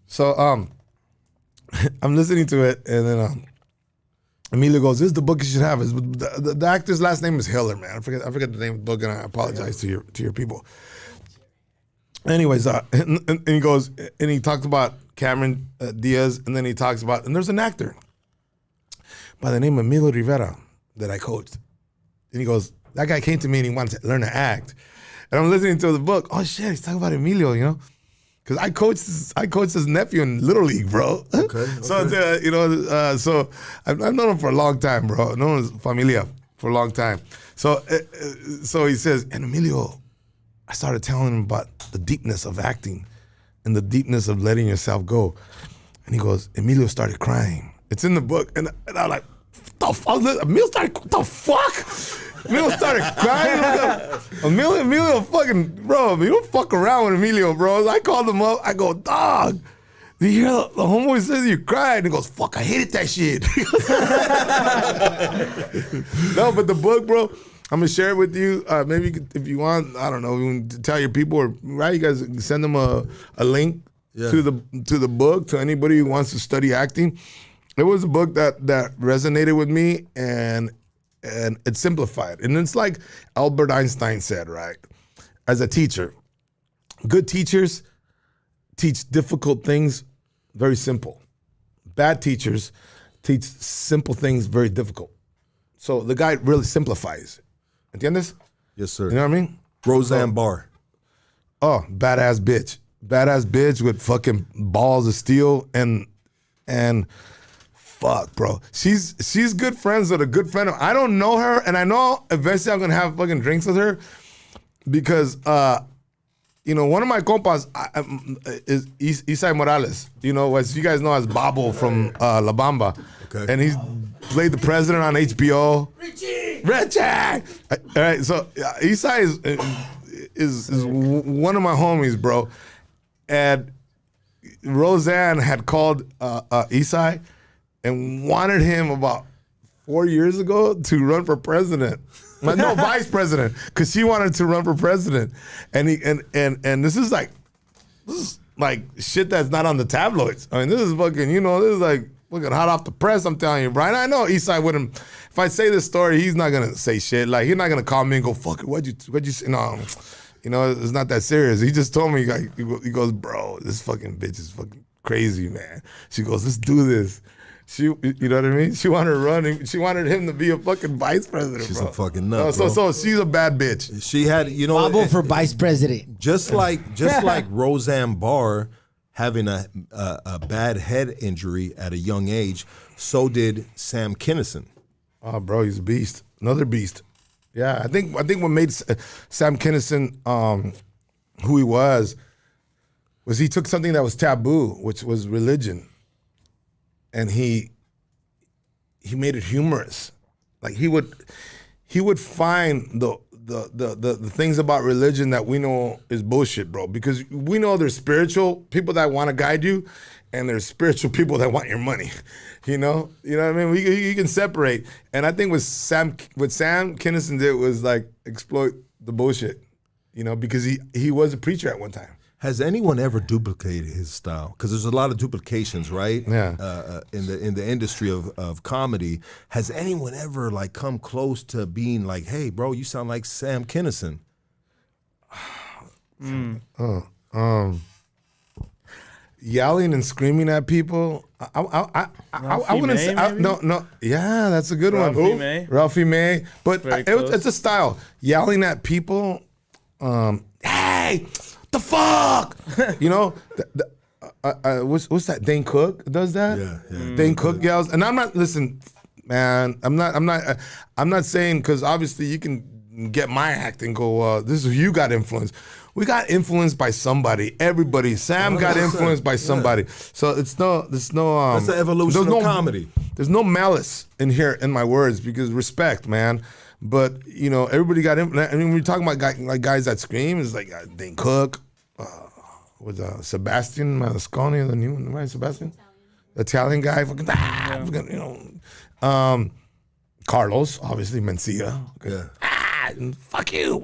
So I'm listening to it, and then Emilio goes, "This is the book you should have." The actor's last name is Hiller, man. I forget the name of the book, and I apologize to your people. Anyways, and he goes, and he talks about Cameron Diaz, and then he talks about, and there's an actor by the name of Emilio Rivera that I coached, and he goes, that guy came to me and he wanted to learn to act, and I'm listening to the book. Oh shit, he's talking about Emilio, you know. Cause I coached his nephew in Little League, bro. Okay. So so I've known him for a long time, bro. I've known his familia for a long time. So he says, and Emilio, I started telling him about the deepness of acting and the deepness of letting yourself go. And he goes, Emilio started crying. It's in the book, and I'm like, what the fuck? Emilio started, what the fuck? Emilio started crying. Emilio fucking, bro, you don't fuck around with Emilio, bro. I called him up. I go, dog, did you hear the homeboy says you cried? And he goes, fuck, I hated that shit. No, but the book, bro, I'm going to share it with you. Maybe if you want, I don't know, you can tell your people, or right, you guys send them a link to the book, to anybody who wants to study acting. It was a book that resonated with me, and it's simplified. And it's like Albert Einstein said, right? As a teacher, good teachers teach difficult things very simple. Bad teachers teach simple things very difficult. So the guy really simplifies. ¿Entiendes? Yes, sir. You know what I mean? Roseanne Barr. Oh, badass bitch. Badass bitch with fucking balls of steel and fuck, bro. She's good friends with a good friend. I don't know her, and I know eventually I'm gonna have fucking drinks with her because one of my compas is Isai Morales. You know, as you guys know as Babo from La Bamba. Okay. And he's played the president on HBO. Richie! All right, so Isai is one of my homies, bro. And Roseanne had called Isai and wanted him about 4 years ago to run for president. No, vice president, because she wanted to run for president. And this is like shit that's not on the tabloids. I mean, this is fucking, this is like fucking hot off the press, I'm telling you, Brian. I know Eastside wouldn't, if I say this story, he's not gonna say shit. Like, he's not gonna call me and go, fuck it, what'd you say? No. You know, it's not that serious. He just told me, like, he goes, bro, this fucking bitch is fucking crazy, man. She goes, let's do this. You know what I mean? She wanted to run. She wanted him to be a fucking vice president. She's bro. a fucking nut. So she's a bad bitch. She had, you know, Bobble for vice president. just like Roseanne Barr having a bad head injury at a young age. So did Sam Kinison. Oh, bro, he's a beast. Another beast. Yeah, I think what made Sam Kinison who he was he took something that was taboo, which was religion, and he made it humorous. Like he would find the things about religion that we know is bullshit, bro. Because we know there's spiritual people that want to guide you, and there's spiritual people that want your money. You know what I mean? You can separate. And I think what Sam Kinison did was like exploit the bullshit. You know, because he was a preacher at one time. Has anyone ever duplicated his style? Because there's a lot of duplications, right? Yeah. In the industry of comedy, has anyone ever like come close to being like, "Hey, bro, you sound like Sam Kinison"? Yelling and screaming at people. I wouldn't say. No. Yeah, that's a good one. Ralphie May. Ralphie May. But Very close. it's a style. Yelling at people. Hey, the fuck? You know, what's that? Dane Cook does that. Yeah. Dane Cook yells, and I'm not. Listen, man, I'm not saying, because obviously you can get my act and go, this is you got influenced. We got influenced by somebody. Everybody. Sam got 100%. influenced by somebody. So there's no. That's the evolution of comedy. There's no malice in here in my words, because respect, man. But you know, everybody got. I mean, when we're talking about guys that scream, it's like Dane Cook, with Sebastian Maniscalco, the new one, right? Sebastian, the Italian guy, fucking, you know, Carlos, obviously Mencia. Yeah. And fuck you.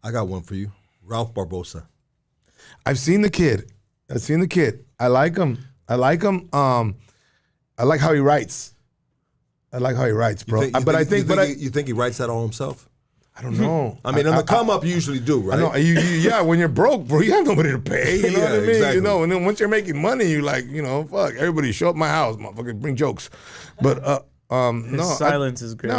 I got one for you, Ralph Barbosa. I've seen the kid. I like him. I like how he writes. Bro. You think he writes that all himself? I don't know. I mean, on the come up, you usually do, right? I know. Yeah, when you're broke, bro, you have nobody to pay. You know Yeah, what I mean? exactly. You know, and then once you're making money, you like, you know, fuck, everybody show up my house, motherfucker, bring jokes. But His silence is great.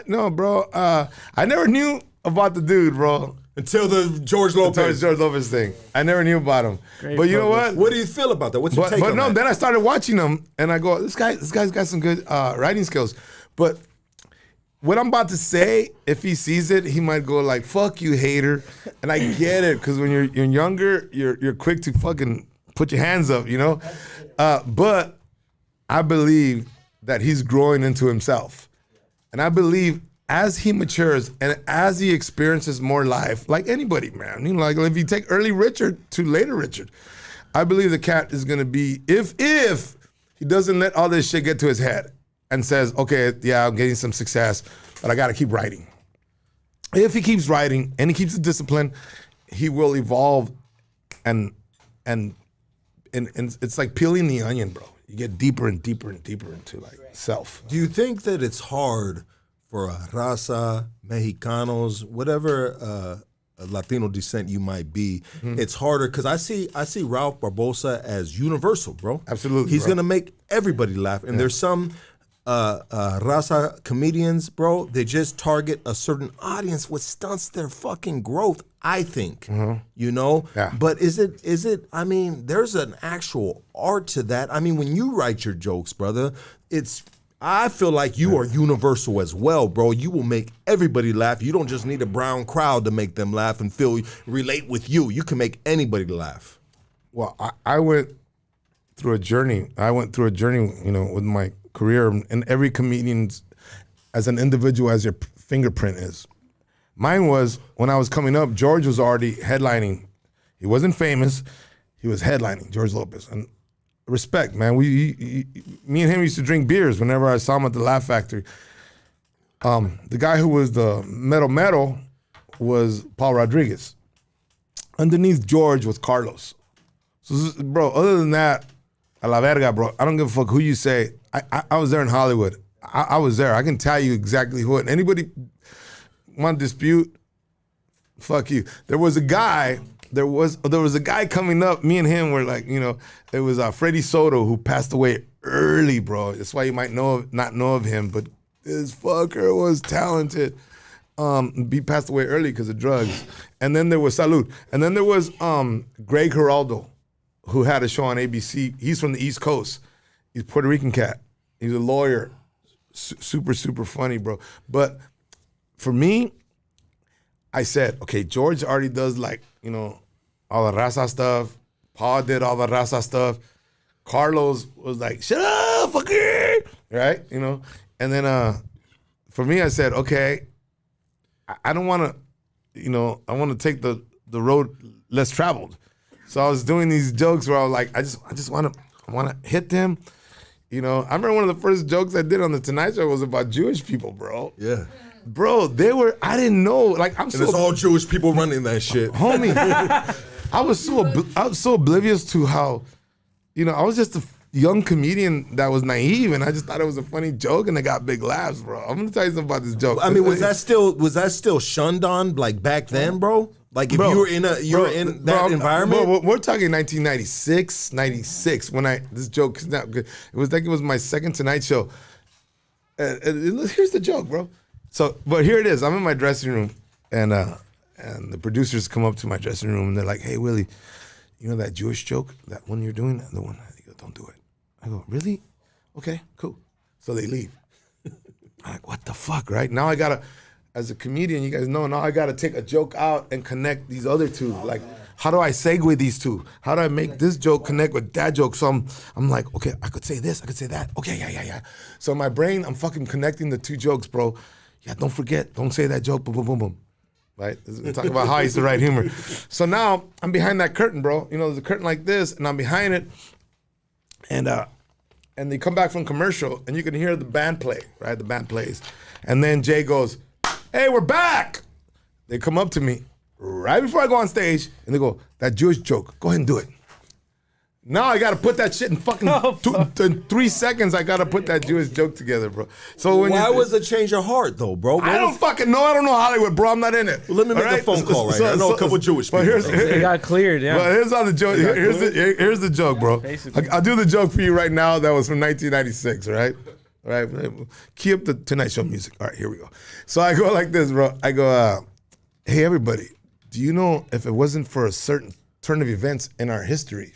No, bro. I never knew about the dude, bro. Until the George Lopez. George Lopez thing. I never knew about him. Great but you know publicist. what? What do you feel about that? What's your take But on no, that? then I started watching him, and I go, this guy's got some good writing skills. But what I'm about to say, if he sees it, he might go like, "Fuck you, hater," and I get it, because when you're younger, you're quick to fucking put your hands up, you know. But I believe that he's growing into himself, and I believe as he matures and as he experiences more life, like anybody, man, you know, like if you take early Richard to later Richard, I believe the cat is gonna be, if he doesn't let all this shit get to his head and says, okay, yeah, I'm getting some success, but I gotta keep writing. If he keeps writing and he keeps the discipline, he will evolve, and it's like peeling the onion, bro. You get deeper and deeper and deeper into like self. Do you think that it's hard for raza, Mexicanos, whatever Latino descent you might be, it's harder? Because I see Ralph Barbosa as universal, bro. Absolutely, He's bro. gonna make everybody laugh. And there's some raza comedians, bro, they just target a certain audience, which stunts their fucking growth, I think. You know? Yeah. But is it, I mean, there's an actual art to that. I mean, when you write your jokes, brother, I feel like you are universal as well, bro. You will make everybody laugh. You don't just need a brown crowd to make them laugh and relate with you. You can make anybody laugh. Well, I went through a journey. You know, with my career, and every comedian, as an individual, as your fingerprint is. Mine was, when I was coming up, George was already headlining. He wasn't famous. He was headlining, George Lopez. And respect, man. Me and him used to drink beers whenever I saw him at the Laugh Factory. The guy who was the metal was Paul Rodriguez. Underneath George was Carlos. So, bro, other than that, a la verga, bro. I don't give a fuck who you say. I was there in Hollywood. I was there. I can tell you exactly who. And anybody want to dispute, Fuck you. There was a guy coming up. Me and him were like, it was Freddie Soto who passed away early, bro. That's why you might not know of him, but this fucker was talented. He passed away early because of drugs. And then there was Salud. And then there was Greg Giraldo, who had a show on ABC. He's from the East Coast. He's a Puerto Rican cat. He's a lawyer. Super, super funny, bro. But for me, I said, okay, George already does all the raza stuff. Paul did all the raza stuff. Carlos was like, shut up, fucker, right? And then for me, I said, okay, I don't want to, I want to take the road less traveled. So I was doing these jokes where I was like, I just want to hit them. I remember one of the first jokes I did on the Tonight Show was about Jewish people, bro. Yeah. Bro, I didn't know. It's all Jewish people running that shit. Homie, I was so oblivious to how, I was just a young comedian that was naive, and I just thought it was a funny joke, and I got big laughs, bro. I'm gonna tell you something about this joke. I mean, was that still shunned on back then, bro? Like if you were in that environment? Bro, we're talking 1996, 96 when this joke is not good. It was my second Tonight Show. Here's the joke, bro. But here it is. I'm in my dressing room, and the producers come up to my dressing room, and they're like, "Hey, Willie, that Jewish joke, that one you're doing, the one?" They go, "Don't do it." I go, "Really? Okay, cool." So they leave. I'm like, what the fuck, right? Now I gotta, as a comedian, you guys know, now I gotta take a joke out and connect these other two. Like, how do I segue these two? How do I make this joke connect with that joke? So I'm like, okay, I could say this, I could say that. Okay, yeah. So in my brain, I'm fucking connecting the two jokes, bro. Yeah, don't forget, don't say that joke, boom, boom, boom, boom. Right? We're talking about how I used to write humor. So now I'm behind that curtain, bro. There's a curtain like this, and I'm behind it, and they come back from commercial, and you can hear the band play, right? The band plays. And then Jay goes, "Hey, we're back." They come up to me right before I go on stage, and they go, "That Jewish joke, go ahead and do it." Now I gotta put that shit in fucking 3 seconds. I gotta put that Jewish joke together, bro. So why was the change of heart though, bro? I don't fucking know. I don't know Hollywood, bro. I'm not in it. Well, let me make a phone call right now. I know a couple Jewish people. It got cleared, yeah. Well, here's how the joke. Here's the joke, bro. I'll do the joke for you right now. That was from 1996, right? All right. Key up the Tonight Show music. All right, here we go. So I go like this, bro. I go, "Hey, everybody. Do you know if it wasn't for a certain turn of events in our history,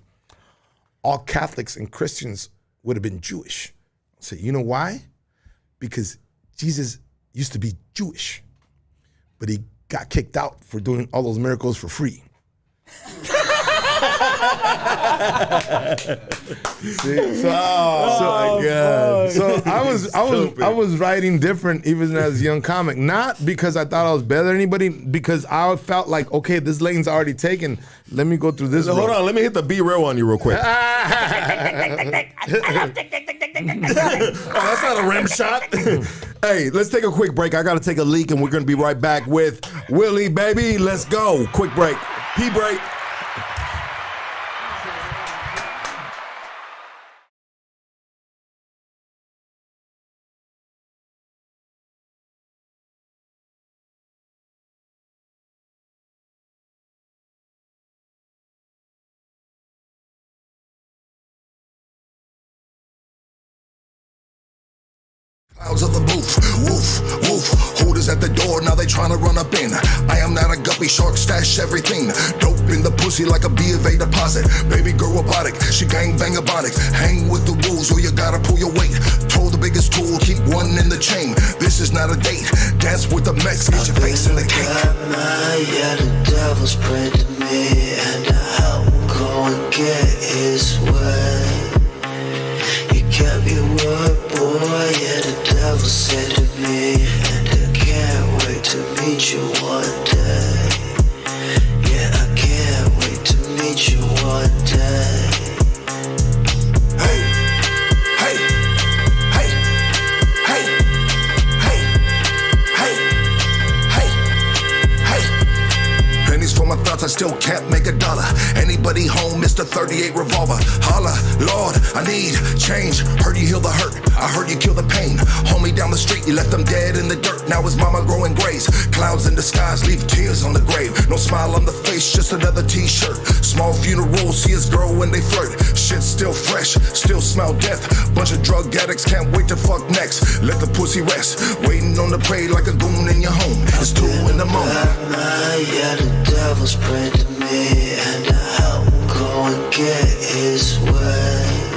all Catholics and Christians would have been Jewish?" I say, "You know why? Because Jesus used to be Jewish, but he got kicked out for doing all those miracles for free." See? My God. So I was writing different even as a young comic, not because I thought I was better than anybody, because I felt like, okay, this lane's already taken. Let me go through this. Hold on, let me hit the Be Real on you real quick. That's not a rim shot. Hey, let's take a quick break. I got to take a leak, and we're going to be right back with Willie, baby. Let's go. Quick break. Pee break. Clouds of the booth, woof, woof. Holders at the door, now they tryna run up in. I am not a guppy shark, stash everything. Dope in the pussy like a B of A deposit. Baby girl robotic, she gang bang ebonics. Hang with the wolves or you gotta pull your weight. Told the biggest tool, keep one in the chain. This is not a date, dance with the Mex, get your face in the cake. Yeah, the devil's praying to me, and I'm gonna get his way. Kept your word, boy, yeah, the devil said to me, and I can't wait to meet you one day. Yeah, I can't wait to meet you one day. Hey, hey, hey, hey, hey, hey, hey, hey. Pennies for my thoughts, I still can't make $1. Anybody home, Mr. 38 revolver. Holla, Lord, I need change. Heard you heal the hurt. I heard you kill the pain. Homie down the street, you left them dead in the dirt. Now his mama growing grays. Clouds in the skies leave tears on the grave. No smile on the face, just another t-shirt. Small funeral, see his girl when they flirt. Shit still fresh, still smell death. Bunch of drug addicts can't wait to fuck next. Let the pussy rest. Waiting on the prey like a goon in your home. It's 2 in the morning. Yeah, the devil's praying to me, and I help him go and get his way.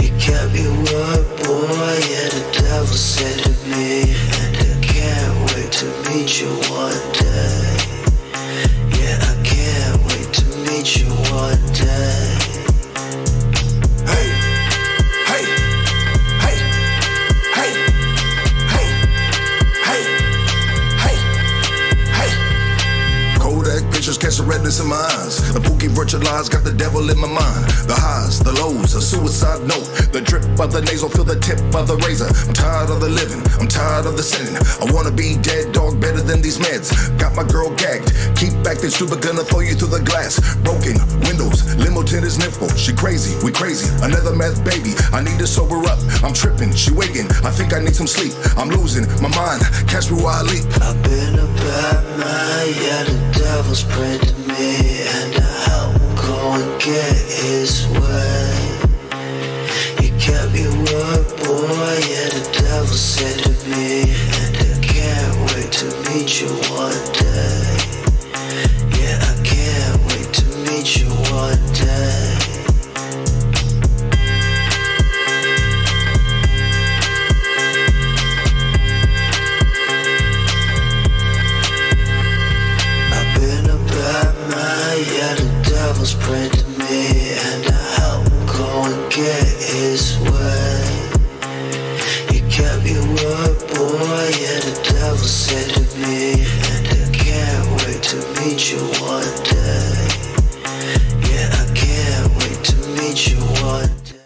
You kept your word, boy. Yeah, the devil said to me, and I can't wait to meet you one day. Yeah, I can't wait to meet you one day. Hey, hey, hey, hey, hey, hey, hey, hey. Kodak pictures catch the redness in my eyes. The pookie virtualized got the devil in my mind. The highs, the lows, a suicide note. The drip of the nasal, feel the tip of the razor. I'm tired of the living, I'm tired of the sinning. I wanna be dead dog better than these meds. Got my girl gagged, keep acting stupid, gonna throw you through the glass. Broken windows, limo tinted nipple. She crazy, we crazy, another meth baby. I need to sober up, I'm tripping, she waking. I think I need some sleep, I'm losing my mind. Catch me while I leap. I've been a bad man, yeah, the devil's praying to me, and I help him go and get his way. You kept your word, boy, yeah, the devil said to me, and I can't wait to meet you one day. Yeah, I can't wait to meet you one day. Yeah, the devil's praying to me, and I help him go and get his way. You kept your word, boy. Yeah, the devil said to me, and I can't wait to meet you one day. Yeah, I can't wait to meet you one day.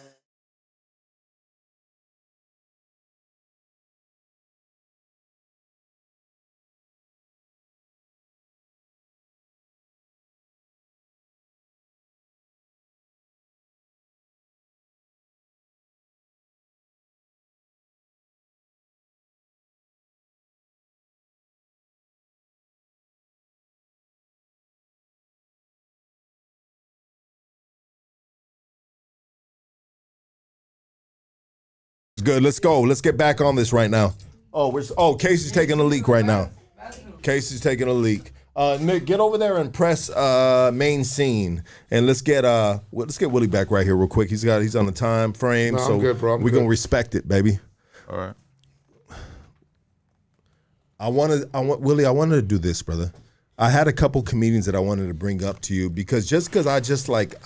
Good. Let's go. Let's get back on this right now. Casey's taking a leak right now. Casey's taking a leak. Nick, get over there and press main scene, and let's get Willie back right here real quick. He's on the time frame, No, so I'm good, bro. we're gonna respect it, baby. All right. Willie, I wanted to do this, brother. I had a couple comedians that I wanted to bring up to you because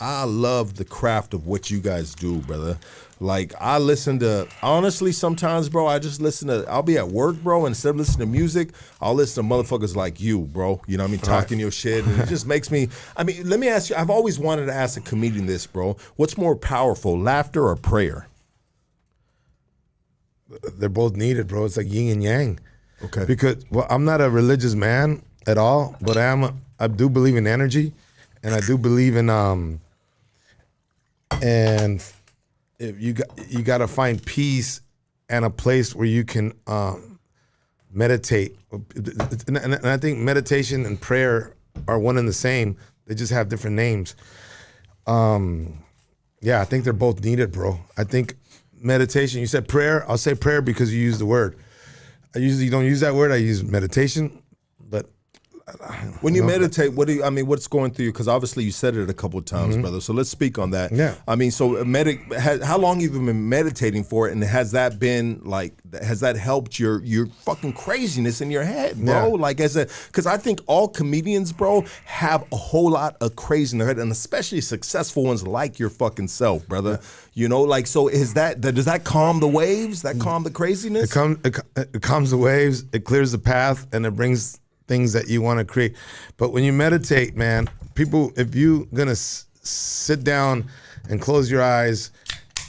I love the craft of what you guys do, brother. Like, I listen to, honestly, sometimes, bro, I'll be at work, bro, and instead of listening to music, I'll listen to motherfuckers like you, bro. You know what I mean? Talking your shit. And it just makes me, let me ask you, I've always wanted to ask a comedian this, bro. What's more powerful, laughter or prayer? They're both needed, bro. It's like yin and yang. Okay. Because, I'm not a religious man at all, but I do believe in energy, and I do believe in, and if you got to find peace and a place where you can meditate. And I think meditation and prayer are one and the same. They just have different names. I think they're both needed, bro. I think meditation, you said prayer. I'll say prayer because you use the word. I usually don't use that word. I use meditation, but when you meditate, what's going through you? Because obviously you said it a couple of times, brother. So let's speak on that. Yeah. How long have you been meditating for it, and has that helped your fucking craziness in your head, bro? Yeah. Because I think all comedians, bro, have a whole lot of crazy in their head, and especially successful ones like your fucking self, brother. Yeah. You know, does that calm the waves? That calm the craziness? It calms the waves. It clears the path, and it brings things that you want to create. But when you meditate, man, people, if you're gonna sit down and close your eyes,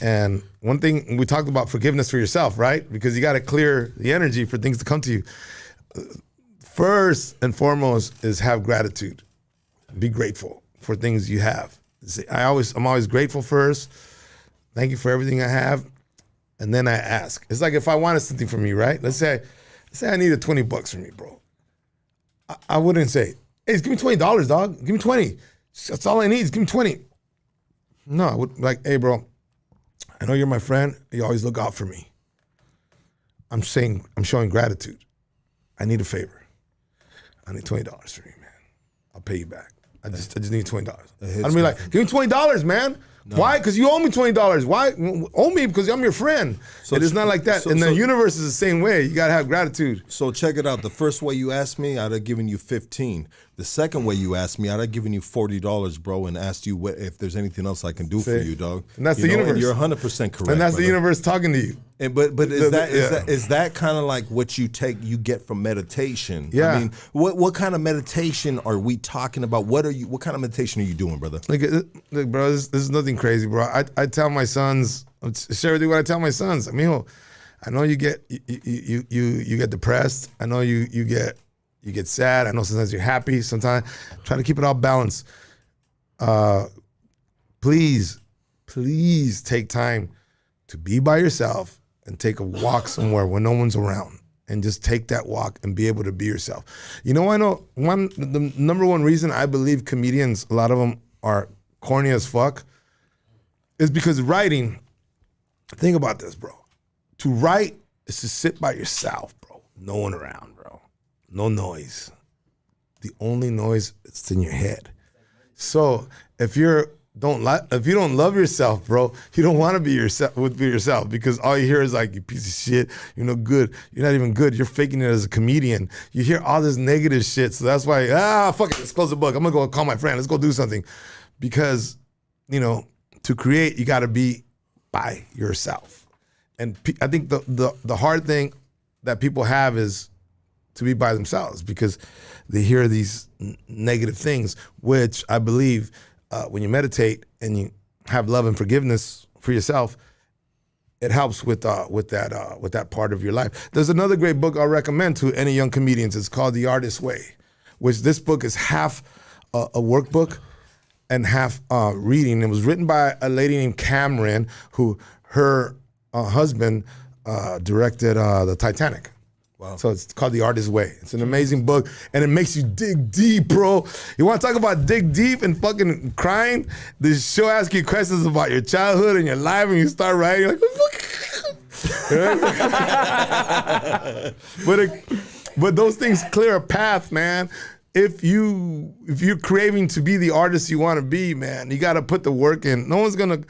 and one thing we talked about, forgiveness for yourself, right? Because you got to clear the energy for things to come to you. First and foremost is have gratitude. Be grateful for things you have. I'm always grateful first. Thank you for everything I have. And then I ask. It's like if I wanted something from you, right? Let's say I needed $20 from you, bro. I wouldn't say, hey, give me $20, dog. Give me 20. That's all I need. Give me 20. No, I would like, hey, bro, I know you're my friend. You always look out for me. I'm showing gratitude. I need a favor. I need $20 from you, man. I'll pay you back. I just need $20. I'd be like, give me $20, man. No. Why? Because you owe me $20. Why? Owe me because I'm your friend. So it's not like that. And the universe is the same way. You got to have gratitude. So check it out. The first way you asked me, I'd have given you $15. The second way you asked me, I'd have given you $40, bro, and asked you if there's anything else I can do for you, dog. And that's the universe. And you're 100% correct. And that's the universe talking to you. And but is that kind of like what you get from meditation? Yeah. I mean, what kind of meditation are we talking about? What kind of meditation are you doing, brother? Look, bro, this is nothing crazy, bro. I tell my sons, share with you what I tell my sons. I mean, I know you get depressed. I know you get sad. I know sometimes you're happy. Sometimes try to keep it all balanced. Please take time to be by yourself and take a walk somewhere where no one's around, and just take that walk and be able to be yourself. You know, I know the number one reason I believe comedians, a lot of them are corny as fuck, is because writing, think about this, bro. To write is to sit by yourself, bro. No one around, bro. No noise. The only noise is in your head. So if you don't love yourself, bro, you don't want to be yourself, because all you hear is like, you piece of shit, you're no good, you're not even good, you're faking it as a comedian. You hear all this negative shit, so that's why, fuck it, let's close the book. I'm gonna go call my friend, let's go do something. Because, to create, you gotta be by yourself. And I think the hard thing that people have is to be by themselves, because they hear these negative things, which I believe when you meditate and you have love and forgiveness for yourself, it helps with that part of your life. There's another great book I'll recommend to any young comedians. It's called The Artist's Way, which this book is half a workbook and half reading. It was written by a lady named Cameron, who her husband directed the Titanic. Wow. So it's called The Artist's Way. It's an amazing book, and it makes you dig deep, bro. You want to talk about dig deep and fucking crying? The show asks you questions about your childhood and your life, and you start writing, you're like, but those things clear a path, man. If you're craving to be the artist you want to be, man, you got to put the work in. No one's gonna,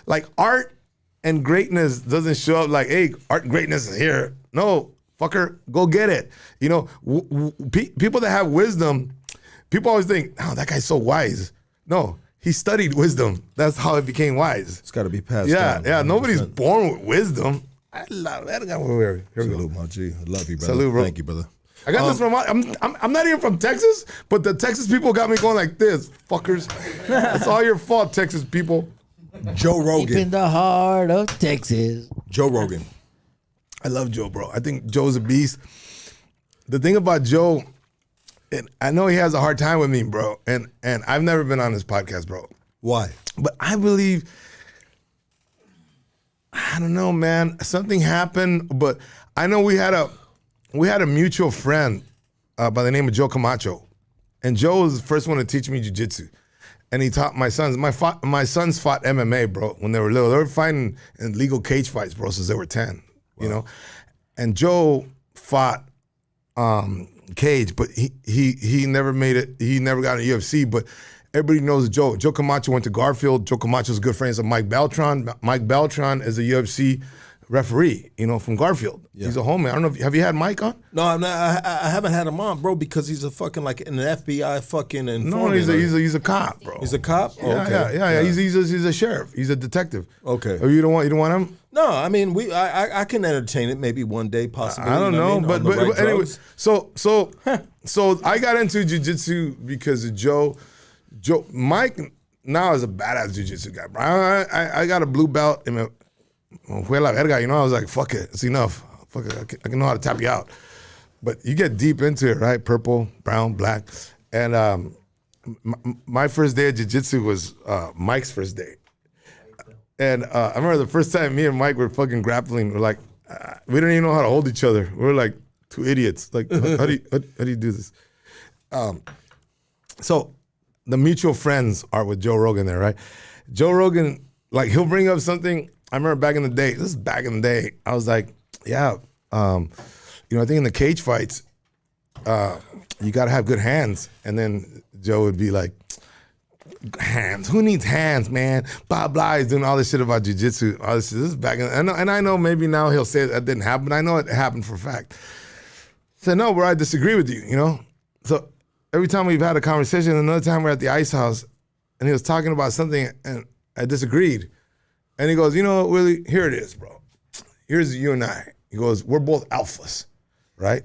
like art and greatness doesn't show up like, hey, art and greatness is here. No. Fucker, go get it. People that have wisdom, people always think, oh, that guy's so wise. No, he studied wisdom. That's how he became wise. It's got to be passed down. Yeah, nobody's born with wisdom. I love that. Here we go. Salute, my G. I love you, brother. Salute, bro. Thank you, brother. I got this from, I'm not even from Texas, but the Texas people got me going like this, fuckers. It's all your fault, Texas people. Joe Rogan. Deep in the heart of Texas. Joe Rogan. I love Joe, bro. I think Joe's a beast. The thing about Joe, and I know he has a hard time with me, bro, and I've never been on his podcast, bro. Why? But I believe, I don't know, man. Something happened, but I know we had a mutual friend by the name of Joe Camacho, and Joe was the first one to teach me jiu-jitsu. And he taught my sons. My sons fought MMA, bro, when they were little. They were fighting in legal cage fights, bro, since they were 10. Wow. And Joe fought cage, but he never made it. He never got in UFC, but everybody knows Joe. Joe Camacho went to Garfield. Joe Camacho's good friends of Mike Beltran. Mike Beltran is a UFC referee, from Garfield. Yeah. He's a homie. I don't know have you had Mike on? No, I'm not, I haven't had him on, bro, because he's a fucking like an FBI fucking informant. No, he's a cop, bro. He's a cop? Oh, okay. Yeah. He's a sheriff. He's a detective. Okay. Oh, you don't want him? No, I mean I can entertain it maybe one day possibly. I don't know, but anyway, so I got into jiu-jitsu because of Joe. Mike now is a badass jiu-jitsu guy, bro. I got a blue belt in fue la verga, I was like, fuck it, it's enough. Fuck it, I can know how to tap you out. But you get deep into it, right? Purple, brown, black. And my first day of jiu-jitsu was Mike's first day. And I remember the first time me and Mike were fucking grappling. We're like, we didn't even know how to hold each other. We were like two idiots. Like, how do you do this? So the mutual friends are with Joe Rogan there, right? Joe Rogan, like, he'll bring up something. I remember back in the day. This is back in the day. I was like, yeah, I think in the cage fights, you got to have good hands. And then Joe would be like, hands. Who needs hands, man? Blah, blah. He's doing all this shit about jiu-jitsu. All this shit. This is back in, and I know maybe now he'll say that didn't happen. I know it happened for a fact. So no, bro, I disagree with you, So every time we've had a conversation, another time we're at the ice house, and he was talking about something, and I disagreed. And he goes, Willie, here it is, bro. Here's you and I. He goes, we're both alphas, right?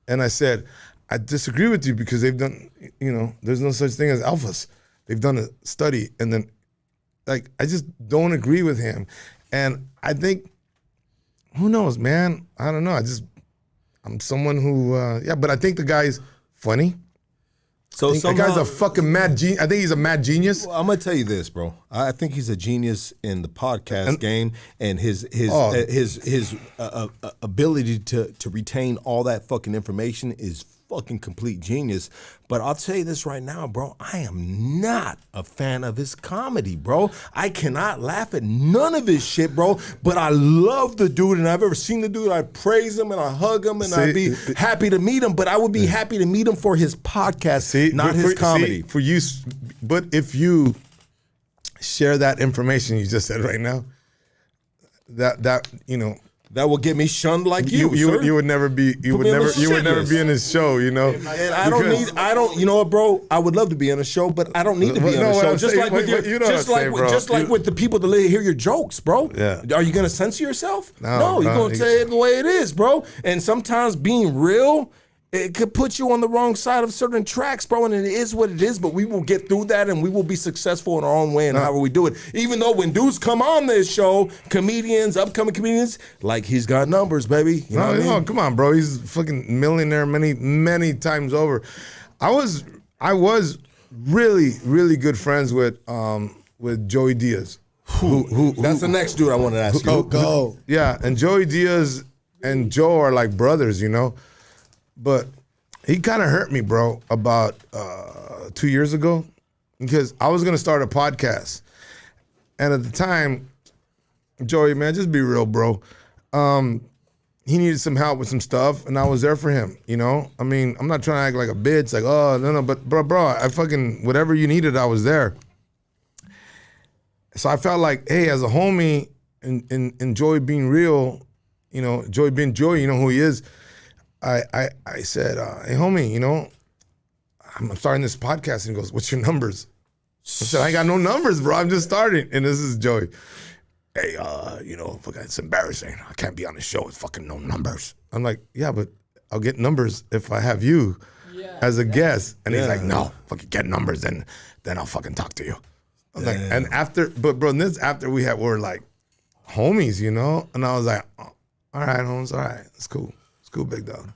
And I said, I disagree with you because they've done, there's no such thing as alphas. They've done a study, and then, like, I just don't agree with him. And I think, who knows, man? I don't know. I'm someone who, but I think the guy's funny. So the guy's a fucking mad genius. I think he's a mad genius. Well, I'm gonna tell you this, bro. I think he's a genius in the podcast game, and his ability to retain all that fucking information is fucking complete genius. But I'll tell you this right now, bro. I am not a fan of his comedy, bro. I cannot laugh at none of his shit, bro. But I love the dude, and I've ever seen the dude. I praise him and I hug him, and I'd be happy to meet him. But I would be happy to meet him for his podcast, not his comedy. For you, but if you share that information you just said right now, that will get me shunned like you. You would never be. You would never be in his show. And I don't. You know what, bro? I would love to be in a show, but I don't need to be on a show. Just like with the people that hear your jokes, bro. Yeah. Are you gonna censor yourself? No, you're gonna say it the way it is, bro. And sometimes being real, it could put you on the wrong side of certain tracks, bro, and it is what it is, but we will get through that, and we will be successful in our own way and however we do it. Even though when dudes come on this show, upcoming comedians, like, he's got numbers, baby. You know what I mean? Come on, bro. He's a fucking millionaire many, many times over. I was really, really good friends with Joey Diaz. Who That's the next dude I want to ask you. Go. Yeah, and Joey Diaz and Joe are like brothers, But he kind of hurt me, bro, about 2 years ago, because I was going to start a podcast. And at the time, Joey, man, just be real, bro. He needed some help with some stuff, and I was there for him, I mean, I'm not trying to act like a bitch, like, oh, no, but bro, I fucking, whatever you needed, I was there. So I felt like, hey, as a homie, and Joey being real, Joey being Joey, who he is, I said, hey, homie, I'm starting this podcast. And he goes, what's your numbers? I said, I ain't got no numbers, bro. I'm just starting. And this is Joey. Hey, fucking, it's embarrassing. I can't be on the show with fucking no numbers. I'm like, yeah, but I'll get numbers if I have you as a guest. And he's like, no, fucking get numbers, and then I'll fucking talk to you. I was like, and after, but bro, this after we're like homies, And I was like, oh, all right, Holmes, all right, it's cool. It's cool, big dog.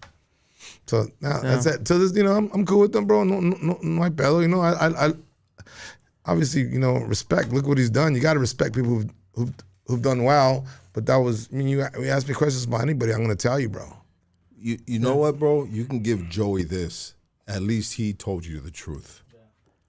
So now that's it. So this, I'm cool with them, bro. No hay pedo. I obviously, respect. Look what he's done. You got to respect people who've done well. But that was, you ask me questions about anybody, I'm gonna tell you, bro. You know what, bro? You can give Joey this. At least he told you the truth.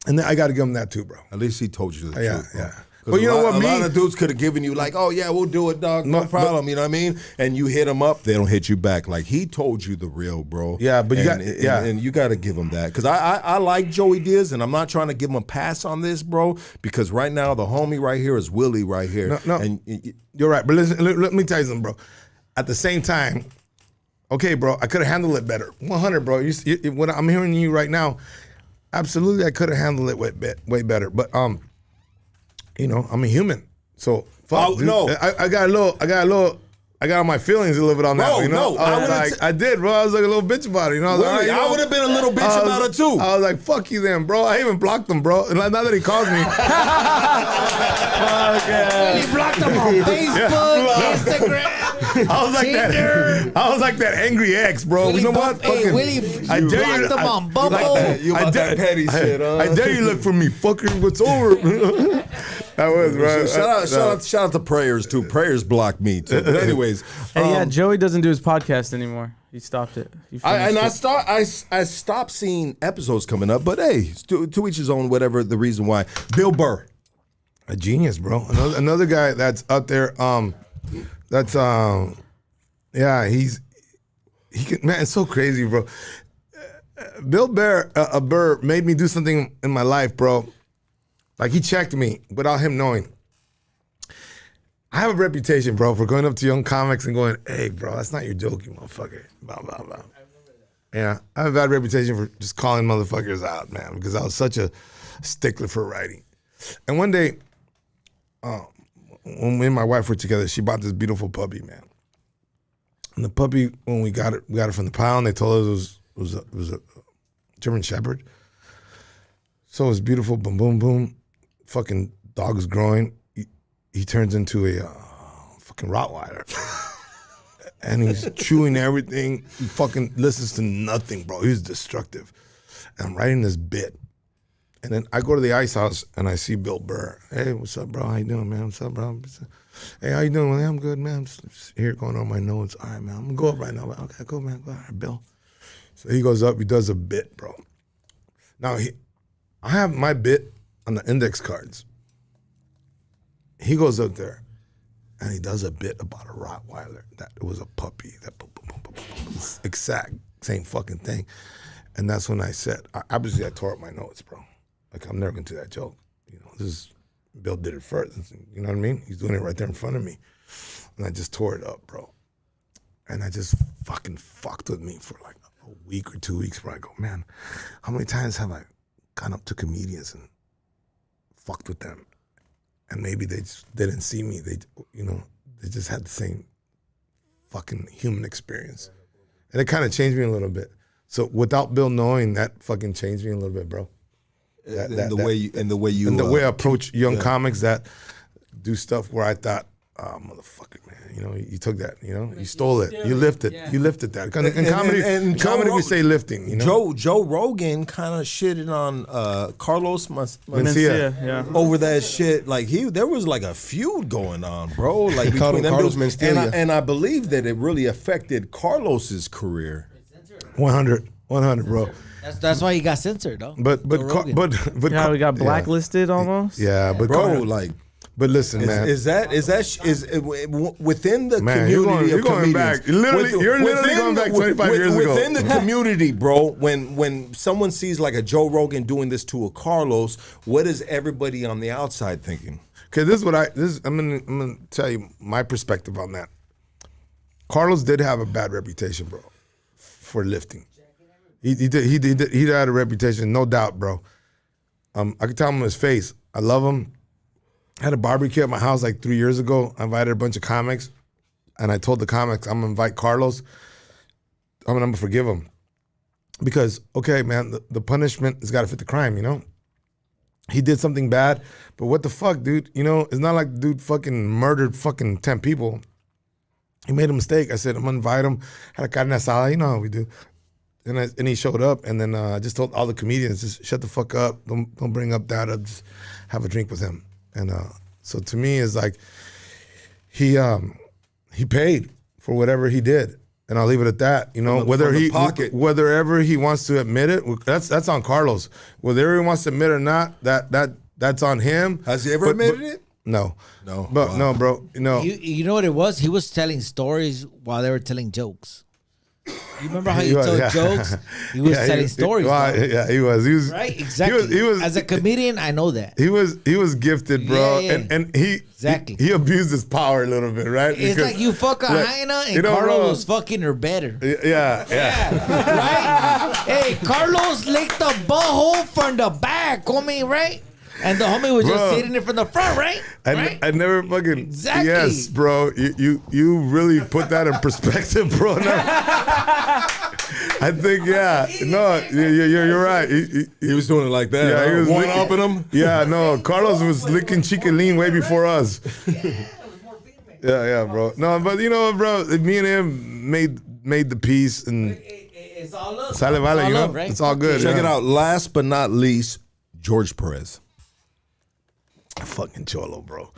And then I got to give him that too, bro. At least he told you the truth. Bro. Yeah. But you know what? A lot of dudes could have given you like, oh yeah, we'll do it, dog, no problem. You know what I mean? And you hit them up, they don't hit you back. Like, he told you the real, bro. Yeah, but and you got to give him that, because I like Joey Diaz, and I'm not trying to give him a pass on this, bro. Because right now the homie right here is Willie right here. No, and you're right. But listen, let me tell you something, bro. At the same time, okay, bro, I could have handled it better. 100, bro. What I'm hearing you right now, absolutely, I could have handled it way better. But I'm a human. So fuck, dude. No, I got all my feelings a little bit on that. I did, bro. I was like a little bitch about it. I would have been a little bitch about it too. I was like, fuck you, then, bro. I even blocked him, bro. And now that he calls me, He blocked him on Facebook, Instagram. I was like that angry ex, bro. Willie, you know what? Hey, Willie, I dare blocked you. him on Bumble. You about that petty shit, huh? I dare you look for me, fucker. What's over? That was right. Shout out to Prayers too. Prayers blocked me too. But anyways, Hey, Joey doesn't do his podcast anymore. He stopped it. I stopped seeing episodes coming up. But hey, to each his own. Whatever the reason why. Bill Burr, a genius, bro. Another guy that's out there. He can, man. It's so crazy, bro. Bill Burr made me do something in my life, bro. Like, he checked me without him knowing. I have a reputation, bro, for going up to young comics and going, hey, bro, that's not your joke, you motherfucker. Blah, blah, blah. Yeah, I have a bad reputation for just calling motherfuckers out, man, because I was such a stickler for writing. And one day, when me and my wife were together, she bought this beautiful puppy, man. And the puppy, when we got it from the pound. They told us it was a German Shepherd. So it was beautiful, boom, boom, boom. Fucking dog is growing. He turns into a fucking Rottweiler. And he's chewing everything. He fucking listens to nothing, bro. He's destructive. And I'm writing this bit. And then I go to the ice house and I see Bill Burr. Hey, what's up, bro? How you doing, man? What's up, bro? Hey, how you doing? Well, I'm good, man. I'm just here going on my notes. All right, man. I'm gonna go up right now. Okay, go, man. Go. All right, Bill. So he goes up. He does a bit, bro. Now, I have my bit on the index cards. He goes up there and he does a bit about a Rottweiler. That it was a puppy. That boom, boom, boom, boom, boom. Exact same fucking thing. And that's when I said, obviously I tore up my notes, bro. Like, I'm never gonna do that joke. You know, this is, Bill did it first. You know what I mean? He's doing it right there in front of me. And I just tore it up, bro. And I just fucking fucked with me for like a week or 2 weeks where I go, man, how many times have I gone up to comedians and fucked with them? And maybe they just didn't see me. They just had the same fucking human experience. And it kind of changed me a little bit. So without Bill knowing, that fucking changed me a little bit, bro. The way I approach young comics that do stuff where I thought, oh, motherfucker, man, you know, you took that, you know, you stole it, you lifted that. In comedy, we say lifting, you know. Joe Rogan kind of shitted on Carlos Mencia, over that shit. Like there was like a feud going on, bro. Like between them Carlos dudes. Mencia. And I believe that it really affected Carlos's career. 100, bro. That's why he got censored, though. But we got blacklisted almost. Yeah, but bro, like. But listen, man. Is within the community you're of going comedians? Back. You're literally going back 25 years ago. Within the community, bro, when someone sees like a Joe Rogan doing this to a Carlos, what is everybody on the outside thinking? Okay, I'm gonna tell you my perspective on that. Carlos did have a bad reputation, bro, for lifting. He had a reputation, no doubt, bro. I could tell him in his face. I love him. I had a barbecue at my house like 3 years ago. I invited a bunch of comics, and I told the comics, I'm gonna invite Carlos. I'm gonna forgive him. Because, okay, man, the punishment has gotta fit the crime, you know? He did something bad, but what the fuck, dude? You know, it's not like the dude fucking murdered fucking 10 people. He made a mistake. I said, I'm gonna invite him. Had a carne asada, you know how we do. And he showed up, and then I just told all the comedians, just shut the fuck up. Don't bring up that. Just have a drink with him. And so to me, it's like he paid for whatever he did, and I'll leave it at that. You know, whether ever he wants to admit it, that's on Carlos. Whether he wants to admit it or not, that's on him. Has he ever admitted it? No. But wow. No, bro. No. You know what it was? He was telling stories while they were telling jokes. You remember how you told jokes? He was telling stories. He was right, exactly. He was as a comedian, I know that. He was gifted, bro. Yeah. And he abused his power a little bit, right? It's like you fuck a hyena and Carlos was fucking her better. Yeah. Right? Hey, Carlos licked the butthole from the back, homie, right? And the homie was just sitting it from the front, right? I never fucking exactly. Yes, bro. You really put that in perspective, bro. No. I think you're right. He was doing it like that. Yeah, he was one upping him. Yeah, no. Carlos was licking Chiquilin way before us. Yeah, bro. No, but you know what, bro? Me and him made the peace, and it's all love. Sale vale, you know? Right? It's all good. Check it out. Last but not least, George Perez. Fucking cholo, bro.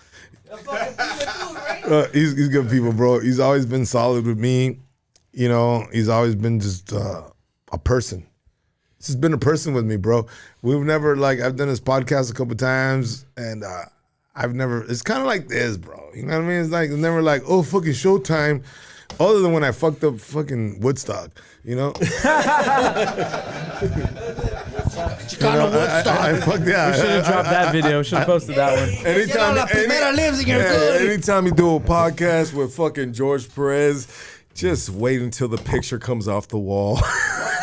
He's good people, bro. He's always been solid with me. You know, he's always been just a person. He's just been a person with me, bro. We've never, like, I've done this podcast a couple times, and I've never, it's kind of like this, bro. You know what I mean? It's like, it's never like, oh, fucking Showtime, other than when I fucked up fucking Woodstock, you know? Chicano Woodstock. I fucked, yeah. We should have dropped that video. Should have posted that one. Anytime you do a podcast with fucking George Perez, just wait until the picture comes off the wall.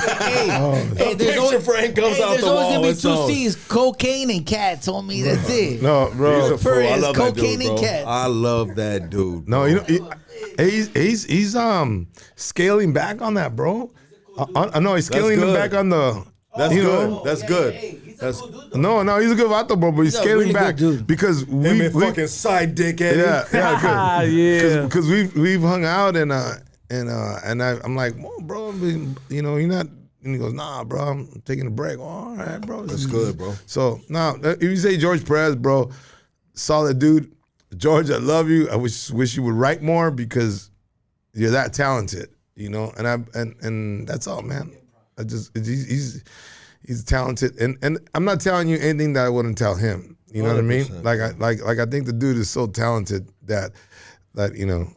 Hey, the picture frame comes off the wall. There's always it's gonna be on. two C's: cocaine and cats. Homie, that's it. No, bro. He's a fool. I Perez, love that cocaine dude, and bro. cats. I love that dude. No, you know, he's scaling back on that, bro. No, he's scaling good. back on the. That's you good. know? That's good. That's No, he's a good vato, bro, but he's scaling really back good dude. because him and fucking side dick Eddie. yeah, good. Yeah. Because we've hung out and I'm like, well, bro, you know, you're not. And he goes, nah, bro, I'm taking a break. Oh, all right, bro. That's good, bro. So now, if you say George Perez, bro, solid dude. George, I love you. I wish you would write more because you're that talented, you know. And that's all, man. He's talented, and I'm not telling you anything that I wouldn't tell him. You know what I mean? Like I think the dude is so talented that you know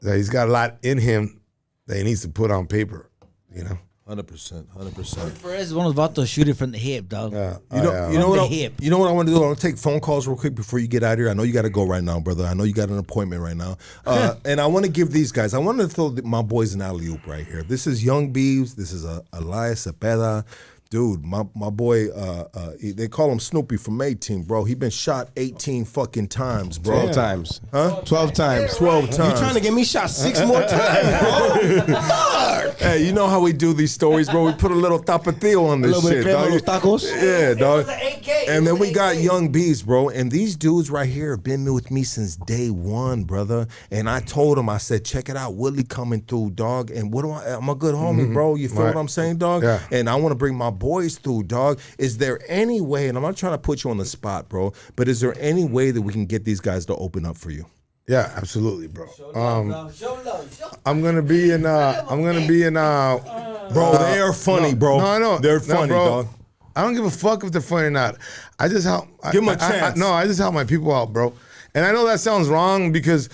that he's got a lot in him that he needs to put on paper. You know. 100%. Perez is one of those about to shoot it from the hip, dog. Yeah. You know From what? the hip. You know what I want to do? I want to take phone calls real quick before you get out of here. I know you got to go right now, brother. I know you got an appointment right now, and I want to give these guys. I want to throw my boys an alley oop right here. This is Young Beeves. This is Elias Cepeda. Dude, my boy, they call him Snoopy from 18, bro. He been shot 18 fucking times, bro. 12 times. Huh? 12 times. 12 times. You trying to get me shot 6 more times, bro? Fuck. Hey, you know how we do these stories, bro? We put a little tapatio on this A little bit shit, of crema dog. los tacos. Yeah, dog. And then we got Young Bees, bro. And these dudes right here have been with me since day one, brother. And I told them, I said, check it out, Willie coming through, dog. And I'm a good homie, bro. You feel Right. what I'm saying, dog? Yeah. And I want to bring my boys through, dog. Is there any way, and I'm not trying to put you on the spot, bro, but is there any way that we can get these guys to open up for you? Yeah, absolutely, bro. I'm gonna be in. Bro, they are funny, bro. No, I know. They're funny, bro. dog. I don't give a fuck if they're funny or not. I just help. Give 'em a chance. I just help my people out, bro. And I know that sounds wrong because,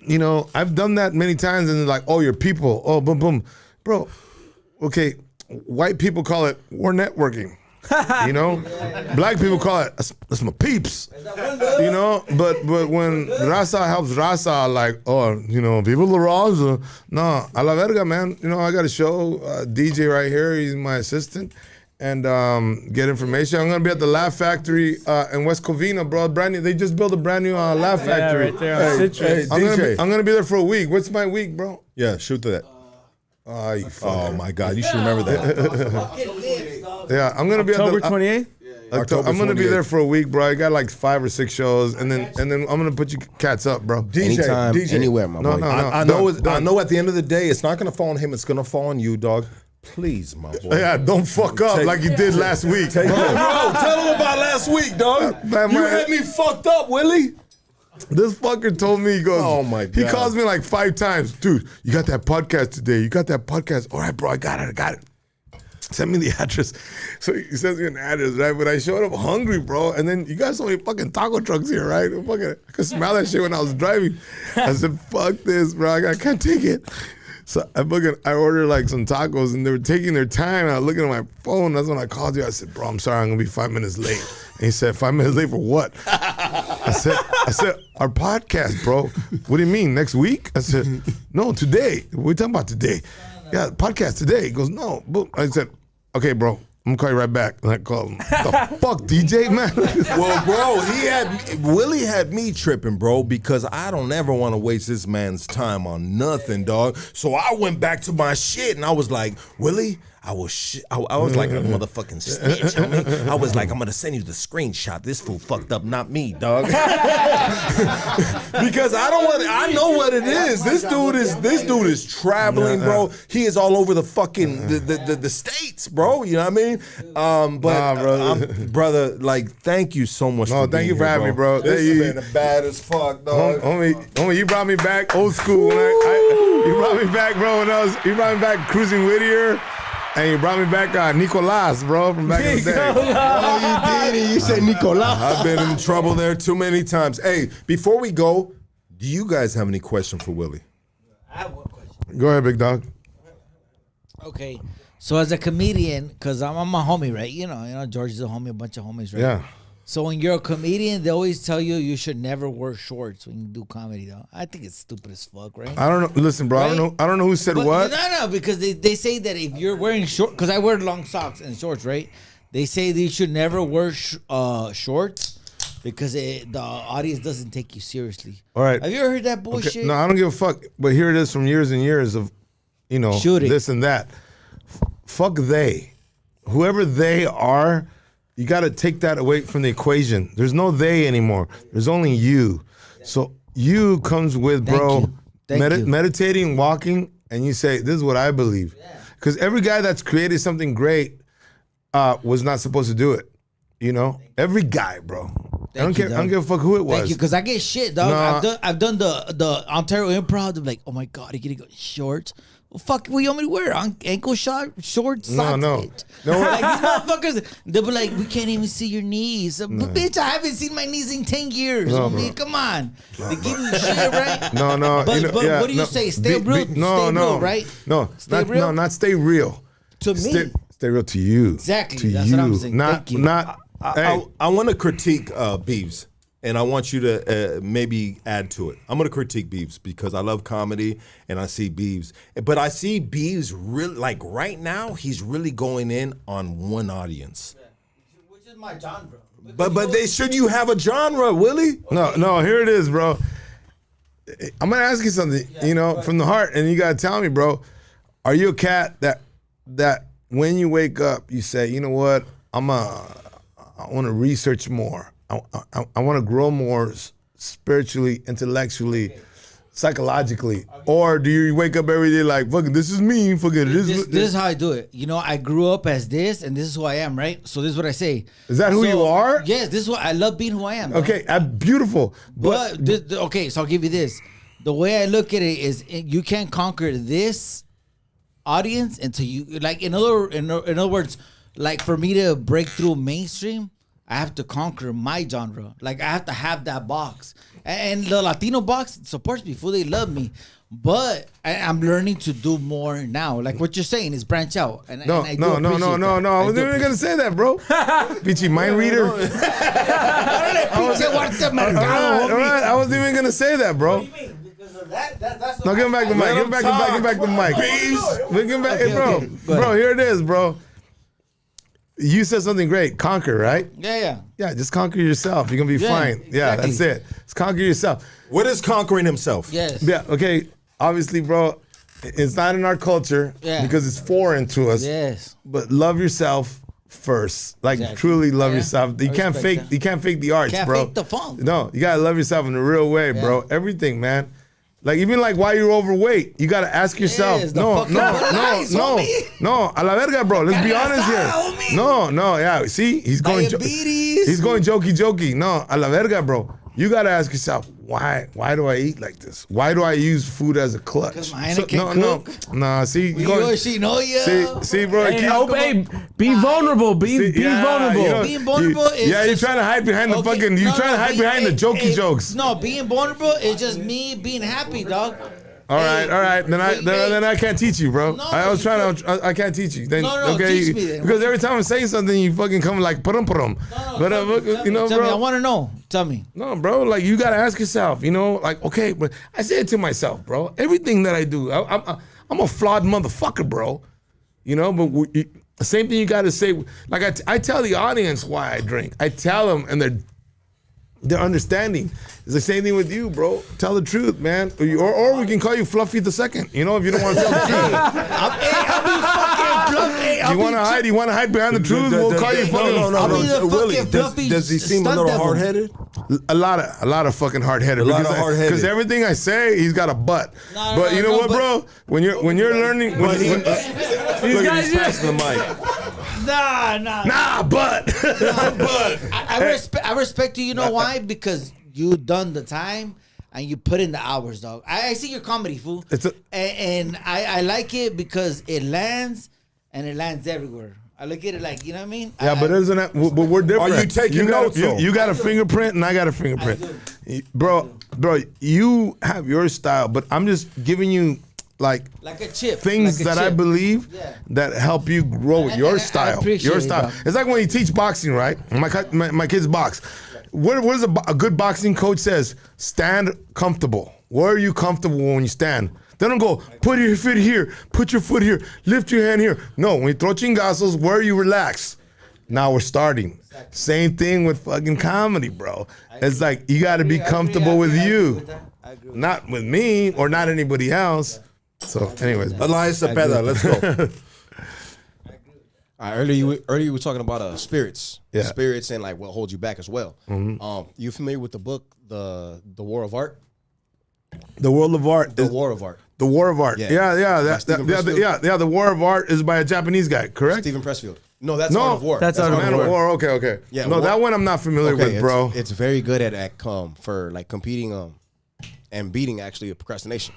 you know, I've done that many times and they're like, oh, your people. Oh, boom, boom. Bro, okay, white people call it war networking. You know, black people call it that's my peeps. You know, but when Raza helps Raza, like, oh, you know, people La Raza. No, a la verga, man. You know, I got a show, DJ right here. He's my assistant, and get information. I'm gonna be at the Laugh Factory in West Covina, bro. Brand new. They just built a brand new Laugh Factory. right there on Citrus. I'm gonna be there for a week. What's my week, bro? Yeah, shoot that. You Oh fucker. my God, you should remember that. Yeah, I'm gonna be October at the 28th. October I'm gonna be 28th. there for a week, bro. I got like 5 or 6 shows, and then I'm gonna put you cats up, bro. Anytime, anywhere, my boy. I know at the end of the day, it's not gonna fall on him. It's gonna fall on you, dog. Please, my boy. Yeah, don't fuck up like you did last week. Bro, tell him about last week, dog. Man, You my- had me fucked up, Willie. This fucker told me, he goes, Oh, my He God. calls me like 5 times. Dude, you got that podcast today. You got that podcast. All right, bro, I got it. Send me the address. So he sends me an address, right? But I showed up hungry, bro. And then you got so many fucking taco trucks here, right? I could smell that shit when I was driving. I said, fuck this, bro. I can't take it. So I ordered like some tacos and they were taking their time. I was looking at my phone. That's when I called you. I said, bro, I'm sorry. I'm going to be 5 minutes late. And he said, 5 minutes late for what? I said, our podcast, bro. What do you mean, next week? I said, no, today. We're talking about today. Yeah, podcast today. He goes, no. Boom. I said, okay, bro. I'm gonna call you right back. And I called him. The fuck, DJ, man? Well, bro, Willie had me tripping, bro, because I don't ever want to waste this man's time on nothing, dog. So I went back to my shit and I was like, Willie, I was like a motherfucking snitch, homie. I was like, I'm gonna send you the screenshot. This fool fucked up, not me, dog. Because I know what it is. This dude is traveling, bro. He is all over the fucking the states, bro. You know what I mean? Brother, like, thank you so much. No, thank you for having me, bro. This has been bad as fuck, dog. Homie, you brought me back old school. You brought me back, bro. You brought me back cruising Whittier. And you brought me back Nicolas, bro, from back in the day. Oh, you did. You said Nicolas. I've been in trouble there too many times. Hey, before we go, do you guys have any question for Willie? I have one question. Go ahead, big dog. Okay, so as a comedian, because I'm a homie, right? You know, George is a homie, a bunch of homies, right? Yeah. So when you're a comedian, they always tell you should never wear shorts when you do comedy, though. I think it's stupid as fuck, right? I don't know. Listen, bro. Right? I don't know who said what. No, because they say that if you're wearing short, because I wear long socks and shorts, right? They say that you should never wear shorts because the audience doesn't take you seriously. All right. Have you ever heard that bullshit? Okay. No, I don't give a fuck. But here it is from years and years of, Shooting. this and that. Fuck they. Whoever they are, you got to take that away from the equation. There's no they anymore. There's only you. So you comes with, bro, Thank you. meditating, walking, and you say, this is what I believe. Because every guy that's created something great was not supposed to do it. Every guy, bro. I don't care. I don't give a fuck who it was. Thank you, because I get shit, dog. No. I've done the Ontario Improv. They're like, oh my god, you gonna go shorts? Well, fuck, what you want me to wear? Ankle shorts, socks, No. bitch. Like these motherfuckers, they'll be like, we can't even see your knees. But bitch, I haven't seen my knees in 10 years. No, I mean, come on. They give me shit, right? No. But what do you say? Stay real, real, right? No, Stay real? No, not stay real. To me. Stay real to you. Exactly. To That's you. what I'm saying. Thank you. I want to critique Beeves, and I want you to maybe add to it. I'm going to critique Beeves because I love comedy, and I see Beeves. But I see Beeves really, like right now, he's really going in on one audience. Yeah. Which is my genre. But should you have a genre, Willie? No, here it is, bro. I'm going to ask you something, from the heart, and you got to tell me, bro, are you a cat that when you wake up, you say, you know what, I want to research more. I want to grow more spiritually, intellectually, psychologically. Or do you wake up every day like, fucking, this is me, fucking This is how I do it. I grew up as this, and this is who I am, right? So this is what I say. Is that who you are? Yes, this is what I love being who I am. Okay, beautiful. Okay, so I'll give you this. The way I look at it is, you can't conquer this audience until you, like, in other words, like for me to break through mainstream, I have to conquer my genre. Like I have to have that box, and the Latino box supports me. They love me, but I'm learning to do more now. Like what you're saying is branch out. And No. I wasn't even gonna say that, bro. Pichi mind reader. All right. I wasn't even gonna say that, bro. What do you mean? Because of that's No, give him back the mic. Give him back the mic. Give him back, Okay, bro. Here it is, bro. You said something great. Conquer, right? Yeah. Yeah, just conquer yourself. You're going to be fine. Yeah, exactly. that's it. Just conquer yourself. What is conquering himself? Yes. Yeah, okay. Obviously, bro, it's not in our culture because it's foreign to us. Yes. But love yourself first. Like truly love yourself. You can't fake the arts, Can't bro. fake the funk. No, you got to love yourself in a real way, bro. Everything, man. Like even like while you're overweight, you gotta ask yourself. Yes, No, a la verga, bro. Let's be honest here. No, yeah. See, he's going jokey. No, a la verga, bro. You gotta ask yourself, why do I eat like this? Why do I use food as a clutch? Because my Hannah can't cook. No. See, She know you. See, bro. Be vulnerable. Be vulnerable. Being vulnerable is you're trying to hide behind the fucking. You're trying to hide behind the jokey jokes. No, being vulnerable is just me being happy, dog. All right. Then I can't teach you, bro. No, I can't teach you. Then, teach me then. Because every time I'm saying something, you fucking come like parum. But tell me, bro. I want to know. Tell me. No, bro. Like you gotta ask yourself. Like okay, but I say it to myself, bro. Everything that I do, I'm a flawed motherfucker, bro. But the same thing you gotta say. Like I tell the audience why I drink. I tell them, and they're understanding. It's the same thing with you, bro. Tell the truth, man. Or we can call you Fluffy the Second. If you don't want to tell the truth. You want to hide? You want to hide behind the truth? We'll call you fucking. No. Willie, does he seem a little hard-headed? A lot of fucking hard-headed. Because everything I say, he's got a butt. But you know what, bro? When you're learning, These guys passing the mic. Nah, but I respect you. You know why? Because you done the time and you put in the hours, dog. I see your comedy, fool. And I like it because it lands and it lands everywhere. I look at it like, you know what I mean? Yeah, but isn't that? But we're different. Are you taking notes? You got a fingerprint and I got a fingerprint, bro. You have your style, but I'm just giving you like a chip, things like a that I chip. believe that help you grow your style. Your style. It's like when you teach boxing, right? My kids box. What is a good boxing coach says? Stand comfortable. Where are you comfortable when you stand? They don't go, put your foot here, put your foot here, lift your hand here. No, when you throw chingazos, where are you relaxed? Now we're starting. Same thing with fucking comedy, bro. It's like, you got to be comfortable with you. Not with me or not anybody else. So anyways. Elias Cepeda, let's go. Earlier you were talking about spirits. Yeah. Spirits and like what holds you back as well. Mm-hmm. You familiar with the book, The War of Art? The World of Art. The War of Art. The War of Art. Yeah. The War of Art is by a Japanese guy, correct? Stephen Pressfield. No, that's Art of War. That's Art of Man of War. Okay. Yeah, no, that one I'm not familiar with, bro. It's very good at for like competing and beating actually procrastination.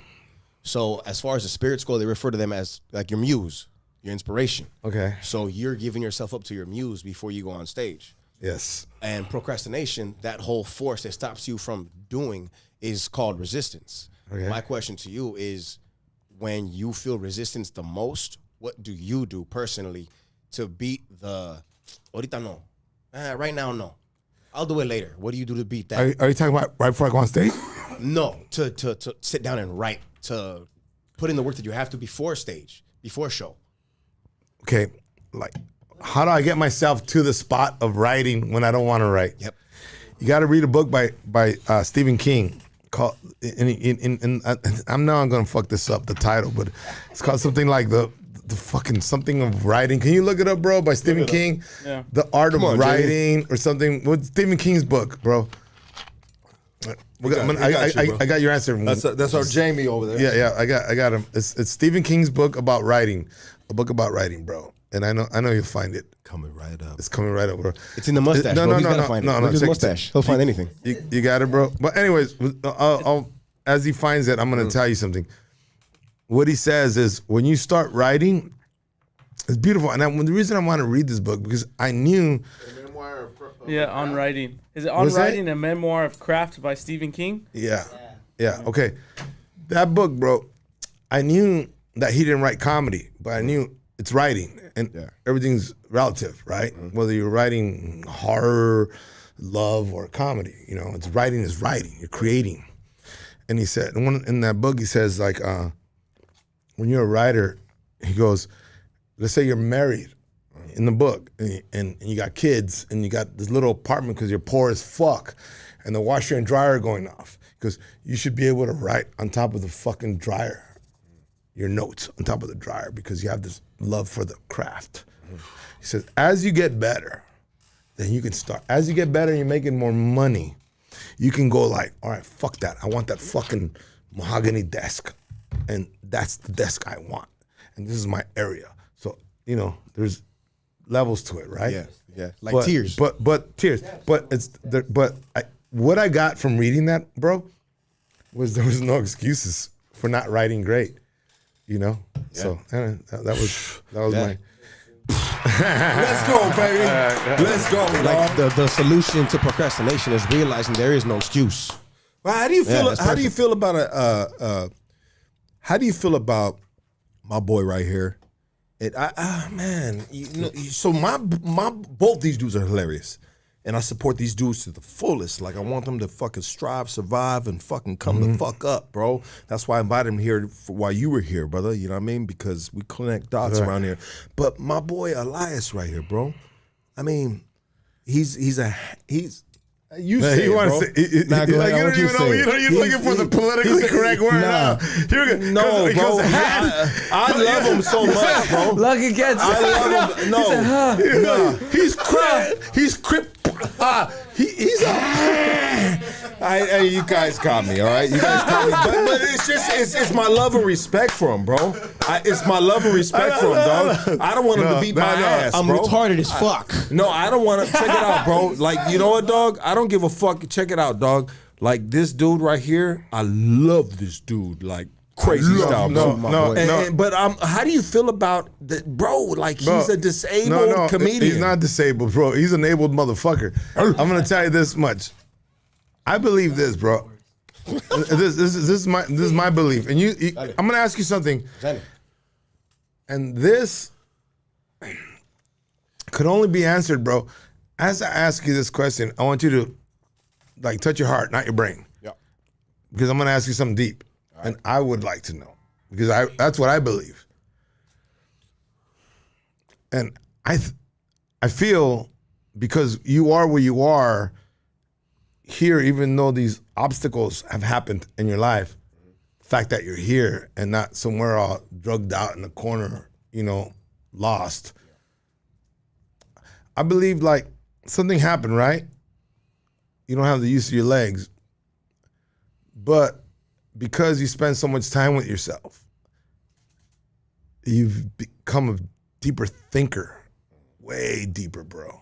So as far as the spirits go, they refer to them as like your muse, your inspiration. Okay. So you're giving yourself up to your muse before you go on stage. Yes. And procrastination, that whole force that stops you from doing, is called resistance. Okay. My question to you is, when you feel resistance the most, what do you do personally to beat the ahorita no? Right now, no. I'll do it later. What do you do to beat that? Are you talking about right before I go on stage? No, to sit down and write, to put in the work that you have to before stage, before show. Okay, like, how do I get myself to the spot of writing when I don't want to write? Yep. You got to read a book by Stephen King called. I'm gonna fuck this up, the title, but it's called something like the fucking something of writing. Can you look it up, bro? By Stephen King. Yeah. The Art of Writing or something. What's Stephen King's book, bro? I got your answer. That's our Jamie over there. Yeah, I got him. It's Stephen King's book about writing, a book about writing, bro. And I know you'll find it. Coming right up. It's coming right up, bro. It's in the mustache. No, bro. no, He's no, gotta no, find no, it. no. Look at his mustache. He'll find anything. You got it, bro. But anyways, as he finds it, I'm gonna tell you something. What he says is, when you start writing, it's beautiful. And the reason I want to read this book, because I knew. On writing. Is it On Writing, a memoir of craft by Stephen King? Yeah. Okay. That book, bro. I knew that he didn't write comedy, but I knew it's writing, and everything's relative, right? Mm-hmm. Whether you're writing horror, love, or comedy, it's writing is writing. You're creating. And he said, in that book, he says, like, when you're a writer, he goes, let's say you're married in the book, and you got kids, and you got this little apartment because you're poor as fuck, and the washer and dryer are going off, because you should be able to write on top of the fucking dryer, your notes on top of the dryer, because you have this love for the craft. He says, as you get better, then you can start. As you get better and you're making more money, you can go like, all right, fuck that. I want that fucking mahogany desk. And that's the desk I want. And this is my area. So, there's levels to it, right? Yeah. Like tears. But tears. What I got from reading that, bro, was there was no excuses for not writing great. So that was my. Let's go, baby. Let's go. Like the solution to procrastination is realizing there is no excuse. Well, how do you feel? How do you feel about how do you feel about my boy right here? Man, so my both these dudes are hilarious. And I support these dudes to the fullest. Like, I want them to fucking strive, survive, and fucking come the fuck up, bro. That's why I invited him here while you were here, brother. You know what I mean? Because we connect dots around here. But my boy Elias right here, bro. I mean, he's You say you it, want bro. to say? Nah, go ahead. I want you to say it. You're looking for the politically correct word. Nah. No, bro. I love him so much, bro. Lucky gets. I love him. No, he's crip. He's crip. He's you guys got me, all right? You guys got me. But it's just, it's my love and respect for him, bro. It's my love and respect for him, dog. I don't want him to beat my ass, I'm bro. retarded as fuck. No, I don't want to. Check it out, bro. Like, you know what, dog? I don't give a fuck. Check it out, dog. Like, this dude right here, I love this dude. Like, crazy style, bro. But how do you feel about that, bro? Like, he's a disabled comedian. He's not disabled, bro. He's an enabled motherfucker. I'm gonna tell you this much. I believe this, bro. This is my belief. And I'm gonna ask you something. And this could only be answered, bro. As I ask you this question, I want you to like touch your heart, not your brain. Yeah. Because I'm gonna ask you something deep. Right. And I would like to know. Because that's what I believe. And I feel because you are where you are here, even though these obstacles have happened in your life, the fact that you're here and not somewhere all drugged out in the corner, lost. I believe like something happened, right? You don't have the use of your legs, but because you spend so much time with yourself, you've become a deeper thinker, way deeper, bro.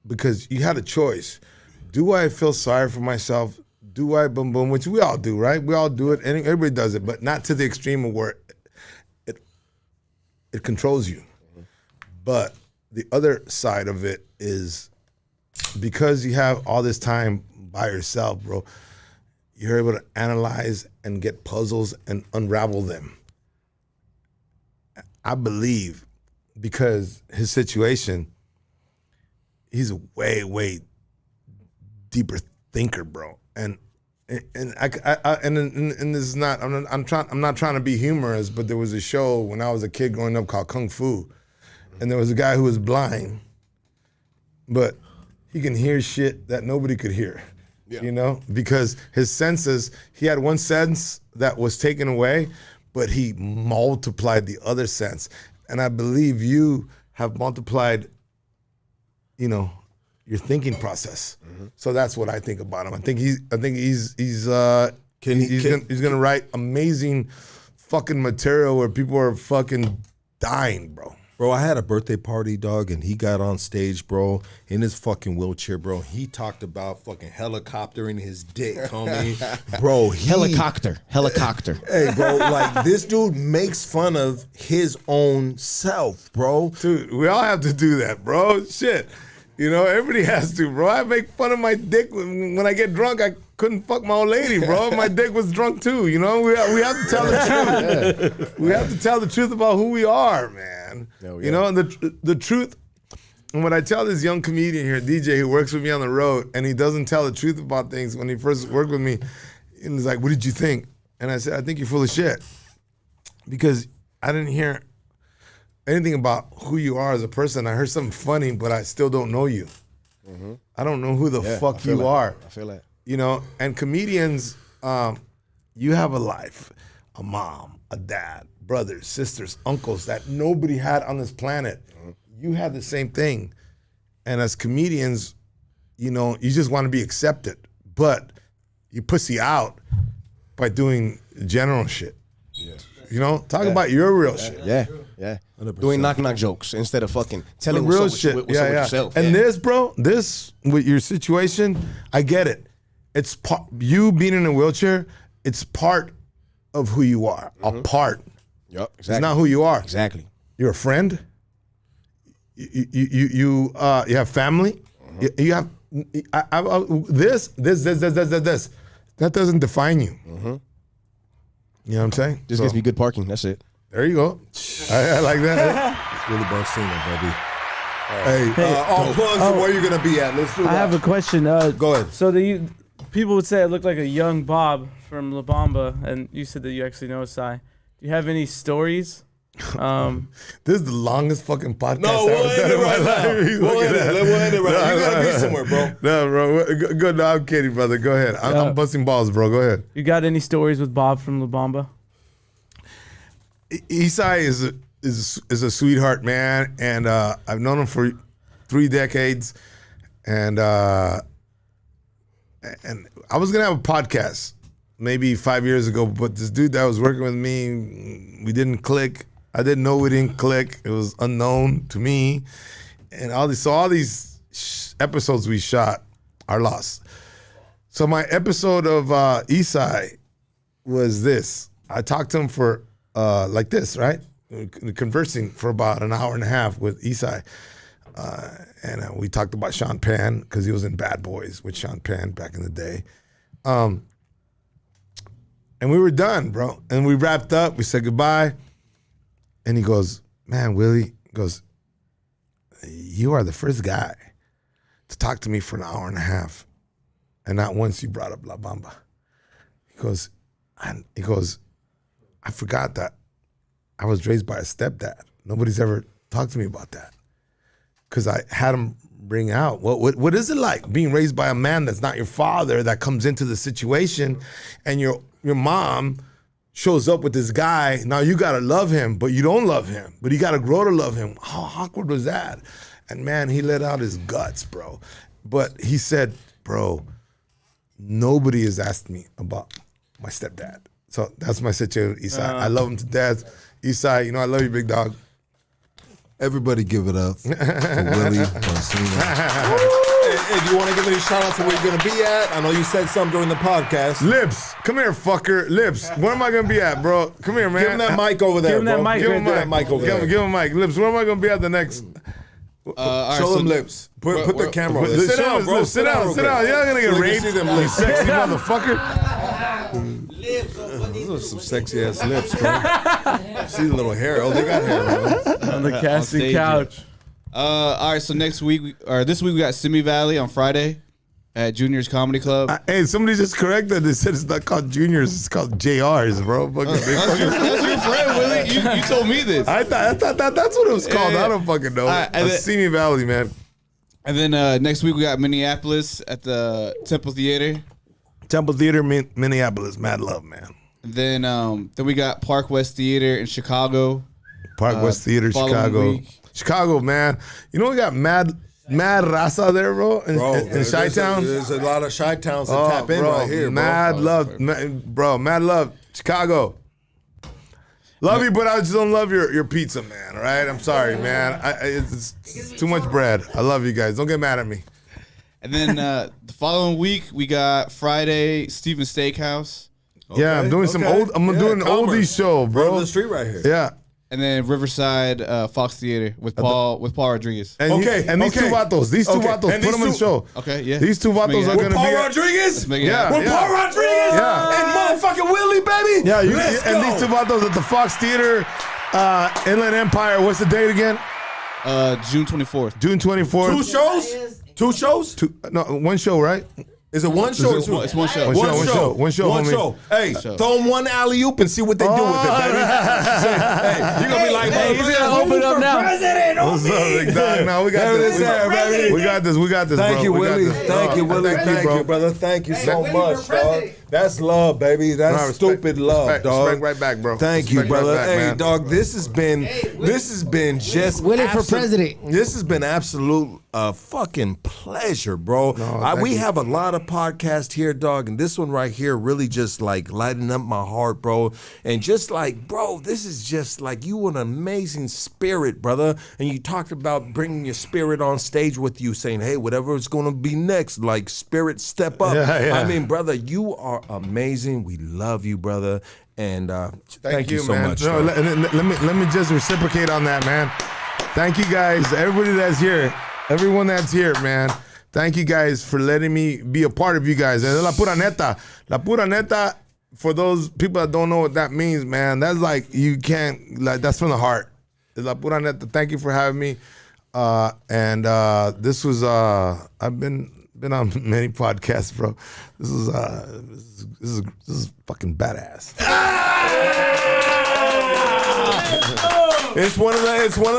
Because you had a choice. Do I feel sorry for myself? Do I boom boom? Which we all do, right? We all do it, and everybody does it, but not to the extreme of where it controls you. But the other side of it is because you have all this time by yourself, bro, you're able to analyze and get puzzles and unravel them. I believe because his situation, he's a way, way deeper thinker, bro. And this is not. I'm not trying to be humorous, but there was a show when I was a kid growing up called Kung Fu, and there was a guy who was blind, but he can hear shit that nobody could hear. Yeah. Because his senses, he had one sense that was taken away, but he multiplied the other sense. And I believe you have multiplied, your thinking process. Mm-hmm. So that's what I think about him. I think he's gonna write amazing fucking material where people are fucking dying, bro. Bro, I had a birthday party, dog, and he got on stage, bro, in his fucking wheelchair, bro. He talked about fucking helicoptering his dick, homie. Bro, Helicopter. Hey, bro, like, this dude makes fun of his own self, bro. Dude, we all have to do that, bro. Shit. Everybody has to, bro. I make fun of my dick when I get drunk. I couldn't fuck my old lady, bro. My dick was drunk too. We have to tell the truth. We have to tell the truth about who we are, man. Oh, yeah. And the truth. And when I tell this young comedian here, DJ, who works with me on the road, and he doesn't tell the truth about things when he first worked with me, and he's like, "What did you think?" And I said, "I think you're full of shit," because I didn't hear anything about who you are as a person. I heard something funny, but I still don't know you. Mm-hmm. I don't know who the fuck you are. I feel that. And comedians, you have a life, a mom, a dad, brothers, sisters, uncles that nobody had on this planet. Mm-hmm. You had the same thing. And as comedians, you just want to be accepted, but you pussy out by doing general shit. Yeah. Talk about your real shit. Yeah. 100%. Doing knock jokes instead of fucking telling real shit. What's up with yourself. And this, bro, with your situation, I get it. It's you being in a wheelchair. It's part of who you are. Mm-hmm. A part. Yep. Exactly. It's not who you are. Exactly. You're a friend. You have family. Mm-hmm. You have this. That doesn't define you. Mm-hmm. You know what I'm saying? Just gives me good parking. That's it. There you go. I like that. It's Willie Barcena, baby. Hey, all plugs of where you're gonna be at. Let's do that. I have a question. Go ahead. So people would say I look like a young Bob from La Bamba, and you said that you actually know Sai. Do you have any stories This is the longest fucking podcast No, we'll end it right now. We'll end it right now. You gotta be somewhere, bro. No, bro. Go, no, I'm kidding, brother. Go ahead. I'm busting balls, bro. Go ahead. You got any stories with Bob from La Bamba? Isai is a sweetheart, man, and I've known him for 3 decades, and I was gonna have a podcast maybe 5 years ago, but this dude that was working with me, we didn't click. I didn't know we didn't click. It was unknown to me, and all these episodes we shot are lost. So my episode of Isai was this. I talked to him for like this, right? Conversing for about an hour and a half with Isai. And we talked about Sean Penn because he was in Bad Boys with Sean Penn back in the day. And we were done, bro. And we wrapped up. We said goodbye. And he goes, man, Willie, he goes, you are the first guy to talk to me for an hour and a half. And not once you brought up La Bamba. He goes, I forgot that I was raised by a stepdad. Nobody's ever talked to me about that. Because I had him bring out, what is it like being raised by a man that's not your father, that comes into the situation, and your mom shows up with this guy. Now you gotta love him, but you don't love him. But you gotta grow to love him. How awkward was that? And man, he let out his guts, bro. But he said, bro, nobody has asked me about my stepdad. So that's my situation with Isai. I love him to death. Isai, I love you, big dog. Everybody give it up for Willie Barcena. Hey, do you want to give any shout out to where you're going to be at? I know you said something during the podcast. Lips, come here, fucker. Lips, where am I going to be at, bro? Come here, man. Give him that mic over there, Give him that mic Give right him there. that mic over there. Give him a mic. Lips, where am I going to be at the next? Show them lips. Put the camera on there. Sit down, bro. Sit down. You're not going to get raped, See them you lips. sexy motherfucker. Those are some sexy ass lips, bro. See the little hair. Oh, they got hair, bro. On the casting couch. All right, so this week we got Simi Valley on Friday at Junior's Comedy Club. Hey, somebody just corrected. They said it's not called Juniors, it's called JRs, bro. That's your friend, Willie. You told me this. I thought that's what it was called. Yeah. I don't fucking know. Right, and then- Simi Valley, man. And then next week we got Minneapolis at the Temple Theater. Temple Theater, Minneapolis, mad love, man. And then we got Park West Theater in Chicago. Park West Theater, following Chicago. week. Chicago, man. We got mad raza there, bro, in Chi-Town. There's a lot of Chi-Towns that tap in right here, bro. Mad love, mad love. Chicago. Love you, but I just don't love your pizza, man, all right? I'm sorry, man. It's too much bread. I love you guys. Don't get mad at me. And then the following week we got Friday Steven's Steakhouse. Yeah, I'm doing I'm doing an oldies show, bro. Right on the street right here. Yeah. And then Riverside Fox Theater with Paul Rodriguez. And these two vatos, put them in the show. Okay, yeah. These two vatos are going to be Paul Rodriguez? Yeah. Paul Rodriguez? Yeah. And motherfucking Willie, baby? Yeah, Let's go. and these two vatos at the Fox Theater, Inland Empire. What's the date again? June 24th. June 24th. 2 shows? 2 shows? No, one show, right? Is it one show or two? It's one show. One show, homie. Hey, throw them one alley-oop and see what they do with it, baby. Hey, you're going to be like, Hey, he's gonna open it up now. What's up, big dog? No, we got this. baby. We got this, Thank bro. you, We got Willie. this. Thank you, Willie. Thank bro. you, brother. Thank you so much, dog. That's love, baby. That's No, respect, stupid love, respect, dog. respect right back, bro. Thank you, Respect right brother. back, Hey, man. dog. This has been just Willie for president. This has been absolute fucking pleasure, bro. We have a lot of podcasts here, dog, and this one right here really just like lighting up my heart, bro. And just like, bro, this is just like you an amazing spirit, brother. And you talked about bringing your spirit on stage with you, saying, hey, whatever is going to be next, like spirit step up. Yeah. I mean, brother, you are amazing. We love you, brother. And thank you so man. much. No, dog. let me just reciprocate on that, man. Thank you guys, everybody that's here, everyone that's here, man. Thank you guys for letting me be a part of you guys. And la pura neta, for those people that don't know what that means, man, that's like that's from the heart. La pura neta. Thank you for having me. This was I've been on many podcasts, bro. This is fucking badass. It's one of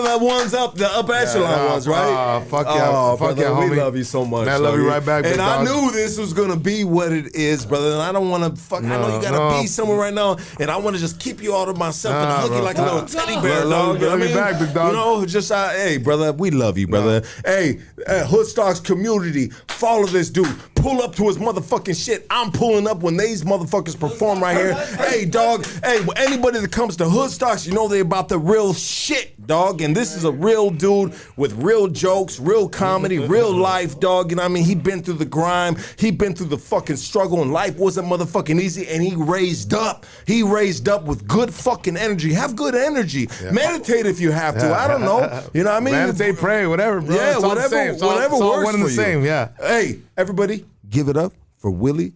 the ones up, the up echelon ones, right? Fuck yeah, Oh, fuck brother, yeah, homie. we love you so much. Man, I love you doggy. right back, big And I dog. knew this was gonna be what it is, brother. And I don't want to fuck. I know you gotta be somewhere right now, and I want to just keep you all to myself and hug you like a little teddy bear, dog. Love you back, big dog. You know, just hey, brother, we love you, brother. Hey, Hoodstocks community, follow this dude. Pull up to his motherfucking shit. I'm pulling up when these motherfuckers perform right here. Hey, dog. Hey, anybody that comes to Hoodstocks, you know they about the real shit, dog. And this is a real dude with real jokes, real comedy, real life, dog. You know what I mean? He been through the grime. He been through the fucking struggle, and life wasn't motherfucking easy. And he raised up. He raised up with good fucking energy. Have good energy. Yeah. Meditate if you have to. I don't know. You know what I mean? Meditate, pray, whatever, bro. Yeah, it's all whatever. the same. It's all, whatever it's all works one and for the you. same. Yeah. Hey, everybody, give it up for Willie